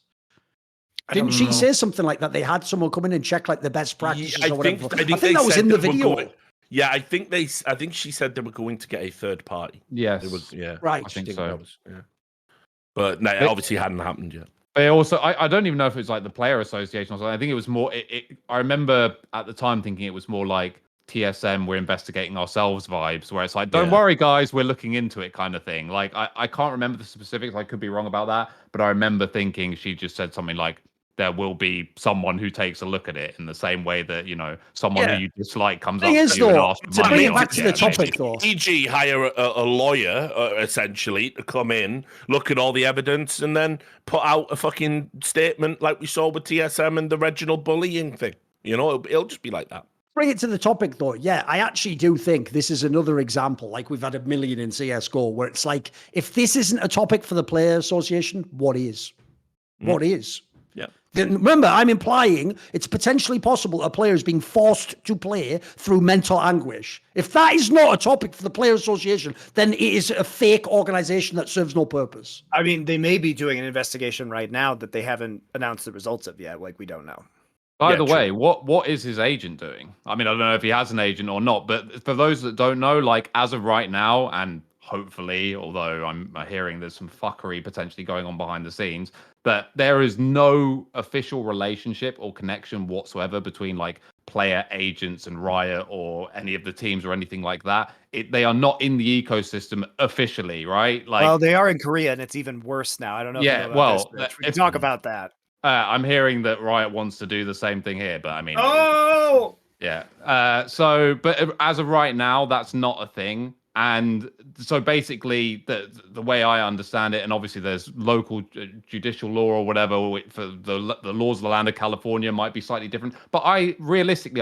Didn't she say something like that? They had someone come in and check like the best practices or whatever. I think that was in the video. Yeah, I think she said they were going to get a third party. Yes. It was, yeah. Right. I think so. But no, it obviously hadn't happened yet. But also, I don't even know if it's like the player association or something. I think it was more, I remember at the time thinking it was more like TSM, we're investigating ourselves vibes, where it's like, don't worry, guys, we're looking into it kind of thing. Like, I can't remember the specifics. I could be wrong about that. But I remember thinking she just said something like, there will be someone who takes a look at it in the same way that, someone who you dislike comes up to you and asks for to money. bring it back to the topic, though. EG hire a lawyer, essentially, to come in, look at all the evidence, and then put out a fucking statement like we saw with TSM and the regional bullying thing. It'll just be like that. Bring it to the topic, though. Yeah, I actually do think this is another example, like we've had a million in CSGO, where it's like, if this isn't a topic for the player association, what is? What is? Yeah. Then remember, I'm implying it's potentially possible a player is being forced to play through mental anguish. If that is not a topic for the player association, then it is a fake organization that serves no purpose. I mean, they may be doing an investigation right now that they haven't announced the results of yet. Like, we don't know. By the way, what is his agent doing? I mean, I don't know if he has an agent or not, but for those that don't know, like, as of right now, and hopefully, although I'm hearing there's some fuckery potentially going on behind the scenes, that there is no official relationship or connection whatsoever between like player agents and Riot or any of the teams or anything like that. They are not in the ecosystem officially, right? Like, well, they are in Korea, and it's even worse now. I don't know. Yeah, if you know about well, this, we can talk about that. I'm hearing that Riot wants to do the same thing here, but I mean, yeah. But as of right now, that's not a thing. And so basically, the way I understand it, and obviously there's local judicial law or whatever for the laws of the land of California might be slightly different. But I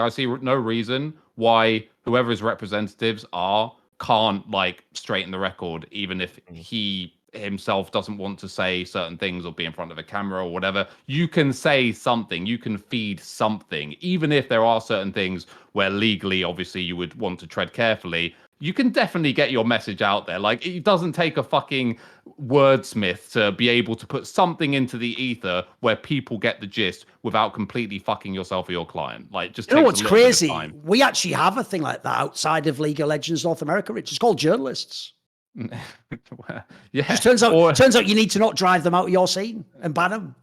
see no reason why whoever his representatives can't like straighten the record, even if he himself doesn't want to say certain things or be in front of a camera or whatever. You can say something, you can feed something, even if there are certain things where legally, obviously, you would want to tread carefully. You can definitely get your message out there. Like, it doesn't take a fucking wordsmith to be able to put something into the ether where people get the gist without completely fucking yourself or your client. Like, just takes what's a little bit of crazy? time. We actually have a thing like that outside of League of Legends North America. It's just called journalists. Yeah. Just turns out you need to not drive them out of your scene and ban them.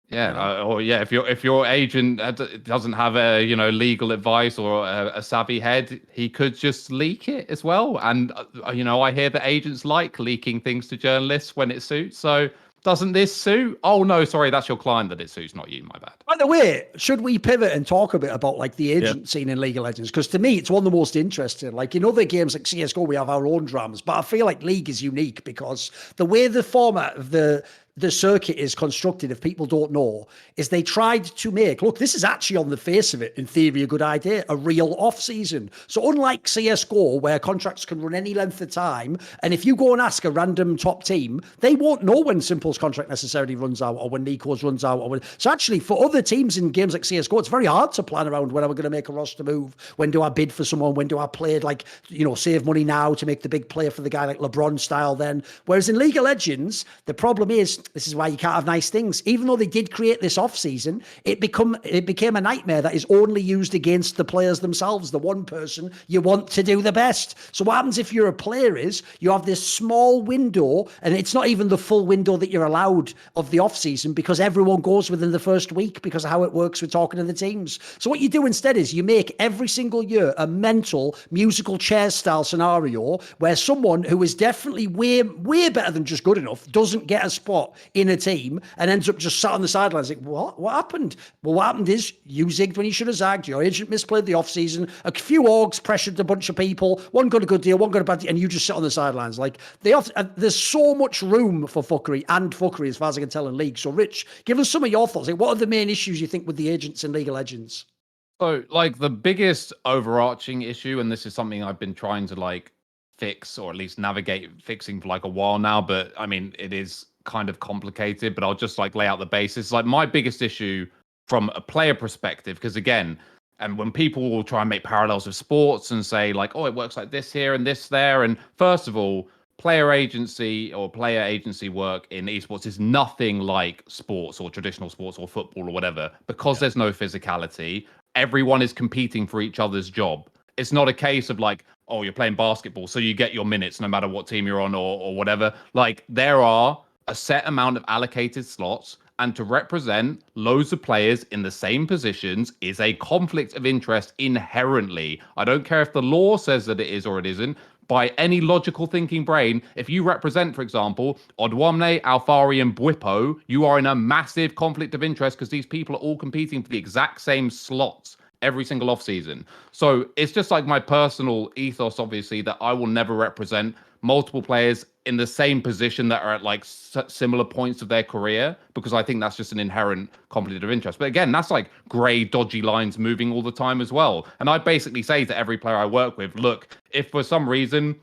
Yeah, if your agent doesn't have a legal advice or a savvy head, he could just leak it as well. And I hear that agents like leaking things to journalists when it suits. So doesn't this suit? Oh no, sorry, that's your client that it suits, not you. My bad. By the way, should we pivot and talk a bit about like the agent scene in League of Legends? Because to me, it's one of the most interesting. Like in other games like CS:GO, we have our own dramas, but I feel like League is unique because the way the format of the circuit is constructed, if people don't know, is they tried to make, look, this is actually on the face of it, in theory, a good idea, a real off-season. So unlike CSGO, where contracts can run any length of time, and if you go and ask a random top team, they won't know when Simple's contract necessarily runs out or when Nico's runs out. So actually, for other teams in games like CSGO, it's very hard to plan around when am I going to make a roster move, when do I bid for someone, when do I play, like, save money now to make the big play for the guy like LeBron style then. Whereas in League of Legends, the problem is, this is why you can't have nice things. Even though they did create this off-season, it became a nightmare that is only used against the players themselves, the one person you want to do the best. So what happens if you're a player is you have this small window, and it's not even the full window that you're allowed of the off-season because everyone goes within the first week because of how it works with talking to the teams. So what you do instead is you make every single year a mental musical chairs style scenario where someone who is definitely way, way better than just good enough doesn't get a spot in a team and ends up just sat on the sidelines like, what happened? Well, what happened is you zigged when you should have zagged. Your agent misplayed the offseason. A few orgs pressured a bunch of people. One got a good deal, one got a bad deal, and you just sit on the sidelines. Like, there's so much room for fuckery as far as I can tell in League. So, Rich, give us some of your thoughts. Like, what are the main issues you think with the agents in League of Legends? So, like, the biggest overarching issue, and this is something I've been trying to, like, fix or at least navigate fixing for, like, a while now, but, I mean, it is kind of complicated, but I'll just like lay out the basis. Like my biggest issue from a player perspective, because again, and when people will try and make parallels with sports and say like, oh, it works like this here and this there. And first of all, player agency work in esports is nothing like sports or traditional sports or football or whatever, because there's no physicality. Everyone is competing for each other's job. It's not a case of like, oh, you're playing basketball, so you get your minutes no matter what team you're on or whatever. Like there are a set amount of allocated slots, and to represent loads of players in the same positions is a conflict of interest inherently. I don't care if the law says that it is or it isn't. By any logical thinking brain, if you represent, for example, Odwamne, Alfari, and Bwipo, you are in a massive conflict of interest because these people are all competing for the exact same slots every single off season. So it's just like my personal ethos, obviously, that I will never represent multiple players in the same position that are at like similar points of their career, because I think that's just an inherent conflict of interest. But again, that's like gray, dodgy lines moving all the time as well. And I basically say to every player I work with, look, if for some reason,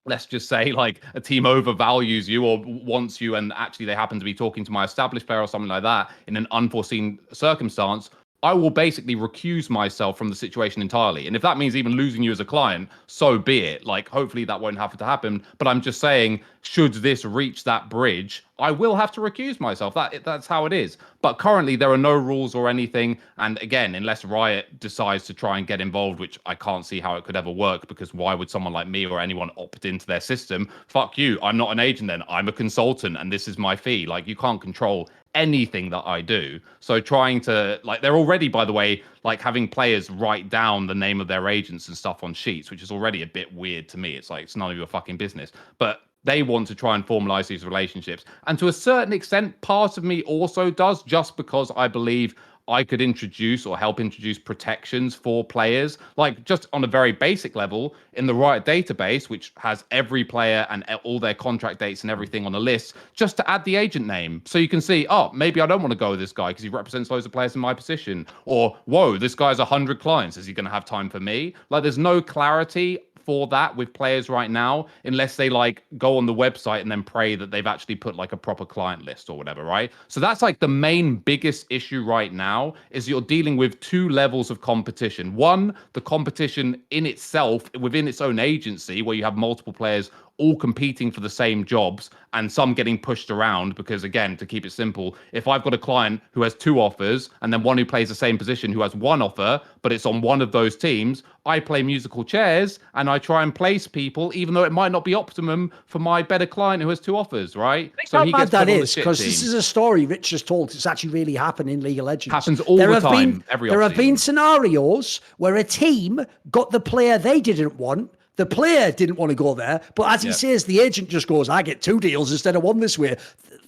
let's just say like a team overvalues you or wants you, and actually they happen to be talking to my established player or something like that in an unforeseen circumstance, I will basically recuse myself from the situation entirely. And if that means even losing you as a client, so be it. Like, hopefully that won't have to happen. But I'm just saying, should this reach that bridge, I will have to recuse myself. That's how it is. But currently there are no rules or anything. And again, unless Riot decides to try and get involved, which I can't see how it could ever work, because why would someone like me or anyone opt into their system? Fuck you. I'm not an agent then. I'm a consultant and this is my fee. Like, you can't control anything that I do. So trying to, like, they're already, by the way, like having players write down the name of their agents and stuff on sheets, which is already a bit weird to me. It's like, it's none of your fucking business. But they want to try and formalize these relationships. And to a certain extent, part of me also does, just because I believe I could introduce or help introduce protections for players, like just on a very basic level in the Riot database, which has every player and all their contract dates and everything on a list, just to add the agent name. So you can see, oh, maybe I don't want to go with this guy because he represents loads of players in my position. Or, whoa, this guy's 100 clients. Is he going to have time for me? Like, there's no clarity for that with players right now, unless they like go on the website and then pray that they've actually put like a proper client list or whatever, right? So that's like the main biggest issue right now, is you're dealing with two levels of competition. One, the competition in itself within its own agency, where you have multiple players all competing for the same jobs and some getting pushed around, because again, to keep it simple, if I've got a client who has two offers and then one who plays the same position who has one offer, but it's on one of those teams, I play musical chairs and I try and place people, even though it might not be optimum for my better client who has two offers, right? So how bad that is, because this is a story Rich just told. It's actually really happened in League of Legends. Happens all the time, there have been scenarios where a team got the player they didn't want. The player didn't want to go there, but as he says, the agent just goes, I get two deals instead of one this way.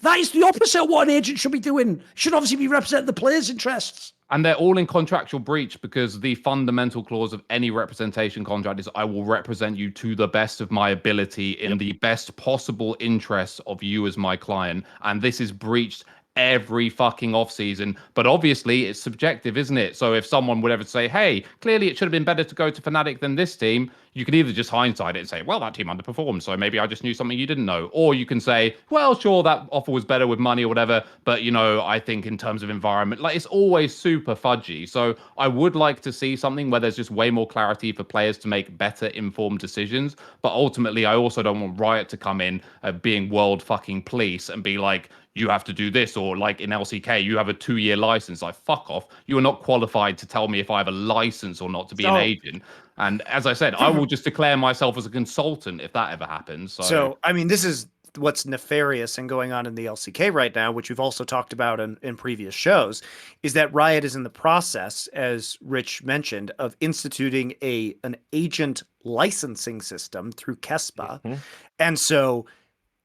That is the opposite of what an agent should be doing. Should obviously be representing the player's interests. And they're all in contractual breach, because the fundamental clause of any representation contract is I will represent you to the best of my ability in the best possible interests of you as my client. And this is breached every fucking off season. But obviously it's subjective, isn't it? So if someone would ever say, hey, clearly it should have been better to go to Fnatic than this team, you can either just hindsight it and say, well, that team underperformed, so maybe I just knew something you didn't know. Or you can say, well, sure, that offer was better with money or whatever, but, you know, I think in terms of environment, like, it's always super fudgy. So I would like to see something where there's just way more clarity for players to make better informed decisions. But ultimately, I also don't want Riot to come in being world fucking police and be like, you have to do this, or like in LCK, you have a 2-year license. Like, fuck off. You are not qualified to tell me if I have a license or not to be an agent. And as I said, I will just declare myself as a consultant if that ever happens. So I mean, this is what's nefarious and going on in the LCK right now, which we've also talked about in previous shows, is that Riot is in the process, as Rich mentioned, of instituting an agent licensing system through Kespa. Mm-hmm. And so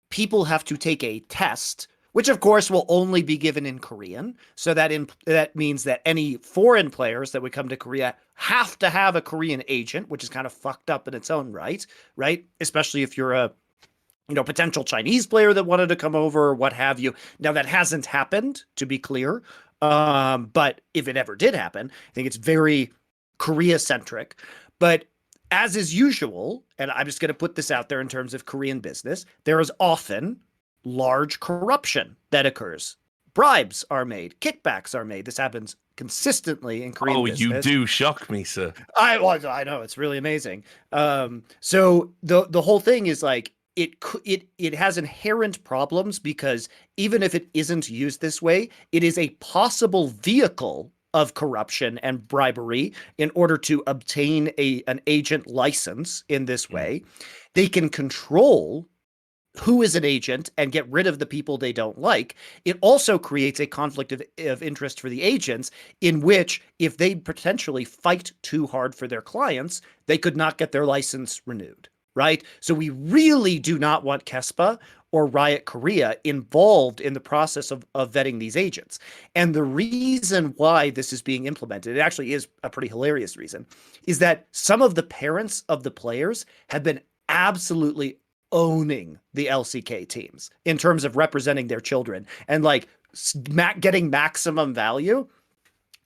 people have to take a test, which of course will only be given in Korean. So that means that any foreign players that would come to Korea have to have a Korean agent, which is kind of fucked up in its own right? Especially if you're a potential Chinese player that wanted to come over or what have you. Now, that hasn't happened, to be clear. But if it ever did happen, I think it's very Korea-centric. But as is usual, and I'm just going to put this out there in terms of Korean business, there is often large corruption that occurs. Bribes are made, kickbacks are made. This happens consistently in Korean business. You do shock me, sir. I know, it's really amazing. So the whole thing is like, it has inherent problems, because even if it isn't used this way, it is a possible vehicle of corruption and bribery in order to obtain an agent license in this way. They can control who is an agent and get rid of the people they don't like, it also creates a conflict of interest for the agents in which if they potentially fight too hard for their clients, they could not get their license renewed, right? So we really do not want Kespa or Riot Korea involved in the process of vetting these agents. And the reason why this is being implemented, it actually is a pretty hilarious reason, is that some of the parents of the players have been absolutely owning the LCK teams in terms of representing their children and like getting maximum value.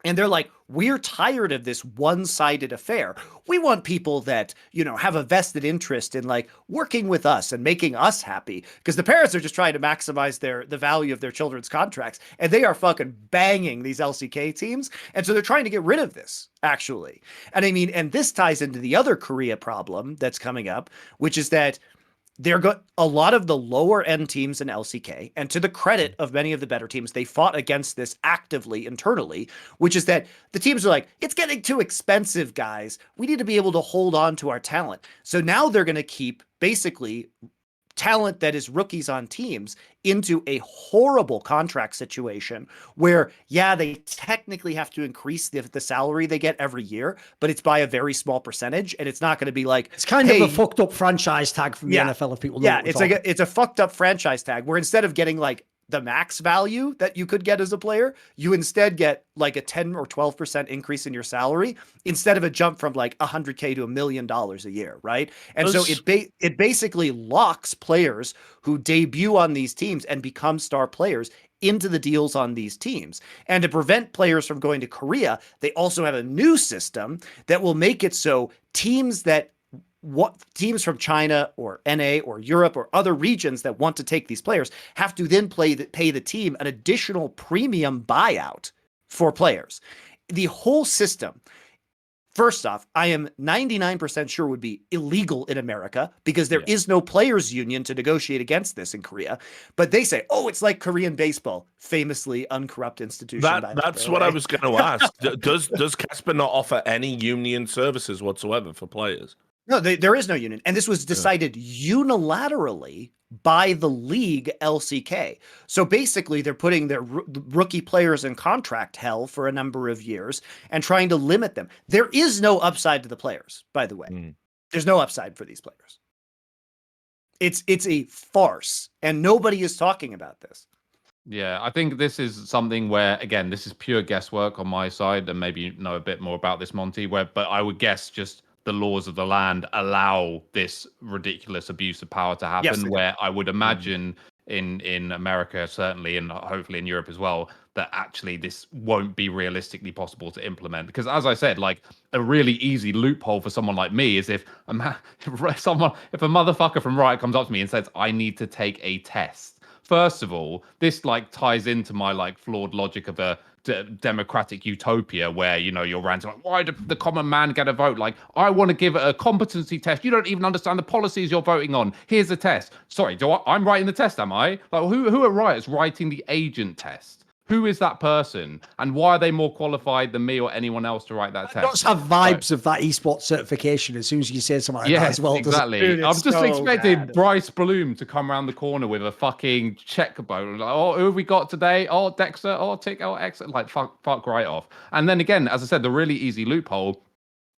And they're like, we're tired of this one-sided affair. We want people that, you know, have a vested interest in like working with us and making us happy, because the parents are just trying to maximize the value of their children's contracts, and they are fucking banging these LCK teams. And so they're trying to get rid of this, actually. And I mean, and this ties into the other Korea problem that's coming up, which is that a lot of the lower end teams in LCK, and to the credit of many of the better teams, they fought against this actively internally, which is that the teams are like, it's getting too expensive, guys. We need to be able to hold on to our talent. So now they're going to keep basically talent that is rookies on teams into a horrible contract situation where, yeah, they technically have to increase the salary they get every year, but it's by a very small percentage, and it's not going to be like, it's kind of a fucked up franchise tag from the NFL if people know. Yeah, it's a fucked up franchise tag where instead of getting like the max value that you could get as a player, you instead get like a 10 or 12% increase in your salary instead of a jump from like $100K to $1 million a year, right? And so it basically locks players who debut on these teams and become star players into the deals on these teams. And to prevent players from going to Korea, they also have a new system that will make it so teams from China or NA or Europe or other regions that want to take these players have to then pay the team an additional premium buyout for players. The whole system, first off, I am 99% sure would be illegal in America because there is no players union to negotiate against this in Korea. But they say, oh, it's like Korean baseball, famously uncorrupt institution. That's what I was going to ask. Does Casper not offer any union services whatsoever for players? No, there is no union. And this was decided unilaterally by the league LCK. So basically, they're putting their rookie players in contract hell for a number of years and trying to limit them. There is no upside to the players, by the way. There's no upside for these players. It's a farce, and nobody is talking about this. Yeah, I think this is something where, again, this is pure guesswork on my side, and maybe you know a bit more about this, Monty, but I would guess just the laws of the land allow this ridiculous abuse of power to happen, where I would imagine in America, certainly, and hopefully in Europe as well, that actually this won't be realistically possible to implement. Because as I said, like a really easy loophole for someone like me is if a motherfucker from Riot comes up to me and says, I need to take a test. First of all, this like ties into my like flawed logic of a democratic utopia where, you know, you're ranting like, why did the common man get a vote? Like, I want to give it a competency test. You don't even understand the policies you're voting on. Here's a test. Sorry, I'm writing the test, am I? Like, who at Riot's writing the agent test? Who is that person, and why are they more qualified than me or anyone else to write that test? Does have vibes of that esports certification as soon as you say something like that as well. Exactly. Dude, I'm just expecting bad. Bryce Bloom to come around the corner with a fucking checkbook. Like, oh, who have we got today? Oh, Dexter. Oh, Tick. Oh, X. Like, fuck right off. And then again, as I said, the really easy loophole,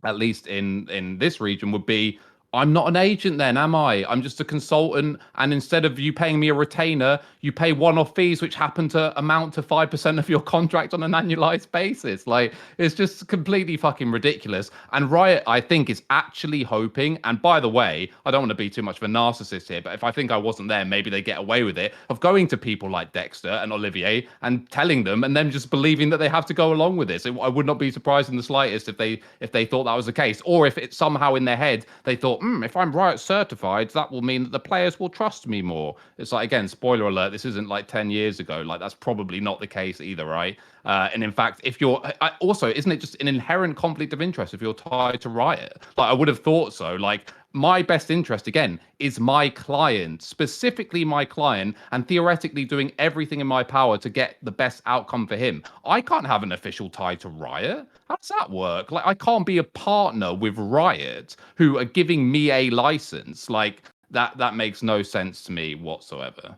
at least in this region, would be, I'm not an agent then, am I? I'm just a consultant, and instead of you paying me a retainer, you pay one-off fees, which happen to amount to 5% of your contract on an annualized basis. Like, it's just completely fucking ridiculous. And Riot, I think, is actually hoping, and by the way, I don't want to be too much of a narcissist here, but if I think I wasn't there, maybe they get away with it, of going to people like Dexter and Olivier and telling them, and them just believing that they have to go along with this. I would not be surprised in the slightest if they thought that was the case, or if it's somehow in their head, they thought, if I'm Riot certified, that will mean that the players will trust me more. It's like, again, spoiler alert, this isn't like 10 years ago. Like, that's probably not the case either, right? And in fact, if you're also, isn't it just an inherent conflict of interest if you're tied to Riot? Like, I would have thought so. Like, my best interest, again, is my client, specifically my client, and theoretically doing everything in my power to get the best outcome for him. I can't have an official tie to Riot. How does that work? Like, I can't be a partner with Riot who are giving me a license. Like, That makes no sense to me whatsoever.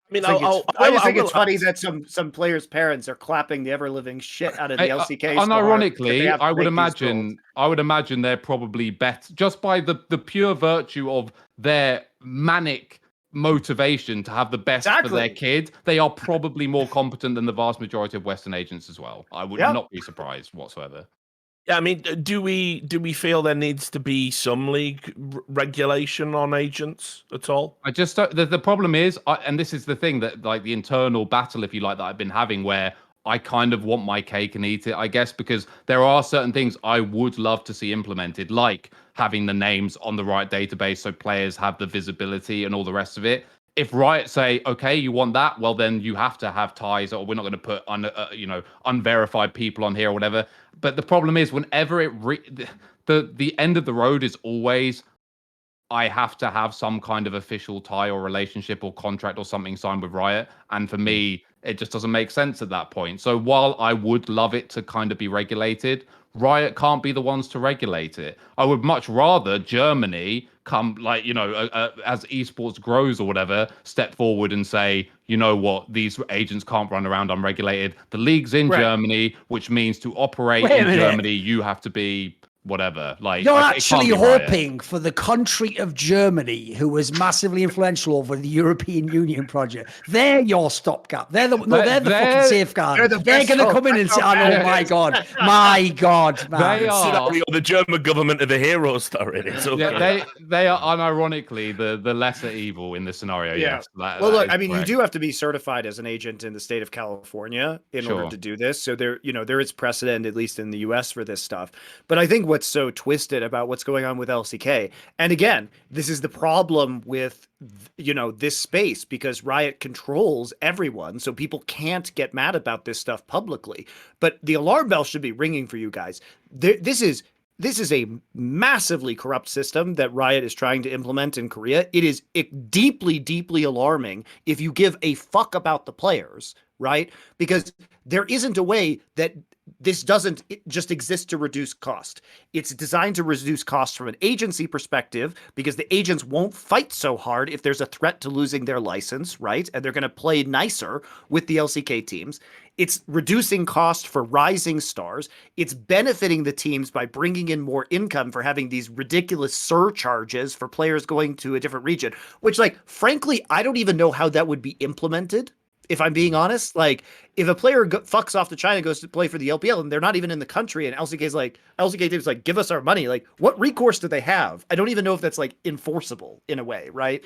I mean, I just think it's funny that that some players' parents are clapping the ever living shit out of the LCK. Unironically, I would imagine they're probably better just by the pure virtue of their manic motivation to have the best for their kid. They are probably more competent than the vast majority of Western agents as well. I would not be surprised whatsoever. Yeah, I mean, do we feel there needs to be some league regulation on agents at all? I just don't, the problem is, and this is the thing that like the internal battle, if you like, that I've been having, where I kind of want my cake and eat it, I guess, because there are certain things I would love to see implemented, like having the names on the right database so players have the visibility and all the rest of it. If Riot say, okay, you want that, well, then you have to have ties, or we're not going to put unverified people on here or whatever. But the problem is, whenever the end of the road is always, I have to have some kind of official tie or relationship or contract or something signed with Riot. And for me, it just doesn't make sense at that point. So while I would love it to kind of be regulated, Riot can't be the ones to regulate it. I would much rather Germany come, like, as esports grows or whatever, step forward and say, you know what, these agents can't run around unregulated. The league's in Germany, which means to operate in Germany, you have to be whatever. Like, you're actually hoping for the country of Germany, who was massively influential over the European Union project. They're your stopgap. They're the fucking safeguard. They're going to come in and say, "Oh my god, man." They are the German government are the heroes, Thorin. It's okay. Yeah, they are unironically the lesser evil in this scenario. Yeah. Yes. Well, look, I mean, you do have to be certified as an agent in the state of California in order to do this. So there is precedent, at least in the US, for this stuff. But I think what's so twisted about what's going on with LCK, and again, this is the problem with this space, because Riot controls everyone, so people can't get mad about this stuff publicly. But the alarm bell should be ringing for you guys. This is a massively corrupt system that Riot is trying to implement in Korea. It is deeply, deeply alarming if you give a fuck about the players, right? Because there isn't a way that this doesn't just exist to reduce cost. It's designed to reduce costs from an agency perspective, because the agents won't fight so hard if there's a threat to losing their license, right? And they're going to play nicer with the LCK teams. It's reducing cost for rising stars. It's benefiting the teams by bringing in more income for having these ridiculous surcharges for players going to a different region, which, like, frankly, I don't even know how that would be implemented. If I'm being honest, like, if a player fucks off to China, goes to play for the LPL, and they're not even in the country, and LCK team's like, give us our money. Like, what recourse do they have? I don't even know if that's like enforceable in a way, right?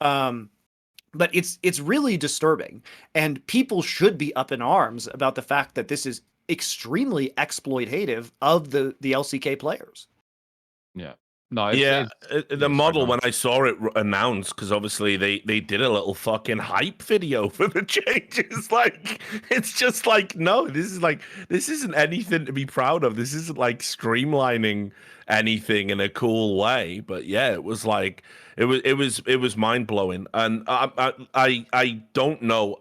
But it's really disturbing, and people should be up in arms about the fact that this is extremely exploitative of the LCK players. Yeah. No, the model, when I saw it announced, because obviously they did a little fucking hype video for the changes. Like, it's just like, no, this isn't anything to be proud of. This isn't like streamlining anything in a cool way. But yeah, it was like it was mind blowing, and I don't know.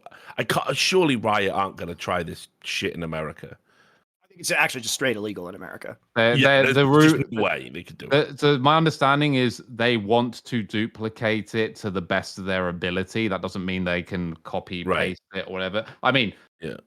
Surely Riot aren't going to try this shit in America. It's actually just straight illegal in America. The route way they could do it. So my understanding is they want to duplicate it to the best of their ability. That doesn't mean they can copy paste it or whatever. I mean,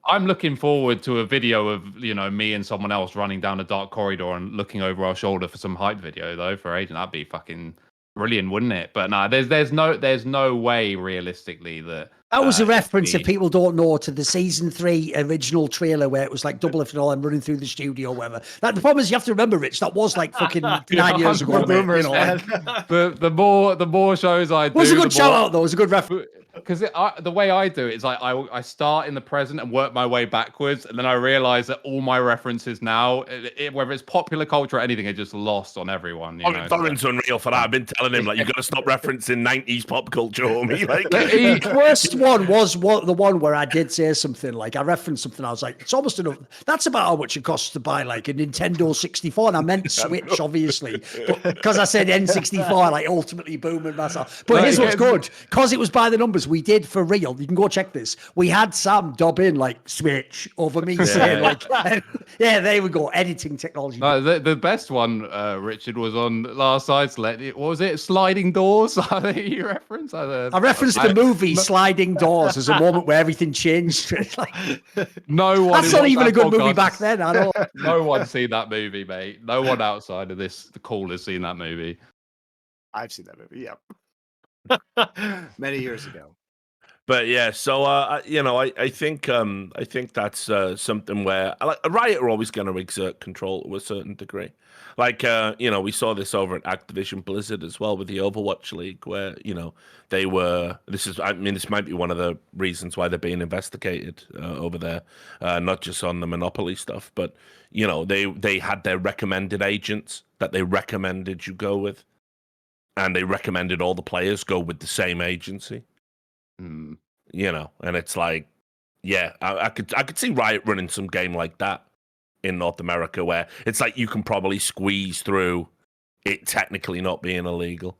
I'm looking forward to a video of me and someone else running down a dark corridor and looking over our shoulder for some hype video though for Agent. That'd be fucking brilliant, wouldn't it? But no, there's no way realistically that. That was a reference, if people don't know, to the season 3 original trailer where it was like double if and all and running through the studio or whatever. The problem is you have to remember, Rich, that was like fucking 9 years ago. Boomers, man. The more shows I do, it was a good shout out though. It was a good reference. Because the way I do it is I start in the present and work my way backwards, and then I realize that all my references now, whether it's popular culture or anything, are just lost on everyone. Thorin's unreal for that. I've been telling him, like, you've got to stop referencing 90s pop culture, homie. Like, the worst one was the one where I did say something, like, I referenced something, I was like, it's almost enough. That's about how much it costs to buy like a Nintendo 64, and I meant Switch, obviously, because I said N64, like ultimately booming myself. But here's what's good, because it was by the numbers. we did for real. You can go check this. We had Sam dub in like switch over me saying like, yeah, there we go. Editing technology. No, the best one, Richard, was on last night's What was it? Sliding Doors? You reference? I referenced the movie Sliding Doors as a moment where everything changed. Like, no one. that's not even a good movie back then. I don't. No one's seen that movie, mate. No one outside of the call has seen that movie. I've seen that movie. Yep. Many years ago. But yeah, so I think that's something where Riot are always going to exert control to a certain degree. Like we saw this over at Activision Blizzard as well with the Overwatch League, where they were. This might be one of the reasons why they're being investigated over there, not just on the monopoly stuff, but they had their recommended agents that they recommended you go with, and they recommended all the players go with the same agency. And it's like, yeah, I could see Riot running some game like that in North America, where it's like you can probably squeeze through it technically not being illegal.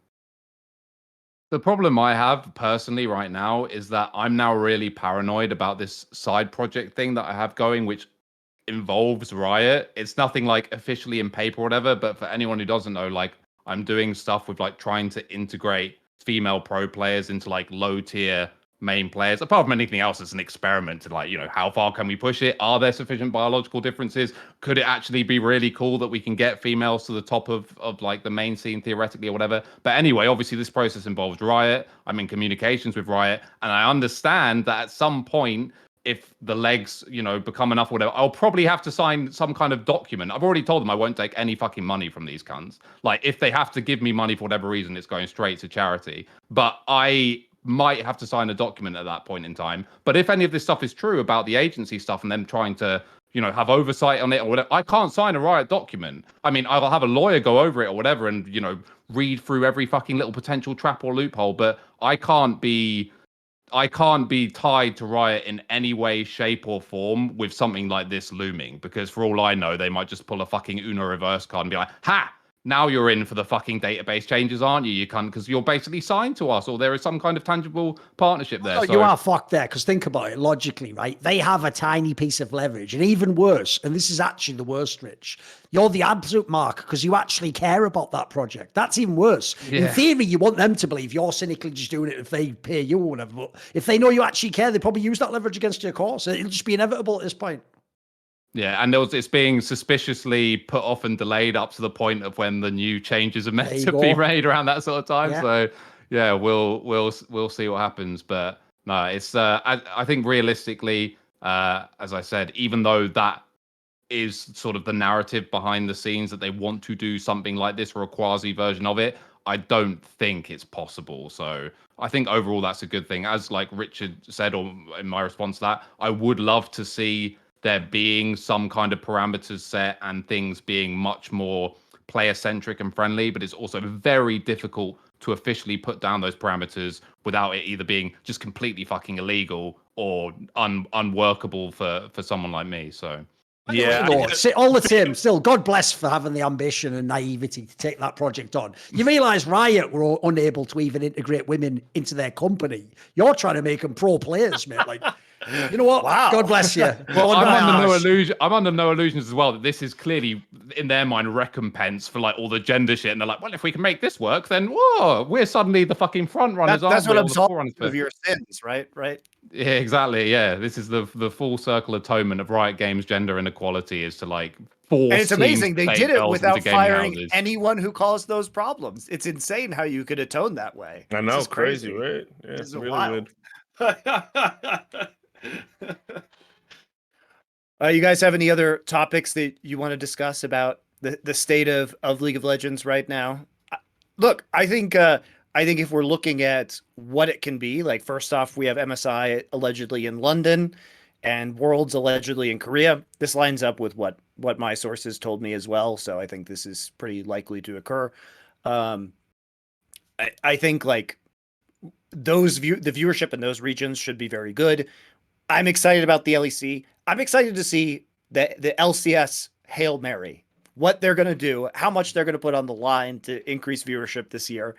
The problem I have personally right now is that I'm now really paranoid about this side project thing that I have going, which involves Riot. It's nothing like officially in paper or whatever, but for anyone who doesn't know, like I'm doing stuff with like trying to integrate female pro players into like low tier main players. Apart from anything else, it's an experiment to like, how far can we push it? Are there sufficient biological differences? Could it actually be really cool that we can get females to the top of like the main scene theoretically or whatever? But anyway, obviously this process involves Riot. I'm in communications with Riot, and I understand that at some point, if the legs, become enough or whatever, I'll probably have to sign some kind of document. I've already told them I won't take any fucking money from these cunts. Like, if they have to give me money for whatever reason, it's going straight to charity. But I might have to sign a document at that point in time. But if any of this stuff is true about the agency stuff and them trying to, have oversight on it or whatever, I can't sign a Riot document. I mean, I'll have a lawyer go over it or whatever and, read through every fucking little potential trap or loophole, but I can't be tied to Riot in any way, shape, or form with something like this looming, because for all I know, they might just pull a fucking Uno reverse card and be like, ha! Now you're in for the fucking database changes, aren't you? You can't, because you're basically signed to us, or there is some kind of tangible partnership there. Oh, so you are fucked there, because think about it logically, right? They have a tiny piece of leverage, and even worse, and this is actually the worst, Rich, you're the absolute mark because you actually care about that project. That's even worse. Yeah. In theory, you want them to believe you're cynically just doing it if they pay you or whatever. But if they know you actually care, they probably use that leverage against your cause. It'll just be inevitable at this point. Yeah, and it's being suspiciously put off and delayed up to the point of when the new changes are meant to be made around that sort of time. Yeah. So yeah, we'll see what happens. But no, it's I think realistically, as I said, even though that is sort of the narrative behind the scenes that they want to do something like this or a quasi version of it, I don't think it's possible. So I think overall that's a good thing. As like Richard said, or in my response to that, I would love to see there being some kind of parameters set and things being much more player-centric and friendly, but it's also very difficult to officially put down those parameters without it either being just completely fucking illegal or unworkable for someone like me. So yeah, all the same, still, God bless for having the ambition and naivety to take that project on. You realise Riot were unable to even integrate women into their company. You're trying to make them pro players, mate. Like, you know what? Wow. God bless you. Well, I'm under no illusions as well that this is clearly, in their mind, recompense for like all the gender shit. And they're like, well, if we can make this work, then whoa, we're suddenly the fucking front runners. That's what absolves of your sins, right? Yeah, exactly. Yeah, this is the full circle atonement of Riot Games gender inequality is to like force. And it's amazing they did it without firing anyone who caused those problems. It's insane how you could atone that way. I know, crazy, right? Yeah, it's really wild. You guys have any other topics that you want to discuss about the state of League of Legends right now? Look, I think if we're looking at what it can be, like first off, we have MSI allegedly in London and Worlds allegedly in Korea. This lines up with what my sources told me as well. So I think this is pretty likely to occur. I think like the viewership in those regions should be very good. I'm excited about the LEC. I'm excited to see the LCS Hail Mary, what they're going to do, how much they're going to put on the line to increase viewership this year.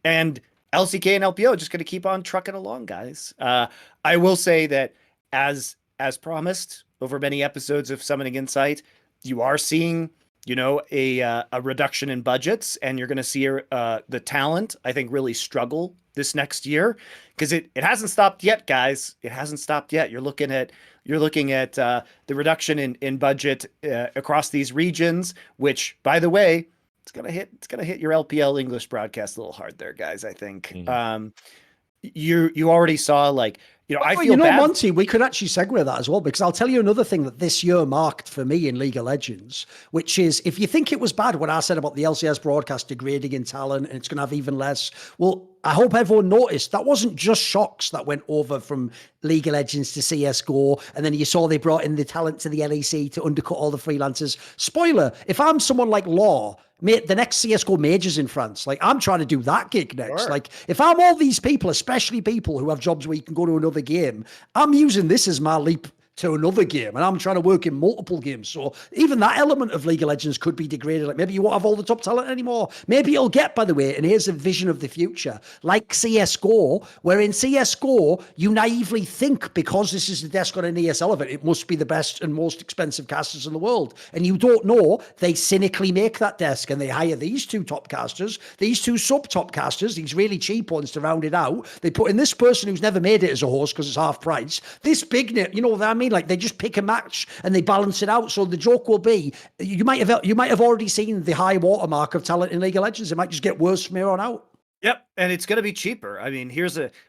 And LCK and LPO just going to keep on trucking along, guys. I will say that as promised over many episodes of Summoning Insight, you are seeing, a reduction in budgets, and you're going to see the talent, I think, really struggle this next year, because it hasn't stopped yet, guys. It hasn't stopped yet. You're looking at the reduction in budget across these regions, which, by the way, it's gonna hit your LPL English broadcast a little hard there, guys. I think you already saw, like, I feel bad. Monty, we could actually segue that as well, because I'll tell you another thing that this year marked for me in League of Legends, which is, if you think it was bad when I said about the LCS broadcast degrading in talent and it's going to have even less, well, I hope everyone noticed that wasn't just Shocks that went over from League of Legends to CSGO, and then you saw they brought in the talent to the LEC to undercut all the freelancers. Spoiler, if I'm someone like Law, mate, the next CSGO majors in France, like, I'm trying to do that gig next. Sure. Like, if I'm all these people, especially people who have jobs where you can go to another game, I'm using this as my leap to another game, and I'm trying to work in multiple games. So even that element of League of Legends could be degraded. Like, maybe you won't have all the top talent anymore. Maybe it'll get, by the way, and here's a vision of the future, like CSGO, where in CSGO, you naively think, because this is the desk on an ESL event, it must be the best and most expensive casters in the world. And you don't know, they cynically make that desk, and they hire these two top casters, these two sub-top casters, these really cheap ones to round it out. They put in this person who's never made it as a host because it's half price. This big name, you know what I mean? Like, they just pick a match and they balance it out. So the joke will be, you might have already seen the high watermark of talent in League of Legends. It might just get worse from here on out. Yep, and it's going to be cheaper. I mean,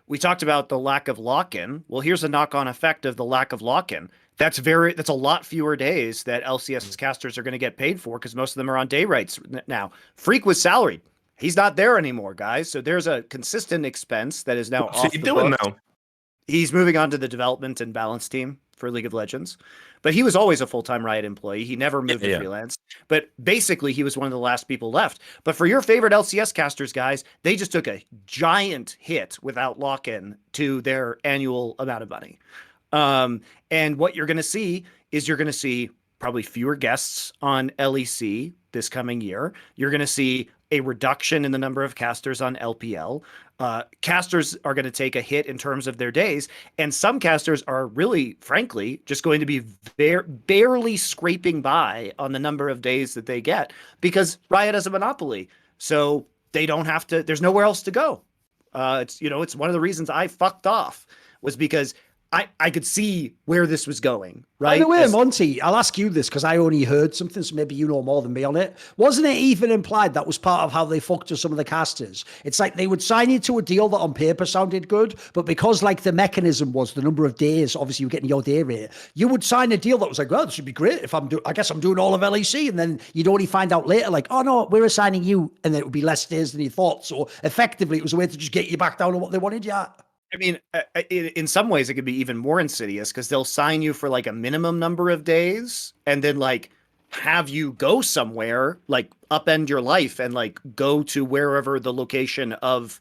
we talked about the lack of lock-in. Well, here's a knock-on effect of the lack of lock-in. That's a lot fewer days that LCS casters are going to get paid for, because most of them are on day rates now. Freak was salaried. He's not there anymore, guys. So there's a consistent expense that is now off the books. Now? He's moving on to the development and balance team for League of Legends, but he was always a full-time Riot employee. He never moved to freelance, but basically he was one of the last people left. But for your favorite LCS casters, guys, they just took a giant hit without lock-in to their annual amount of money. And what you're going to see is probably fewer guests on LEC this coming year. You're going to see a reduction in the number of casters on LPL. Casters are going to take a hit in terms of their days, and some casters are really, frankly, just going to be barely scraping by on the number of days that they get, because Riot has a monopoly, so they don't have to. There's nowhere else to go. It's one of the reasons I fucked off, was because I could see where this was going, right? By the way, Monty, I'll ask you this because I only heard something, so maybe you know more than me on it. Wasn't it even implied that was part of how they fucked with some of the casters? It's like they would sign you to a deal that on paper sounded good, but because, like, the mechanism was the number of days, obviously you're getting your day rate, you would sign a deal that was like, well, this should be great if I guess I'm doing all of LEC, and then you'd only find out later, like, oh no, we're assigning you, and then it would be less days than you thought. So effectively, it was a way to just get you back down to what they wanted you at. I mean, in some ways, it could be even more insidious, because they'll sign you for like a minimum number of days, and then like have you go somewhere, like upend your life and like go to wherever the location of,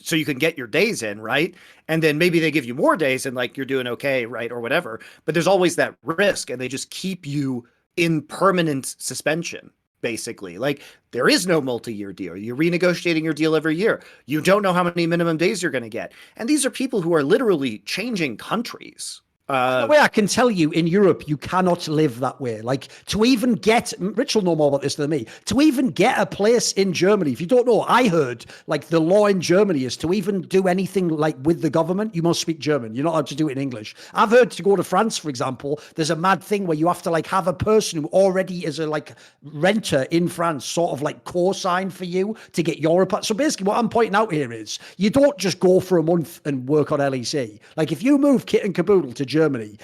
so you can get your days in, right? And then maybe they give you more days and like you're doing okay, right, or whatever. But there's always that risk, and they just keep you in permanent suspension. Basically, like, there is no multi-year deal. You're renegotiating your deal every year. You don't know how many minimum days you're going to get. And these are people who are literally changing countries. The way I can tell you, in Europe, you cannot live that way. Like, to even get, Rich will know more about this than me, to even get a place in Germany, if you don't know, I heard, like, the law in Germany is to even do anything, like, with the government, you must speak German. You're not allowed to do it in English. I've heard to go to France, for example, there's a mad thing where you have to, like, have a person who already is a, like, renter in France sort of, like, co-sign for you to get your... So basically, what I'm pointing out here is, you don't just go for a month and work on LEC. Like, if you move kit and caboodle to Germany,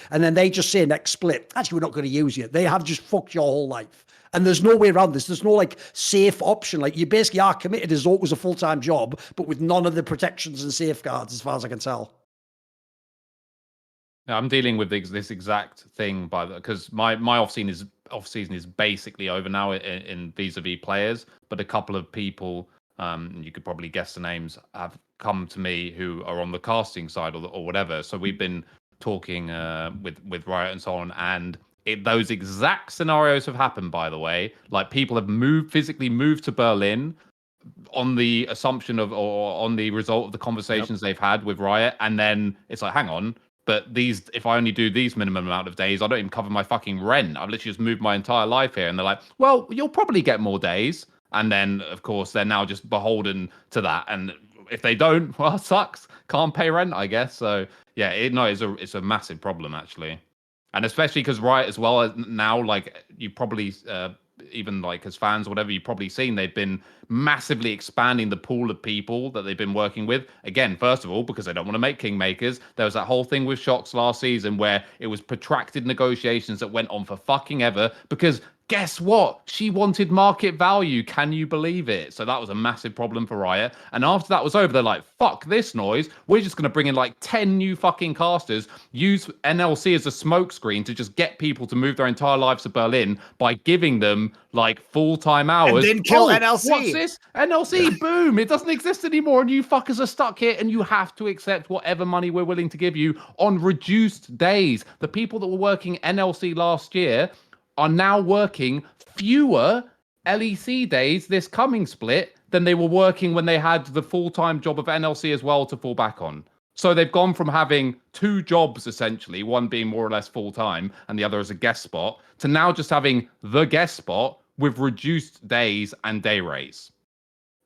and then they just say next split, actually, we're not going to use you. They have just fucked your whole life. And there's no way around this. There's no like safe option. Like, you basically are committed as though it was a full-time job, but with none of the protections and safeguards, as far as I can tell. I'm dealing with this exact thing because my off season is basically over now in vis-a-vis players, but a couple of people, you could probably guess the names, have come to me who are on the casting side or whatever. So we've been talking with Riot and so on, and those exact scenarios have happened, by the way. Like, people have physically moved to Berlin, on the assumption of or on the result of the conversations they've had with Riot, and then it's like, hang on, but these, if I only do these minimum amount of days, I don't even cover my fucking rent. I've literally just moved my entire life here. And they're like, well, you'll probably get more days. And then, of course, they're now just beholden to that. And if they don't, well, it sucks. Can't pay rent, I guess. So yeah, it's a massive problem actually, and especially because Riot as well now, like you probably even like as fans or whatever, you've probably seen they've been massively expanding the pool of people that they've been working with. Again, first of all, because they don't want to make kingmakers. There was that whole thing with Shox last season where it was protracted negotiations that went on for fucking ever because guess what? She wanted market value. Can you believe it? So that was a massive problem for Riot. And after that was over, they're like, fuck this noise. We're just going to bring in like 10 new fucking casters, use NLC as a smokescreen to just get people to move their entire lives to Berlin by giving them like full-time hours. And then kill NLC. What's this? NLC, boom. It doesn't exist anymore. And you fuckers are stuck here and you have to accept whatever money we're willing to give you on reduced days. The people that were working NLC last year are now working fewer LEC days this coming split than they were working when they had the full-time job of NLC as well to fall back on. So they've gone from having two jobs, essentially, one being more or less full-time and the other as a guest spot, to now just having the guest spot with reduced days and day rates.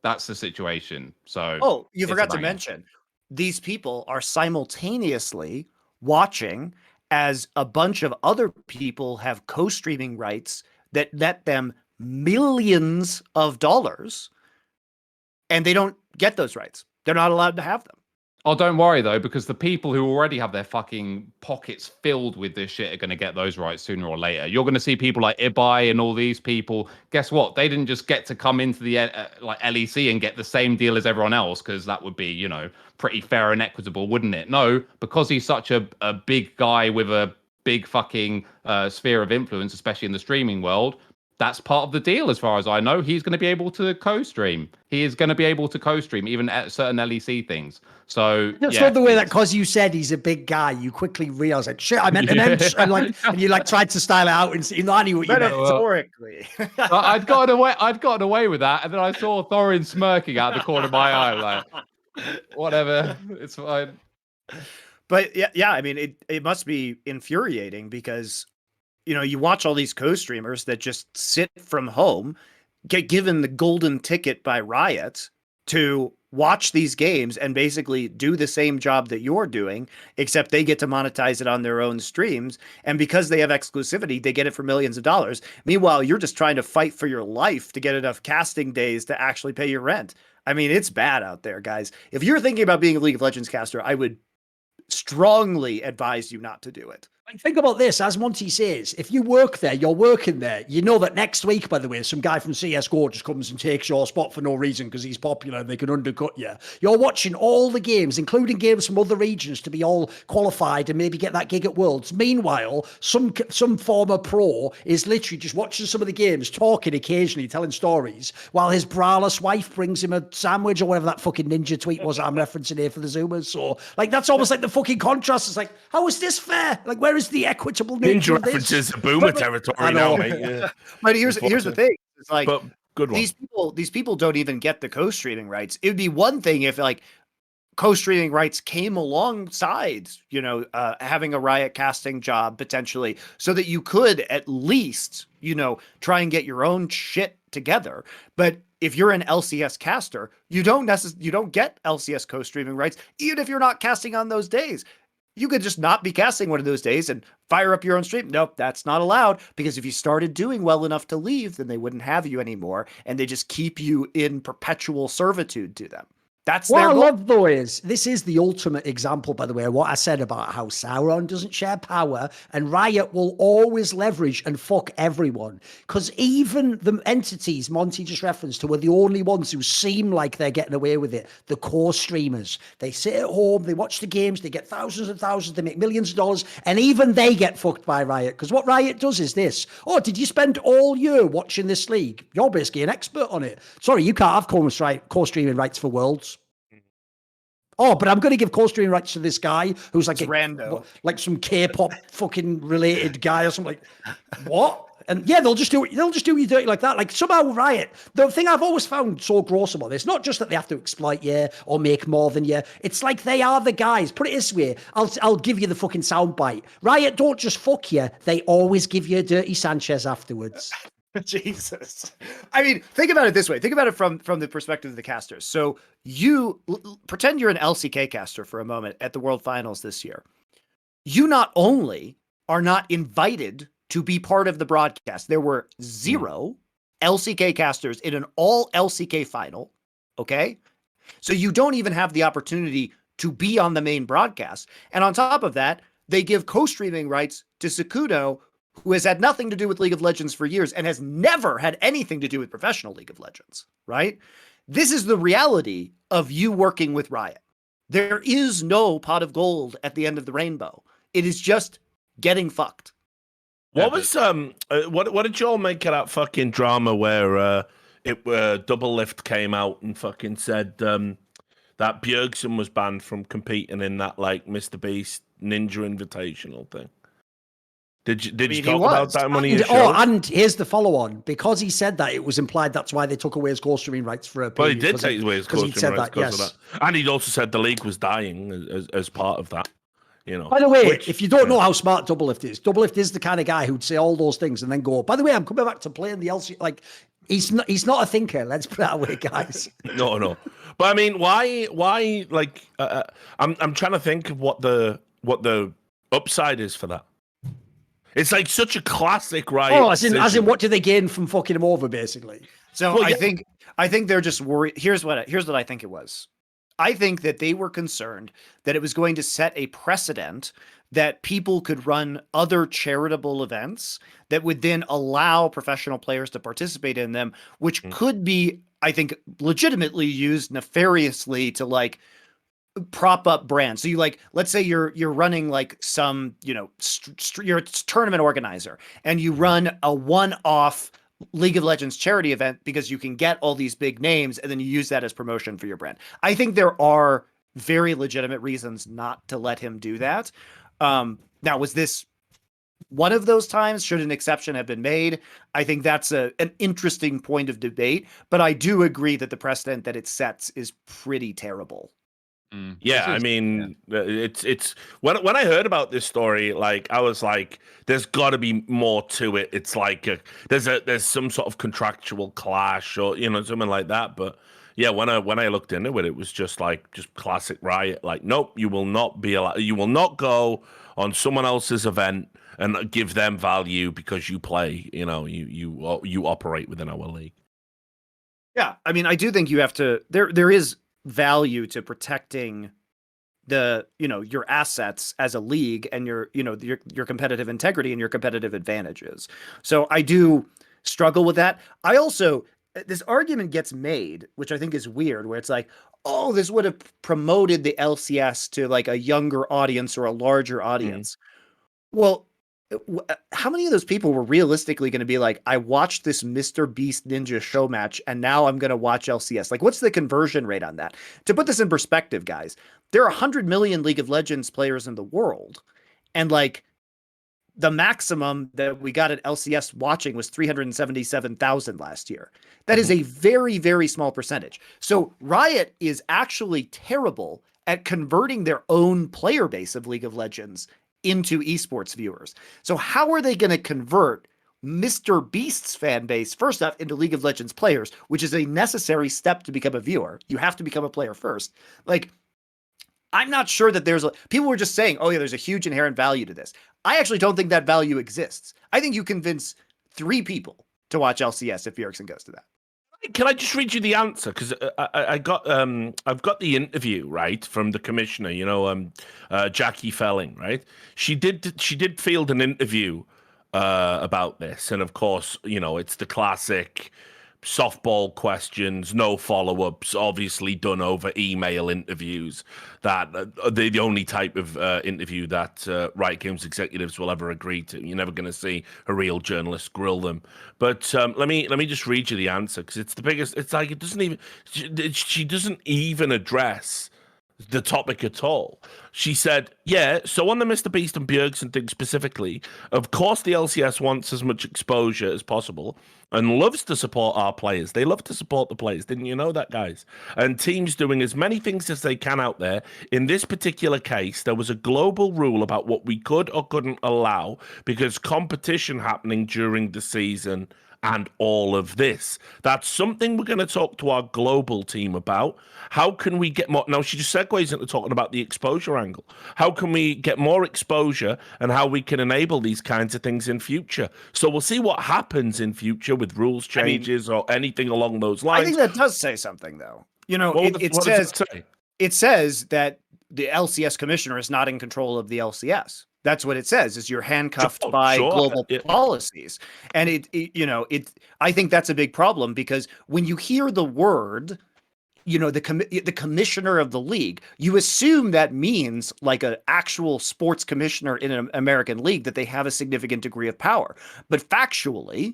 That's the situation. So you forgot to mention, these people are simultaneously watching as a bunch of other people have co-streaming rights that net them millions of dollars, and they don't get those rights. They're not allowed to have them. Oh, don't worry, though, because the people who already have their fucking pockets filled with this shit are going to get those rights sooner or later. You're going to see people like Ibai and all these people. Guess what? They didn't just get to come into the like LEC and get the same deal as everyone else, because that would be, you know, pretty fair and equitable, wouldn't it? No, because he's such a big guy with a big fucking sphere of influence, especially in the streaming world, that's part of the deal as far as I know. He's going to be able to co-stream. He is going to be able to co-stream even at certain LEC things. So I just love the way that because you said he's a big guy, you quickly realized like shit, I meant an M, and you like tried to style it out and see, I knew what you meant. Rhetorically. I'd gotten away with that, and then I saw Thorin smirking out the corner of my eye, like whatever, it's fine. But yeah, I mean it must be infuriating because you know, you watch all these co-streamers that just sit from home, get given the golden ticket by Riot to watch these games and basically do the same job that you're doing, except they get to monetize it on their own streams. And because they have exclusivity, they get it for millions of dollars. Meanwhile, you're just trying to fight for your life to get enough casting days to actually pay your rent. I mean, it's bad out there, guys. If you're thinking about being a League of Legends caster, I would strongly advise you not to do it. Think about this, as Monty says, if you work there, you're working there. You know that next week, by the way, some guy from CSGO just comes and takes your spot for no reason because he's popular and they can undercut you. You're watching all the games, including games from other regions, to be all qualified and maybe get that gig at Worlds. Meanwhile, some former pro is literally just watching some of the games, talking occasionally, telling stories, while his braless wife brings him a sandwich or whatever that fucking ninja tweet was I'm referencing here for the Zoomers. So, like, that's almost like the fucking contrast. It's like, how is this fair? Like, where is the equitable nature of this? References to boomer territory now, mate. Yeah. But here's the thing. It's like, but good one. These people don't even get the co-streaming rights. It would be one thing if like co-streaming rights came alongside, you know, having a Riot casting job potentially, so that you could at least, you know, try and get your own shit together. But if you're an LCS caster, you don't get LCS co-streaming rights, even if you're not casting on those days. You could just not be casting one of those days and fire up your own stream. Nope, that's not allowed, because if you started doing well enough to leave, then they wouldn't have you anymore, and they just keep you in perpetual servitude to them. That's what their I goal. love, though, is this is the ultimate example, by the way, of what I said about how Sauron doesn't share power and Riot will always leverage and fuck everyone. Because even the entities Monty just referenced to are the only ones who seem like they're getting away with it. The core streamers. They sit at home, they watch the games, they get thousands and thousands, they make millions of dollars, and even they get fucked by Riot. Because what Riot does is this. Oh, did you spend all year watching this league? You're basically an expert on it. Sorry, you can't have core streaming rights for Worlds. Oh, but I'm going to give co-streaming rights to this guy who's like rando, like some K-pop fucking related guy or something. Like, what? And yeah, they'll just do you dirty like that. Like somehow Riot, the thing I've always found so gross about this, not just that they have to exploit you or make more than you. It's like they are the guys. Put it this way, I'll give you the fucking soundbite. Riot don't just fuck you; they always give you a dirty Sanchez afterwards. Jesus. I mean, think about it this way. Think about it from the perspective of the casters. So you pretend you're an LCK caster for a moment at the World Finals this year. You not only are not invited to be part of the broadcast, there were 0 LCK casters in an all LCK final. Okay. So you don't even have the opportunity to be on the main broadcast. And on top of that, they give co-streaming rights to Sakudo, who has had nothing to do with League of Legends for years and has never had anything to do with professional League of Legends, right? This is the reality of you working with Riot. There is no pot of gold at the end of the rainbow. It is just getting fucked. What was what did you all make of that fucking drama where Double Lift came out and fucking said that Bjergsen was banned from competing in that like Mr. Beast Ninja Invitational thing? Did you talk about that in one of your shows? Oh, and here's the follow-on. Because he said that, it was implied that's why they took away his co-streaming rights for a period. Well, he did take away his co-streaming rights because of that. And he'd also said the league was dying as part of that. You know. By the way, if you don't know how smart Doublelift is the kind of guy who'd say all those things and then go, by the way, I'm coming back to playing the LC. Like, he's not a thinker. Let's put it that way, guys. No. But I mean, why? Like, I'm trying to think of what the upside is for that. It's like such a classic, right? Oh, as in, what do they gain from fucking him over, basically? So well, I think they're just worried. Here's what I think it was. I think that they were concerned that it was going to set a precedent that people could run other charitable events that would then allow professional players to participate in them, which could be, I think, legitimately used nefariously to like prop up brands. So you like, let's say you're running like some, you're a tournament organizer and you run a one-off League of Legends charity event because you can get all these big names and then you use that as promotion for your brand. I think there are very legitimate reasons not to let him do that. Now, was this one of those times? Should an exception have been made? I think that's an interesting point of debate, but I do agree that the precedent that it sets is pretty terrible. Yeah, I mean, it's when I heard about this story, like I was like, there's got to be more to it. It's like there's some sort of contractual clash or something like that. But yeah, when I looked into it, it was just classic Riot. Like, nope, you will not be allowed. You will not go on someone else's event and give them value because you play. You operate within our league. Yeah, I mean, I do think you have to. There is value to protecting your assets as a league and your competitive integrity and your competitive advantages. So I do struggle with that. I also, this argument gets made, which I think is weird, where it's like, oh, this would have promoted the LCS to like a younger audience or a larger audience. Well, how many of those people were realistically going to be like, I watched this Mr. Beast Ninja show match and now I'm going to watch LCS? Like, what's the conversion rate on that? To put this in perspective, guys, there are 100 million League of Legends players in the world. And like the maximum that we got at LCS watching was 377,000 last year. That is a very, very small percentage. So Riot is actually terrible at converting their own player base of League of Legends into esports viewers. So how are they going to convert Mr. Beast's fan base first off into League of Legends players, which is a necessary step to become a viewer? You have to become a player first. Like, I'm not sure that people were just saying, oh yeah, there's a huge inherent value to this. I actually don't think that value exists. I think you convince 3 people to watch LCS if Bjergsen goes to that. Can I just read you the answer? Because I've got the interview right from the commissioner. Jackie Felling, right? She did field an interview about this, and of course, it's the classic softball questions, no follow-ups, obviously done over email interviews. That the only type of interview that Riot Games executives will ever agree to. You're never going to see a real journalist grill them. But let me just read you the answer because it's the biggest. It's like it doesn't even. She doesn't even address the topic at all. She said, yeah, so on the Mr. Beast and Bjergsen thing specifically, of course the LCS wants as much exposure as possible and loves to support our players. They love to support the players. Didn't you know that, guys? And teams doing as many things as they can out there. In this particular case, there was a global rule about what we could or couldn't allow because competition happening during the season and all of this. That's something we're going to talk to our global team about. How can we get more? Now, she just segues into talking about the exposure angle. How can we get more exposure and how we can enable these kinds of things in future? So we'll see what happens in future with rules changes or anything along those lines. I think that does say something, though. You know, What does it say? It says that the LCS commissioner is not in control of the LCS. That's what it says, is you're handcuffed by global policies. And I think that's a big problem because when you hear the word, the commissioner of the league, you assume that means like an actual sports commissioner in an American league, that they have a significant degree of power. But factually,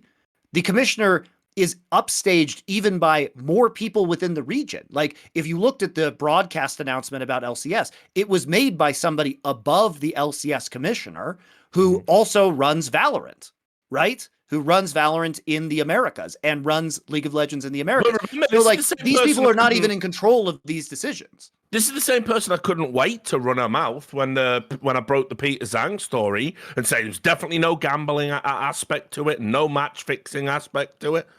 the commissioner is upstaged even by more people within the region. Like if you looked at the broadcast announcement about LCS, it was made by somebody above the LCS commissioner who also runs Valorant, right? Who runs Valorant in the Americas and runs League of Legends in the Americas. So like these people are not even in control of these decisions. This is the same person that couldn't wait to run her mouth when I broke the Peter Zhang story and said there's definitely no gambling aspect to it, no match fixing aspect to it.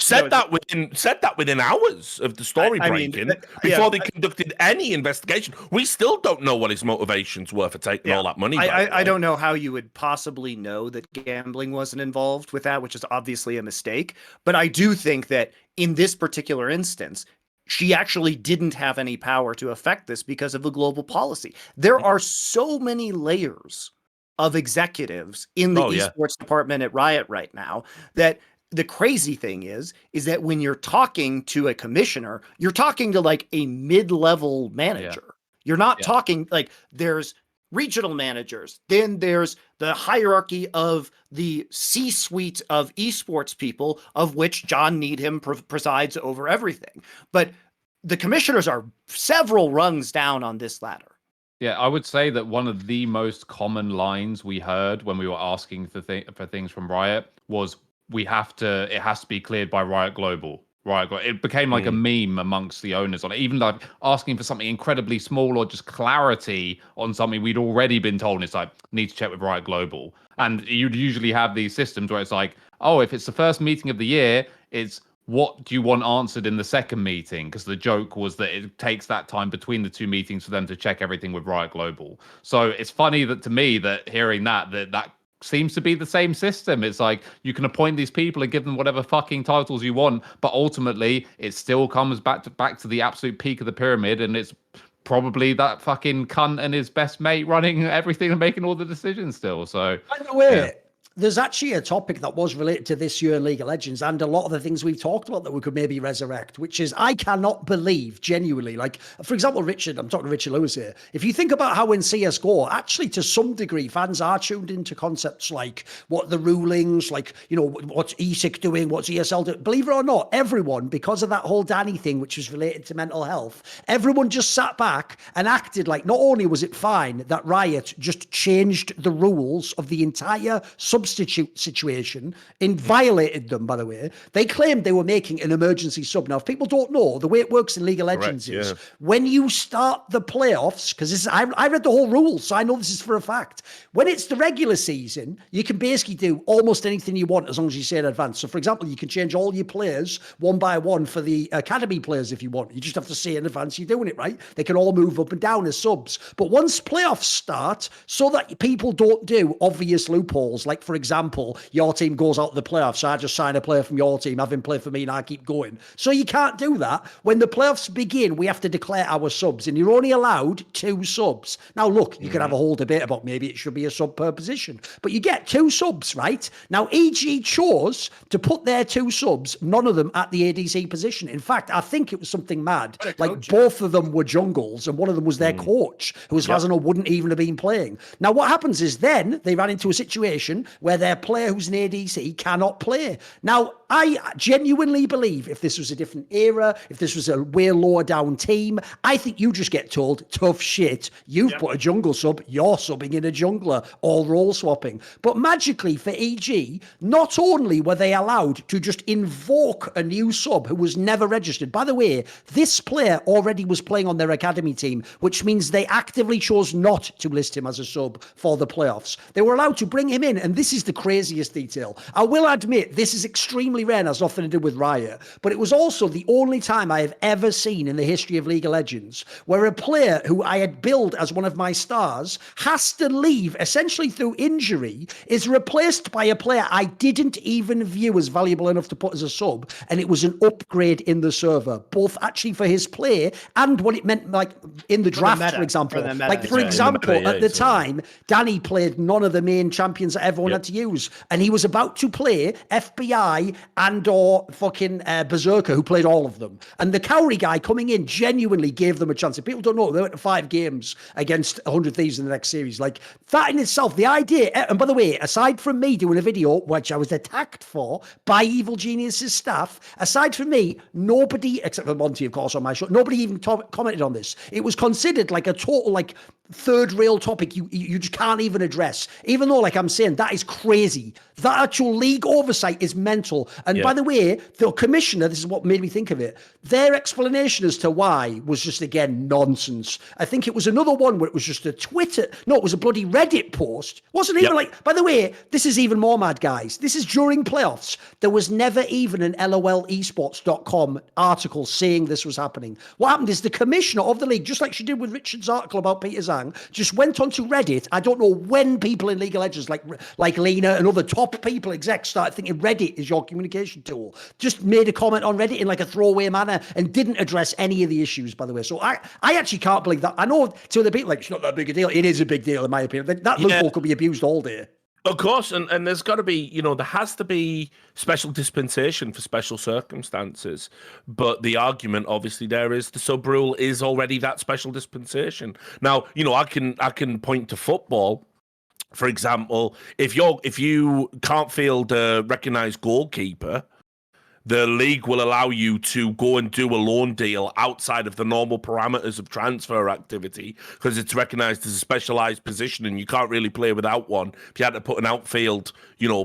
Said that within hours of the story breaking before they conducted any investigation. We still don't know what his motivations were for taking all that money. I don't know how you would possibly know that gambling wasn't involved with that, which is obviously a mistake. But I do think that in this particular instance, she actually didn't have any power to affect this because of the global policy. There are so many layers of executives in the esports department at Riot right now that the crazy thing is that when you're talking to a commissioner, you're talking to like a mid-level manager. Yeah. You're not talking like there's regional managers. Then there's the hierarchy of the C-suite of esports people, of which John Needham presides over everything. But the commissioners are several rungs down on this ladder. Yeah, I would say that one of the most common lines we heard when we were asking for things from Riot was, it has to be cleared by Riot Global. It became like a meme amongst the owners on it, even like asking for something incredibly small or just clarity on something we'd already been told. And it's like, need to check with Riot Global. And you'd usually have these systems where it's like, oh, if it's the first meeting of the year, it's what do you want answered in the second meeting? Because the joke was that it takes that time between the two meetings for them to check everything with Riot Global. So it's funny that to me that hearing that seems to be the same system. It's like you can appoint these people and give them whatever fucking titles you want, but ultimately it still comes back to the absolute peak of the pyramid, and it's probably that fucking cunt and his best mate running everything and making all the decisions still. So by the way, there's actually a topic that was related to this year in League of Legends and a lot of the things we've talked about that we could maybe resurrect, which is I cannot believe genuinely, like, for example, Richard, I'm talking to Richard Lewis here. If you think about how in CSGO, actually to some degree, fans are tuned into concepts like what the rulings, like, what's ESIC doing, what's ESL doing. Believe it or not, everyone, because of that whole Danny thing, which was related to mental health, everyone just sat back and acted like not only was it fine that Riot just changed the rules of the entire substitute situation and violated them, by the way. They claimed they were making an emergency sub. Now, if people don't know, the way it works in League of Legends is when you start the playoffs, because I read the whole rules, so I know this is for a fact. When it's the regular season, you can basically do almost anything you want as long as you say in advance. So, for example, you can change all your players one by one for the academy players if you want. You just have to say in advance you're doing it, right? They can all move up and down as subs. But once playoffs start, so that people don't do obvious loopholes, like, for example, your team goes out to the playoffs, so I just sign a player from your team, have him play for me, and I keep going. So you can't do that. When the playoffs begin, we have to declare our subs, and you're only allowed 2 subs. Now, look, you can have a whole debate about maybe it should be a sub per position, but you get 2 subs, right? Now, EG chose to put their 2 subs, none of them at the ADC position. In fact, I think it was something mad. Like, both of them were jungles, and one of them was their coach, who, as far as I know, wouldn't even have been playing. Now, what happens is then they ran into a situation where their player who's an ADC cannot play. Now, I genuinely believe if this was a different era, if this was a way lower down team, I think you just get told, tough shit, you've put a jungle sub, you're subbing in a jungler, or role swapping. But magically for EG, not only were they allowed to just invoke a new sub who was never registered. By the way, this player already was playing on their academy team, which means they actively chose not to list him as a sub for the playoffs. They were allowed to bring him in, and this is the craziest detail. I will admit, this is extremely rare and has nothing to do with Riot, but it was also the only time I have ever seen in the history of League of Legends where a player who I had billed as one of my stars has to leave essentially through injury, is replaced by a player I didn't even view as valuable enough to put as a sub, and it was an upgrade in the server, both actually for his play and what it meant, like in the draft, for example. For example, at the time, Danny played none of the main champions that everyone had to use, and he was about to play FBI and or fucking Berserker, who played all of them. And the Cowrie guy coming in genuinely gave them a chance. If people don't know, they went to 5 games against 100 Thieves in the next series. Like, that in itself, the idea, and by the way, aside from me doing a video, which I was attacked for by Evil Genius's staff, aside from me, nobody, except for Monty, of course, on my show, nobody even commented on this. It was considered like a total, like, third rail topic you just can't even address, even though, like I'm saying, that is crazy. That actual league oversight is mental. And by the way, the commissioner, this is what made me think of it, their explanation as to why was just, again, nonsense. I think it was another one where it was just a Twitter, no, it was a bloody Reddit post. Wasn't even like, by the way, this is even more mad, guys. This is during playoffs. There was never even an LOLesports.com article saying this was happening. What happened is the commissioner of the league, just like she did with Richard's article about Peter Zhang, just went onto Reddit. I don't know when people in League of Legends like Lena and other top people, execs, started thinking Reddit is your communication tool. Just made a comment on Reddit in like a throwaway manner and didn't address any of the issues, by the way. So I actually can't believe that. I know to the people, like, it's not that big a deal. It is a big deal, in my opinion. That loophole could be abused all day. Of course, and there's got to be, there has to be special dispensation for special circumstances. But the argument, obviously, there is the sub rule is already that special dispensation. Now, I can point to football. For example, if you can't field a recognized goalkeeper, the league will allow you to go and do a loan deal outside of the normal parameters of transfer activity because it's recognized as a specialized position and you can't really play without one. If you had to put an outfield,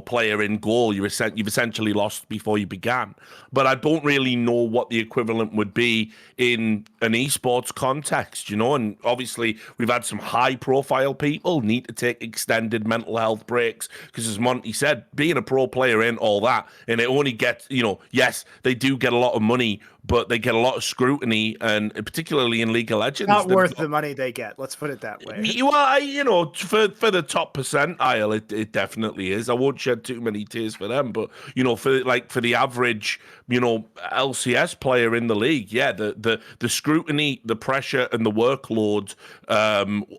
player in goal, you've essentially lost before you began. But I don't really know what the equivalent would be in an esports context, and obviously we've had some high profile people need to take extended mental health breaks because, as Monty said, being a pro player ain't all that, and it only gets, yes, they do get a lot of money, but they get a lot of scrutiny, and particularly in League of Legends. Not worth the money they get. Let's put it that way. Well, for the top percentile, it definitely is. I won't shed too many tears for them, but for the average, LCS player in the league, the scrutiny, the pressure, and the workload,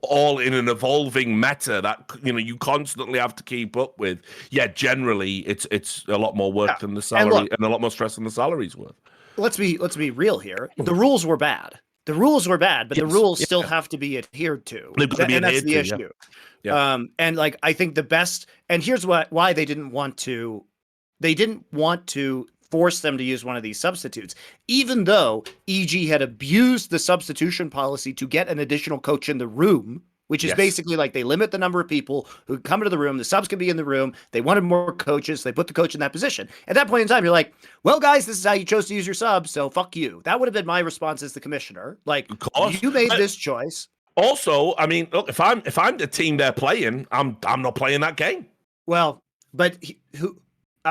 all in an evolving meta that you constantly have to keep up with. Yeah, generally, it's a lot more work than the salary, and a lot more stress than the salary's worth. Let's be real here. The rules were bad. The rules were bad, but the rules still have to be adhered to. And that's the issue. Yeah. And I think the best, and here's why they didn't want to force them to use one of these substitutes, even though EG had abused the substitution policy to get an additional coach in the room, which is basically like they limit the number of people who come into the room. The subs can be in the room. They wanted more coaches. They put the coach in that position. At that point in time, you're like, well, guys, this is how you chose to use your sub, so fuck you. That would have been my response as the commissioner. Like, you made this choice. Also, I mean, look, if I'm the team they're playing, I'm not playing that game. Well, but who...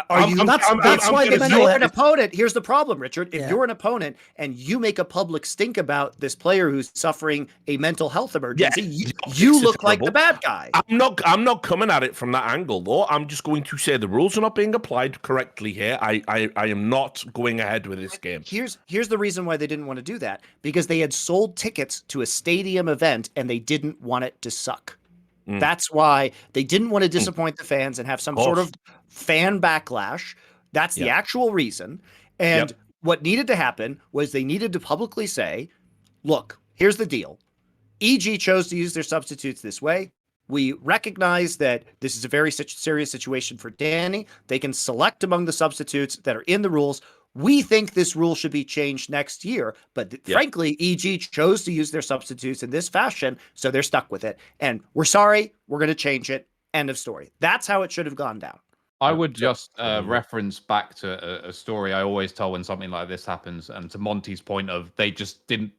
That's why if you're an opponent, here's the problem, Richard. If you're an opponent and you make a public stink about this player who's suffering a mental health emergency, you look like the bad guy. I'm not coming at it from that angle, though. I'm just going to say the rules are not being applied correctly here. I am not going ahead with this game. Here's the reason why they didn't want to do that, because they had sold tickets to a stadium event and they didn't want it to suck. That's why they didn't want to disappoint the fans and have some sort of fan backlash. That's the actual reason. And what needed to happen was they needed to publicly say, look, here's the deal. EG chose to use their substitutes this way. We recognize that this is a very serious situation for Danny. They can select among the substitutes that are in the rules. We think this rule should be changed next year, but frankly, EG chose to use their substitutes in this fashion, so they're stuck with it. And we're sorry, we're going to change it. End of story. That's how it should have gone down. I would just reference back to a story I always tell when something like this happens, and to Monty's point of they just didn't,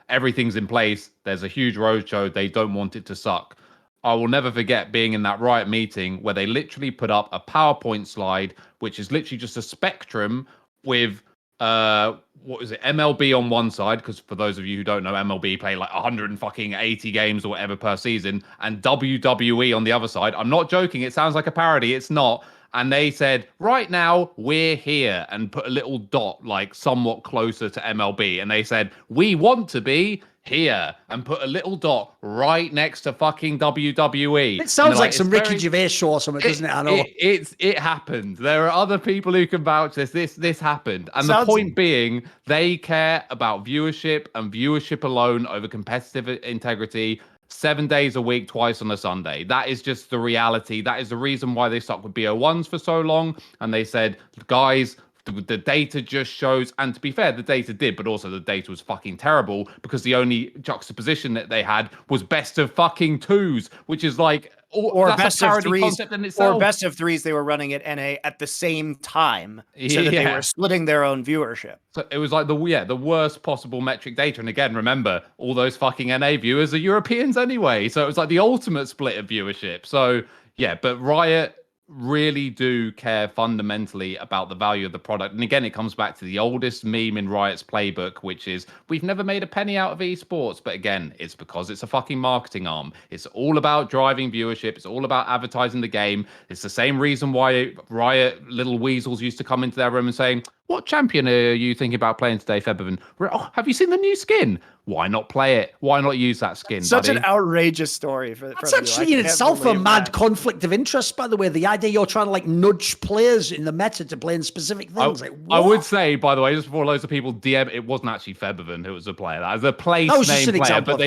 everything's in place. There's a huge roadshow. They don't want it to suck. I will never forget being in that Riot meeting where they literally put up a PowerPoint slide, which is literally just a spectrum with what is it, MLB on one side, because for those of you who don't know, MLB play like 180 games or whatever per season, and WWE on the other side. I'm not joking. It sounds like a parody. It's not. And they said, right now, we're here, and put a little dot like somewhat closer to MLB. And they said, we want to be here, and put a little dot right next to fucking WWE. It sounds like some Ricky Gervais show or something, doesn't it? I know. It happened. There are other people who can vouch this happened. And the point being, they care about viewership and viewership alone over competitive integrity. 7 days a week, twice on a Sunday. That is just the reality. That is the reason why they stuck with BO1s for so long. And they said, guys, the data just shows, and to be fair, the data did, but also the data was fucking terrible because the only juxtaposition that they had was best of fucking twos, which is like, or that's best a of parody threes, concept in itself. or best of threes. They were running at NA at the same time, so that they were splitting their own viewership. So it was like the worst possible metric data. And again, remember, all those fucking NA viewers are Europeans anyway, so it was like the ultimate split of viewership. So yeah, but Riot really do care fundamentally about the value of the product. And again, it comes back to the oldest meme in Riot's playbook, which is, we've never made a penny out of esports. But again, it's because it's a fucking marketing arm. It's all about driving viewership. It's all about advertising the game. It's the same reason why Riot little weasels used to come into their room and saying, what champion are you thinking about playing today, Febervin? Oh, have you seen the new skin? Why not play it? Why not use that skin? Such buddy? an outrageous story. That's actually in itself a mad conflict of interest, by the way. The idea you're trying to like nudge players in the meta to play in specific things. I would say, by the way, just before loads of people DM, it wasn't actually Febervin who was a player. That was a place name player, example,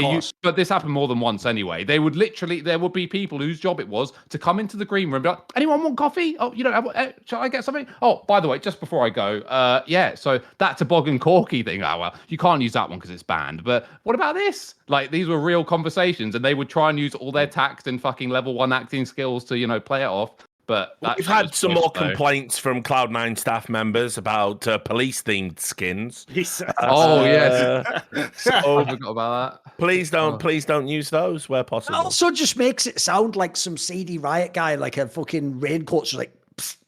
but this happened more than once anyway. They would literally, there would be people whose job it was to come into the green room and be like, anyone want coffee? Oh, shall I get something? Oh, by the way, just before I go, yeah, so that toboggan corky thing, oh, well, you can't use that one because it's banned. But what about this? Like, these were real conversations, and they would try and use all their tact and fucking level 1 acting skills to, play it off. But we've had some more complaints from Cloud9 staff members about police-themed skins. Yes. So I forgot about that. Please don't use those where possible. It also just makes it sound like some seedy Riot guy, like a fucking raincoat's like,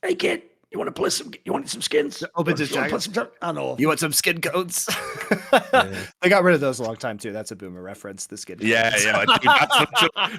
hey kid, you want to play some? You want some skins? Open his jacket. I know. You want some skin coats? They got rid of those a long time too. That's a boomer reference. The skin. Yeah. Dude,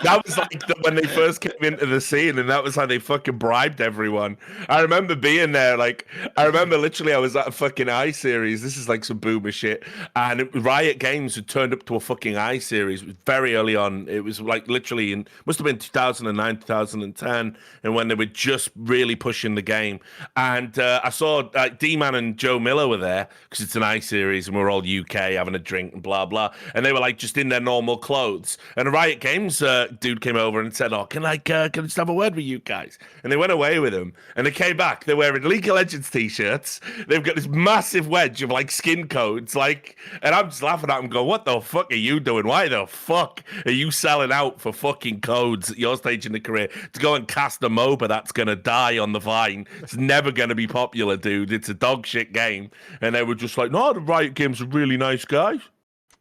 that was like when they first came into the scene, and that was how they fucking bribed everyone. I remember being there. Like, I remember literally, I was at a fucking iSeries. This is like some boomer shit. And Riot Games had turned up to a fucking iSeries very early on. It was like literally must have been 2009, 2010, and when they were just really pushing the game. And I saw D-Man and Joe Miller were there because it's an iSeries and we're all UK having a drink and blah, blah. And they were like just in their normal clothes. And a Riot Games dude came over and said, oh, can I just have a word with you guys? And they went away with him. And they came back. They're wearing League of Legends t-shirts. They've got this massive wedge of like skin codes. Like, and I'm just laughing at them going, what the fuck are you doing? Why the fuck are you selling out for fucking codes at your stage in the career to go and cast a MOBA that's going to die on the vine? It's never going to be popular, dude. It's a dog shit game. And they were just like, no, the Riot Games are really nice guys.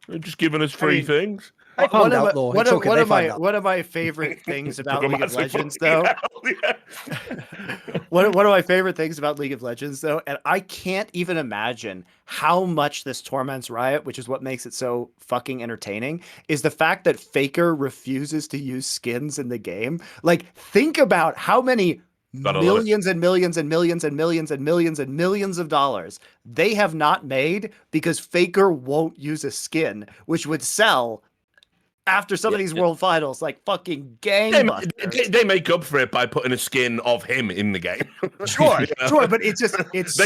They're just giving us free things. One of my favorite things about League of Legends, though. One of my favorite things about League of Legends, though, and I can't even imagine how much this torments Riot, which is what makes it so fucking entertaining, is the fact that Faker refuses to use skins in the game. Like, think about how many millions and millions and millions and millions and millions and millions of dollars they have not made because Faker won't use a skin, which would sell after some of these world finals like fucking gangbusters. They make up for it by putting a skin of him in the game. Sure, but it's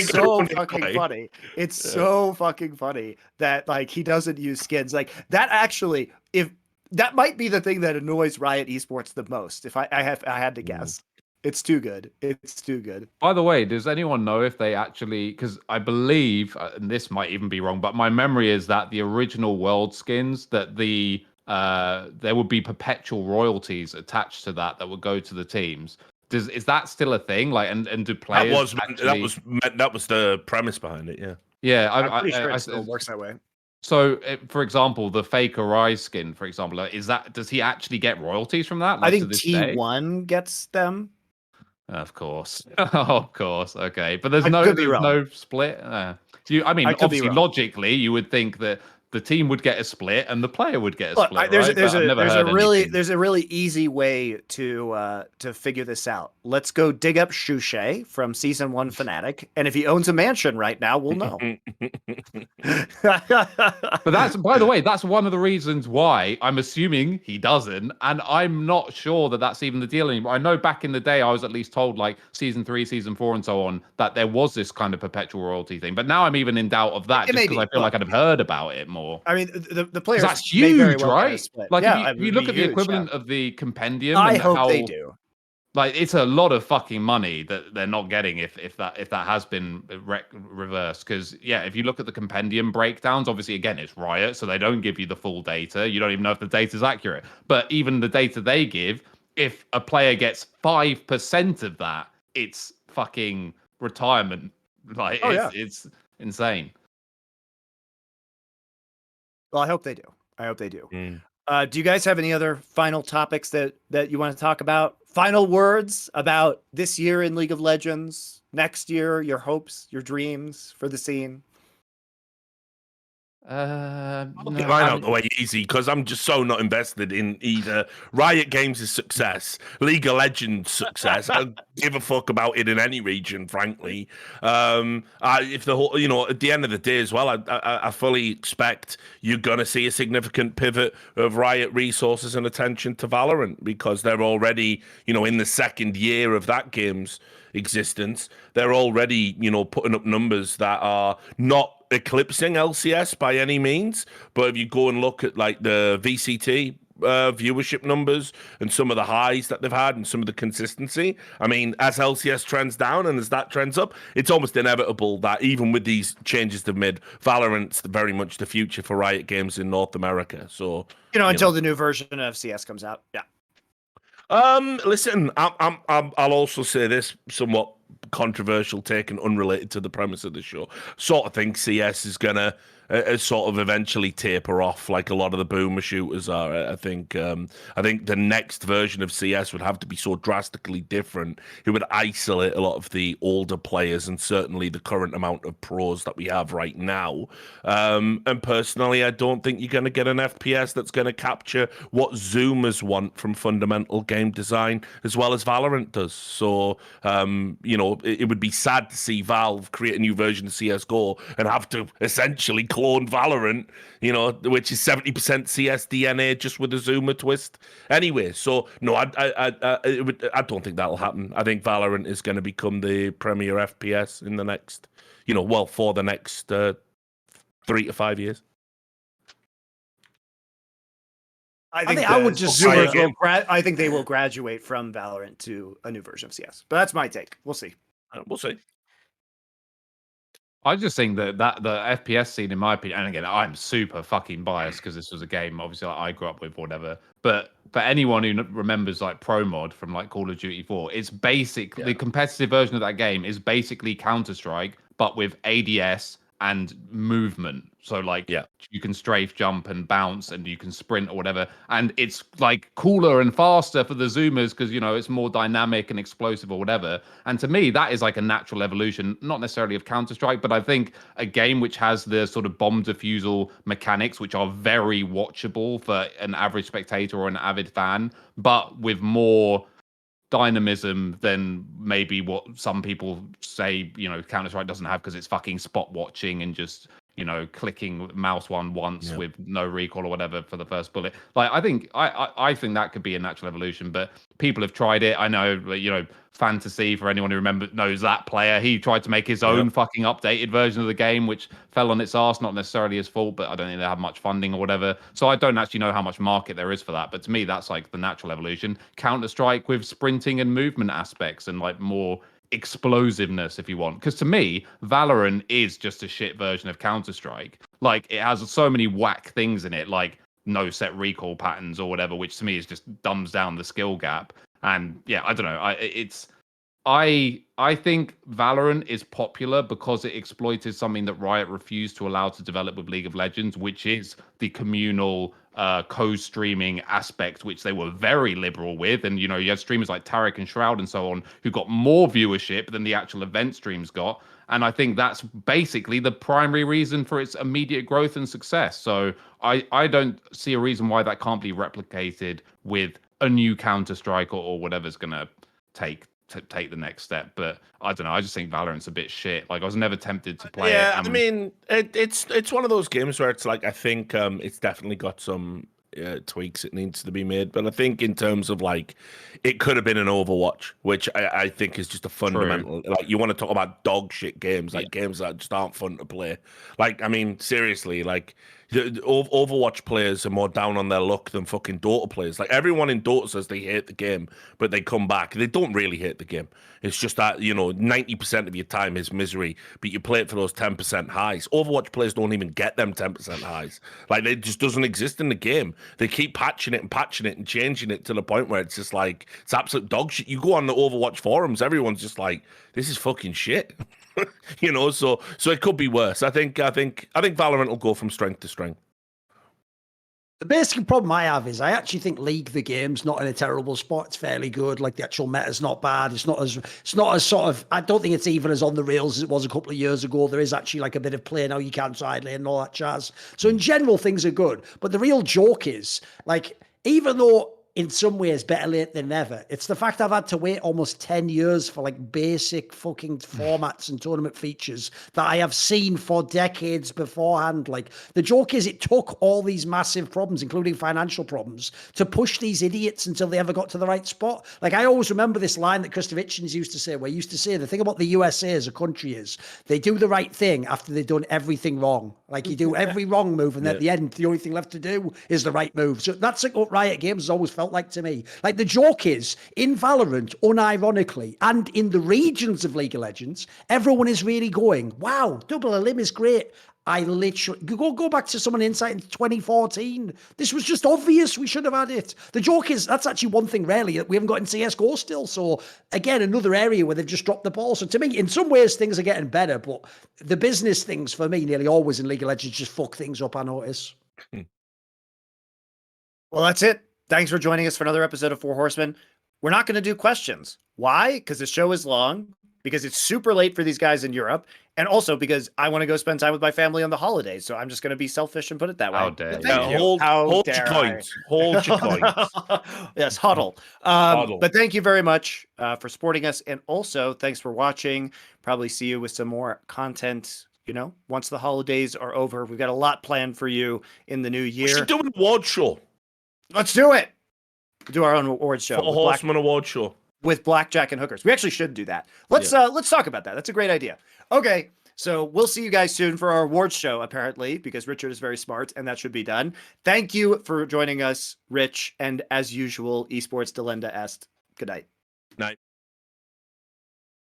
so fucking funny. It's so fucking funny that like he doesn't use skins like that. Actually, if that might be the thing that annoys Riot Esports the most. If I had to guess, it's too good. It's too good. By the way, does anyone know if they actually? Because I believe, and this might even be wrong, but my memory is that the original world skins that there would be perpetual royalties attached to that would go to the teams. Is that still a thing? Like, and do players that was the premise behind it. Yeah. Yeah, I'm pretty sure it still works that way. So, for example, the fake Arise skin, for example, does he actually get royalties from that? I think T1 gets them. Of course, of course. Okay, but there's I no could be wrong. no split. I mean, I could be obviously, wrong. logically, you would think that the team would get a split and the player would get a Look, split. there's right? there's But I've a never there's heard a really anything. there's a really easy way to figure this out. Let's go dig up Shushei from season 1 Fnatic, and if he owns a mansion right now, we'll know. But that's, by the way, that's one of the reasons why I'm assuming he doesn't, and I'm not sure that that's even the deal anymore. I know back in the day I was at least told, like season 3, season 4, and so on, that there was this kind of perpetual royalty thing. But now I'm even in doubt of that, just because I feel like I'd have heard about it more. I mean, the players that's may very huge, well get a right? split. Like Yeah, if you look at the equivalent of the compendium, I and hope how, they do. like, it's a lot of fucking money that they're not getting if that has been reversed. Because yeah, if you look at the compendium breakdowns, obviously again it's Riot, so they don't give you the full data. You don't even know if the data is accurate. But even the data they give, if a player gets 5% of that, it's fucking retirement. Like it's insane. Well, I hope they do. Do you guys have any other final topics that you want to talk about? Final words about this year in League of Legends, next year, your hopes, your dreams for the scene? I'll get mine out the way easy because I'm just so not invested in either Riot Games' success, League of Legends' success. I don't give a fuck about it in any region, frankly. If the whole, at the end of the day as well, I fully expect you're gonna see a significant pivot of Riot resources and attention to Valorant because they're already, in the second year of that game's existence. They're already, putting up numbers that are not eclipsing LCS by any means, but if you go and look at like the VCT viewership numbers and some of the highs that they've had and some of the consistency, I mean, as LCS trends down and as that trends up, it's almost inevitable that even with these changes they've made, Valorant's very much the future for Riot Games in North America. So until the new version of CS comes out. Yeah. Listen, I'll also say this somewhat controversial take and unrelated to the premise of the show. Sort of think CS is gonna sort of eventually taper off like a lot of the boomer shooters are. I think the next version of CS would have to be so drastically different. It would isolate a lot of the older players and certainly the current amount of pros that we have right now. And personally, I don't think you're going to get an FPS that's going to capture what Zoomers want from fundamental game design as well as Valorant does. So, it would be sad to see Valve create a new version of CSGO and have to essentially clone Valorant, which is 70% CS DNA just with a Zoomer twist. Anyway, so no, I don't think that'll happen. I think Valorant is going to become the premier FPS in the next, for the next 3 to 5 years. I think I would just I think they will graduate from Valorant to a new version of CS. But that's my take. We'll see. We'll see. I just think that the FPS scene, in my opinion, and again, I'm super fucking biased because this was a game, obviously, like, I grew up with, or whatever. But for anyone who remembers like Pro Mod from like Call of Duty 4, it's the competitive version of that game is basically Counter-Strike, but with ADS and movement. So like you can strafe, jump, and bounce, and you can sprint or whatever. And it's like cooler and faster for the Zoomers because it's more dynamic and explosive or whatever. And to me, that is like a natural evolution, not necessarily of Counter-Strike, but I think a game which has the sort of bomb defusal mechanics, which are very watchable for an average spectator or an avid fan, but with more dynamism than maybe what some people say Counter-Strike doesn't have because it's fucking spot watching and just clicking mouse one once with no recoil or whatever for the first bullet. Like, I think that could be a natural evolution, but people have tried it. I know, Fantasy, for anyone who knows that player, he tried to make his own fucking updated version of the game, which fell on its arse, not necessarily his fault, but I don't think they have much funding or whatever. So I don't actually know how much market there is for that. But to me, that's like the natural evolution. Counter-Strike with sprinting and movement aspects and like more explosiveness, if you want. Because to me, Valorant is just a shit version of Counter-Strike. Like, it has so many whack things in it, like no set recoil patterns or whatever, which to me is just dumbs down the skill gap. And yeah, I don't know. I think Valorant is popular because it exploited something that Riot refused to allow to develop with League of Legends, which is the communal co-streaming aspect, which they were very liberal with. And, you have streamers like Tarek and Shroud and so on who got more viewership than the actual event streams got. And I think that's basically the primary reason for its immediate growth and success. So I don't see a reason why that can't be replicated with a new Counter-Strike or whatever's going to take the next step. But I don't know, I just think Valorant's a bit shit. Like, I was never tempted to play it. I mean, it's one of those games where it's like, I think it's definitely got some tweaks it needs to be made, but I think in terms of like, it could have been an Overwatch, which I think is just a fundamental. True. Like, you want to talk about dog shit games, like games that just aren't fun to play. Like, I mean, seriously, like the Overwatch players are more down on their luck than fucking Dota players. Like, everyone in Dota says they hate the game, but they come back. They don't really hate the game. It's just that, 90% of your time is misery, but you play it for those 10% highs. Overwatch players don't even get them 10% highs. Like, it just doesn't exist in the game. They keep patching it and changing it to the point where it's just like, it's absolute dog shit. You go on the Overwatch forums, everyone's just like, this is fucking shit. So it could be worse. I think Valorant will go from strength to strength. The basic problem I have is I actually think League the game's not in a terrible spot. It's fairly good. Like, the actual meta's not bad. It's not as sort of, I don't think it's even as on the rails as it was a couple of years ago. There is actually like a bit of play now. You can side lane and all that jazz. So in general, things are good. But the real joke is, like, even though in some ways better late than never, it's the fact I've had to wait almost 10 years for like basic fucking formats and tournament features that I have seen for decades beforehand. Like, the joke is, it took all these massive problems, including financial problems, to push these idiots until they ever got to the right spot. Like, I always remember this line that Christopher Hitchens used to say, where he used to say, the thing about the USA as a country is they do the right thing after they've done everything wrong. Like, you do every wrong move, and at the end, the only thing left to do is the right move. So that's like what Riot Games has always felt like to me. Like, the joke is, in Valorant, unironically, and in the regions of League of Legends, everyone is really going, wow, double a limb is great. I literally go back to someone Insight in 2014. This was just obvious. We should have had it. The joke is, that's actually one thing rarely that we haven't got in CS:GO still. So again, another area where they've just dropped the ball. So to me, in some ways, things are getting better, but the business things for me nearly always in League of Legends just fuck things up, I notice. Well, that's it. Thanks for joining us for another episode of Four Horsemen. We're not going to do questions. Why? Because the show is long, because it's super late for these guys in Europe, and also because I want to go spend time with my family on the holidays. So I'm just going to be selfish and put it that way. How dare you. Hold your coins. Hold your coins. Yes, huddle. Huddle. But thank you very much for supporting us. And also, thanks for watching. Probably see you with some more content, once the holidays are over. We've got a lot planned for you in the new year. We should do an award show. Let's do it. Do our own awards show. Four Horsemen award show. With blackjack and hookers. We actually should do that. Let's talk about that. That's a great idea. Okay, so we'll see you guys soon for our awards show, apparently, because Richard is very smart and that should be done. Thank you for joining us, Rich, and as usual, Esports Delenda Est. Good night. Night.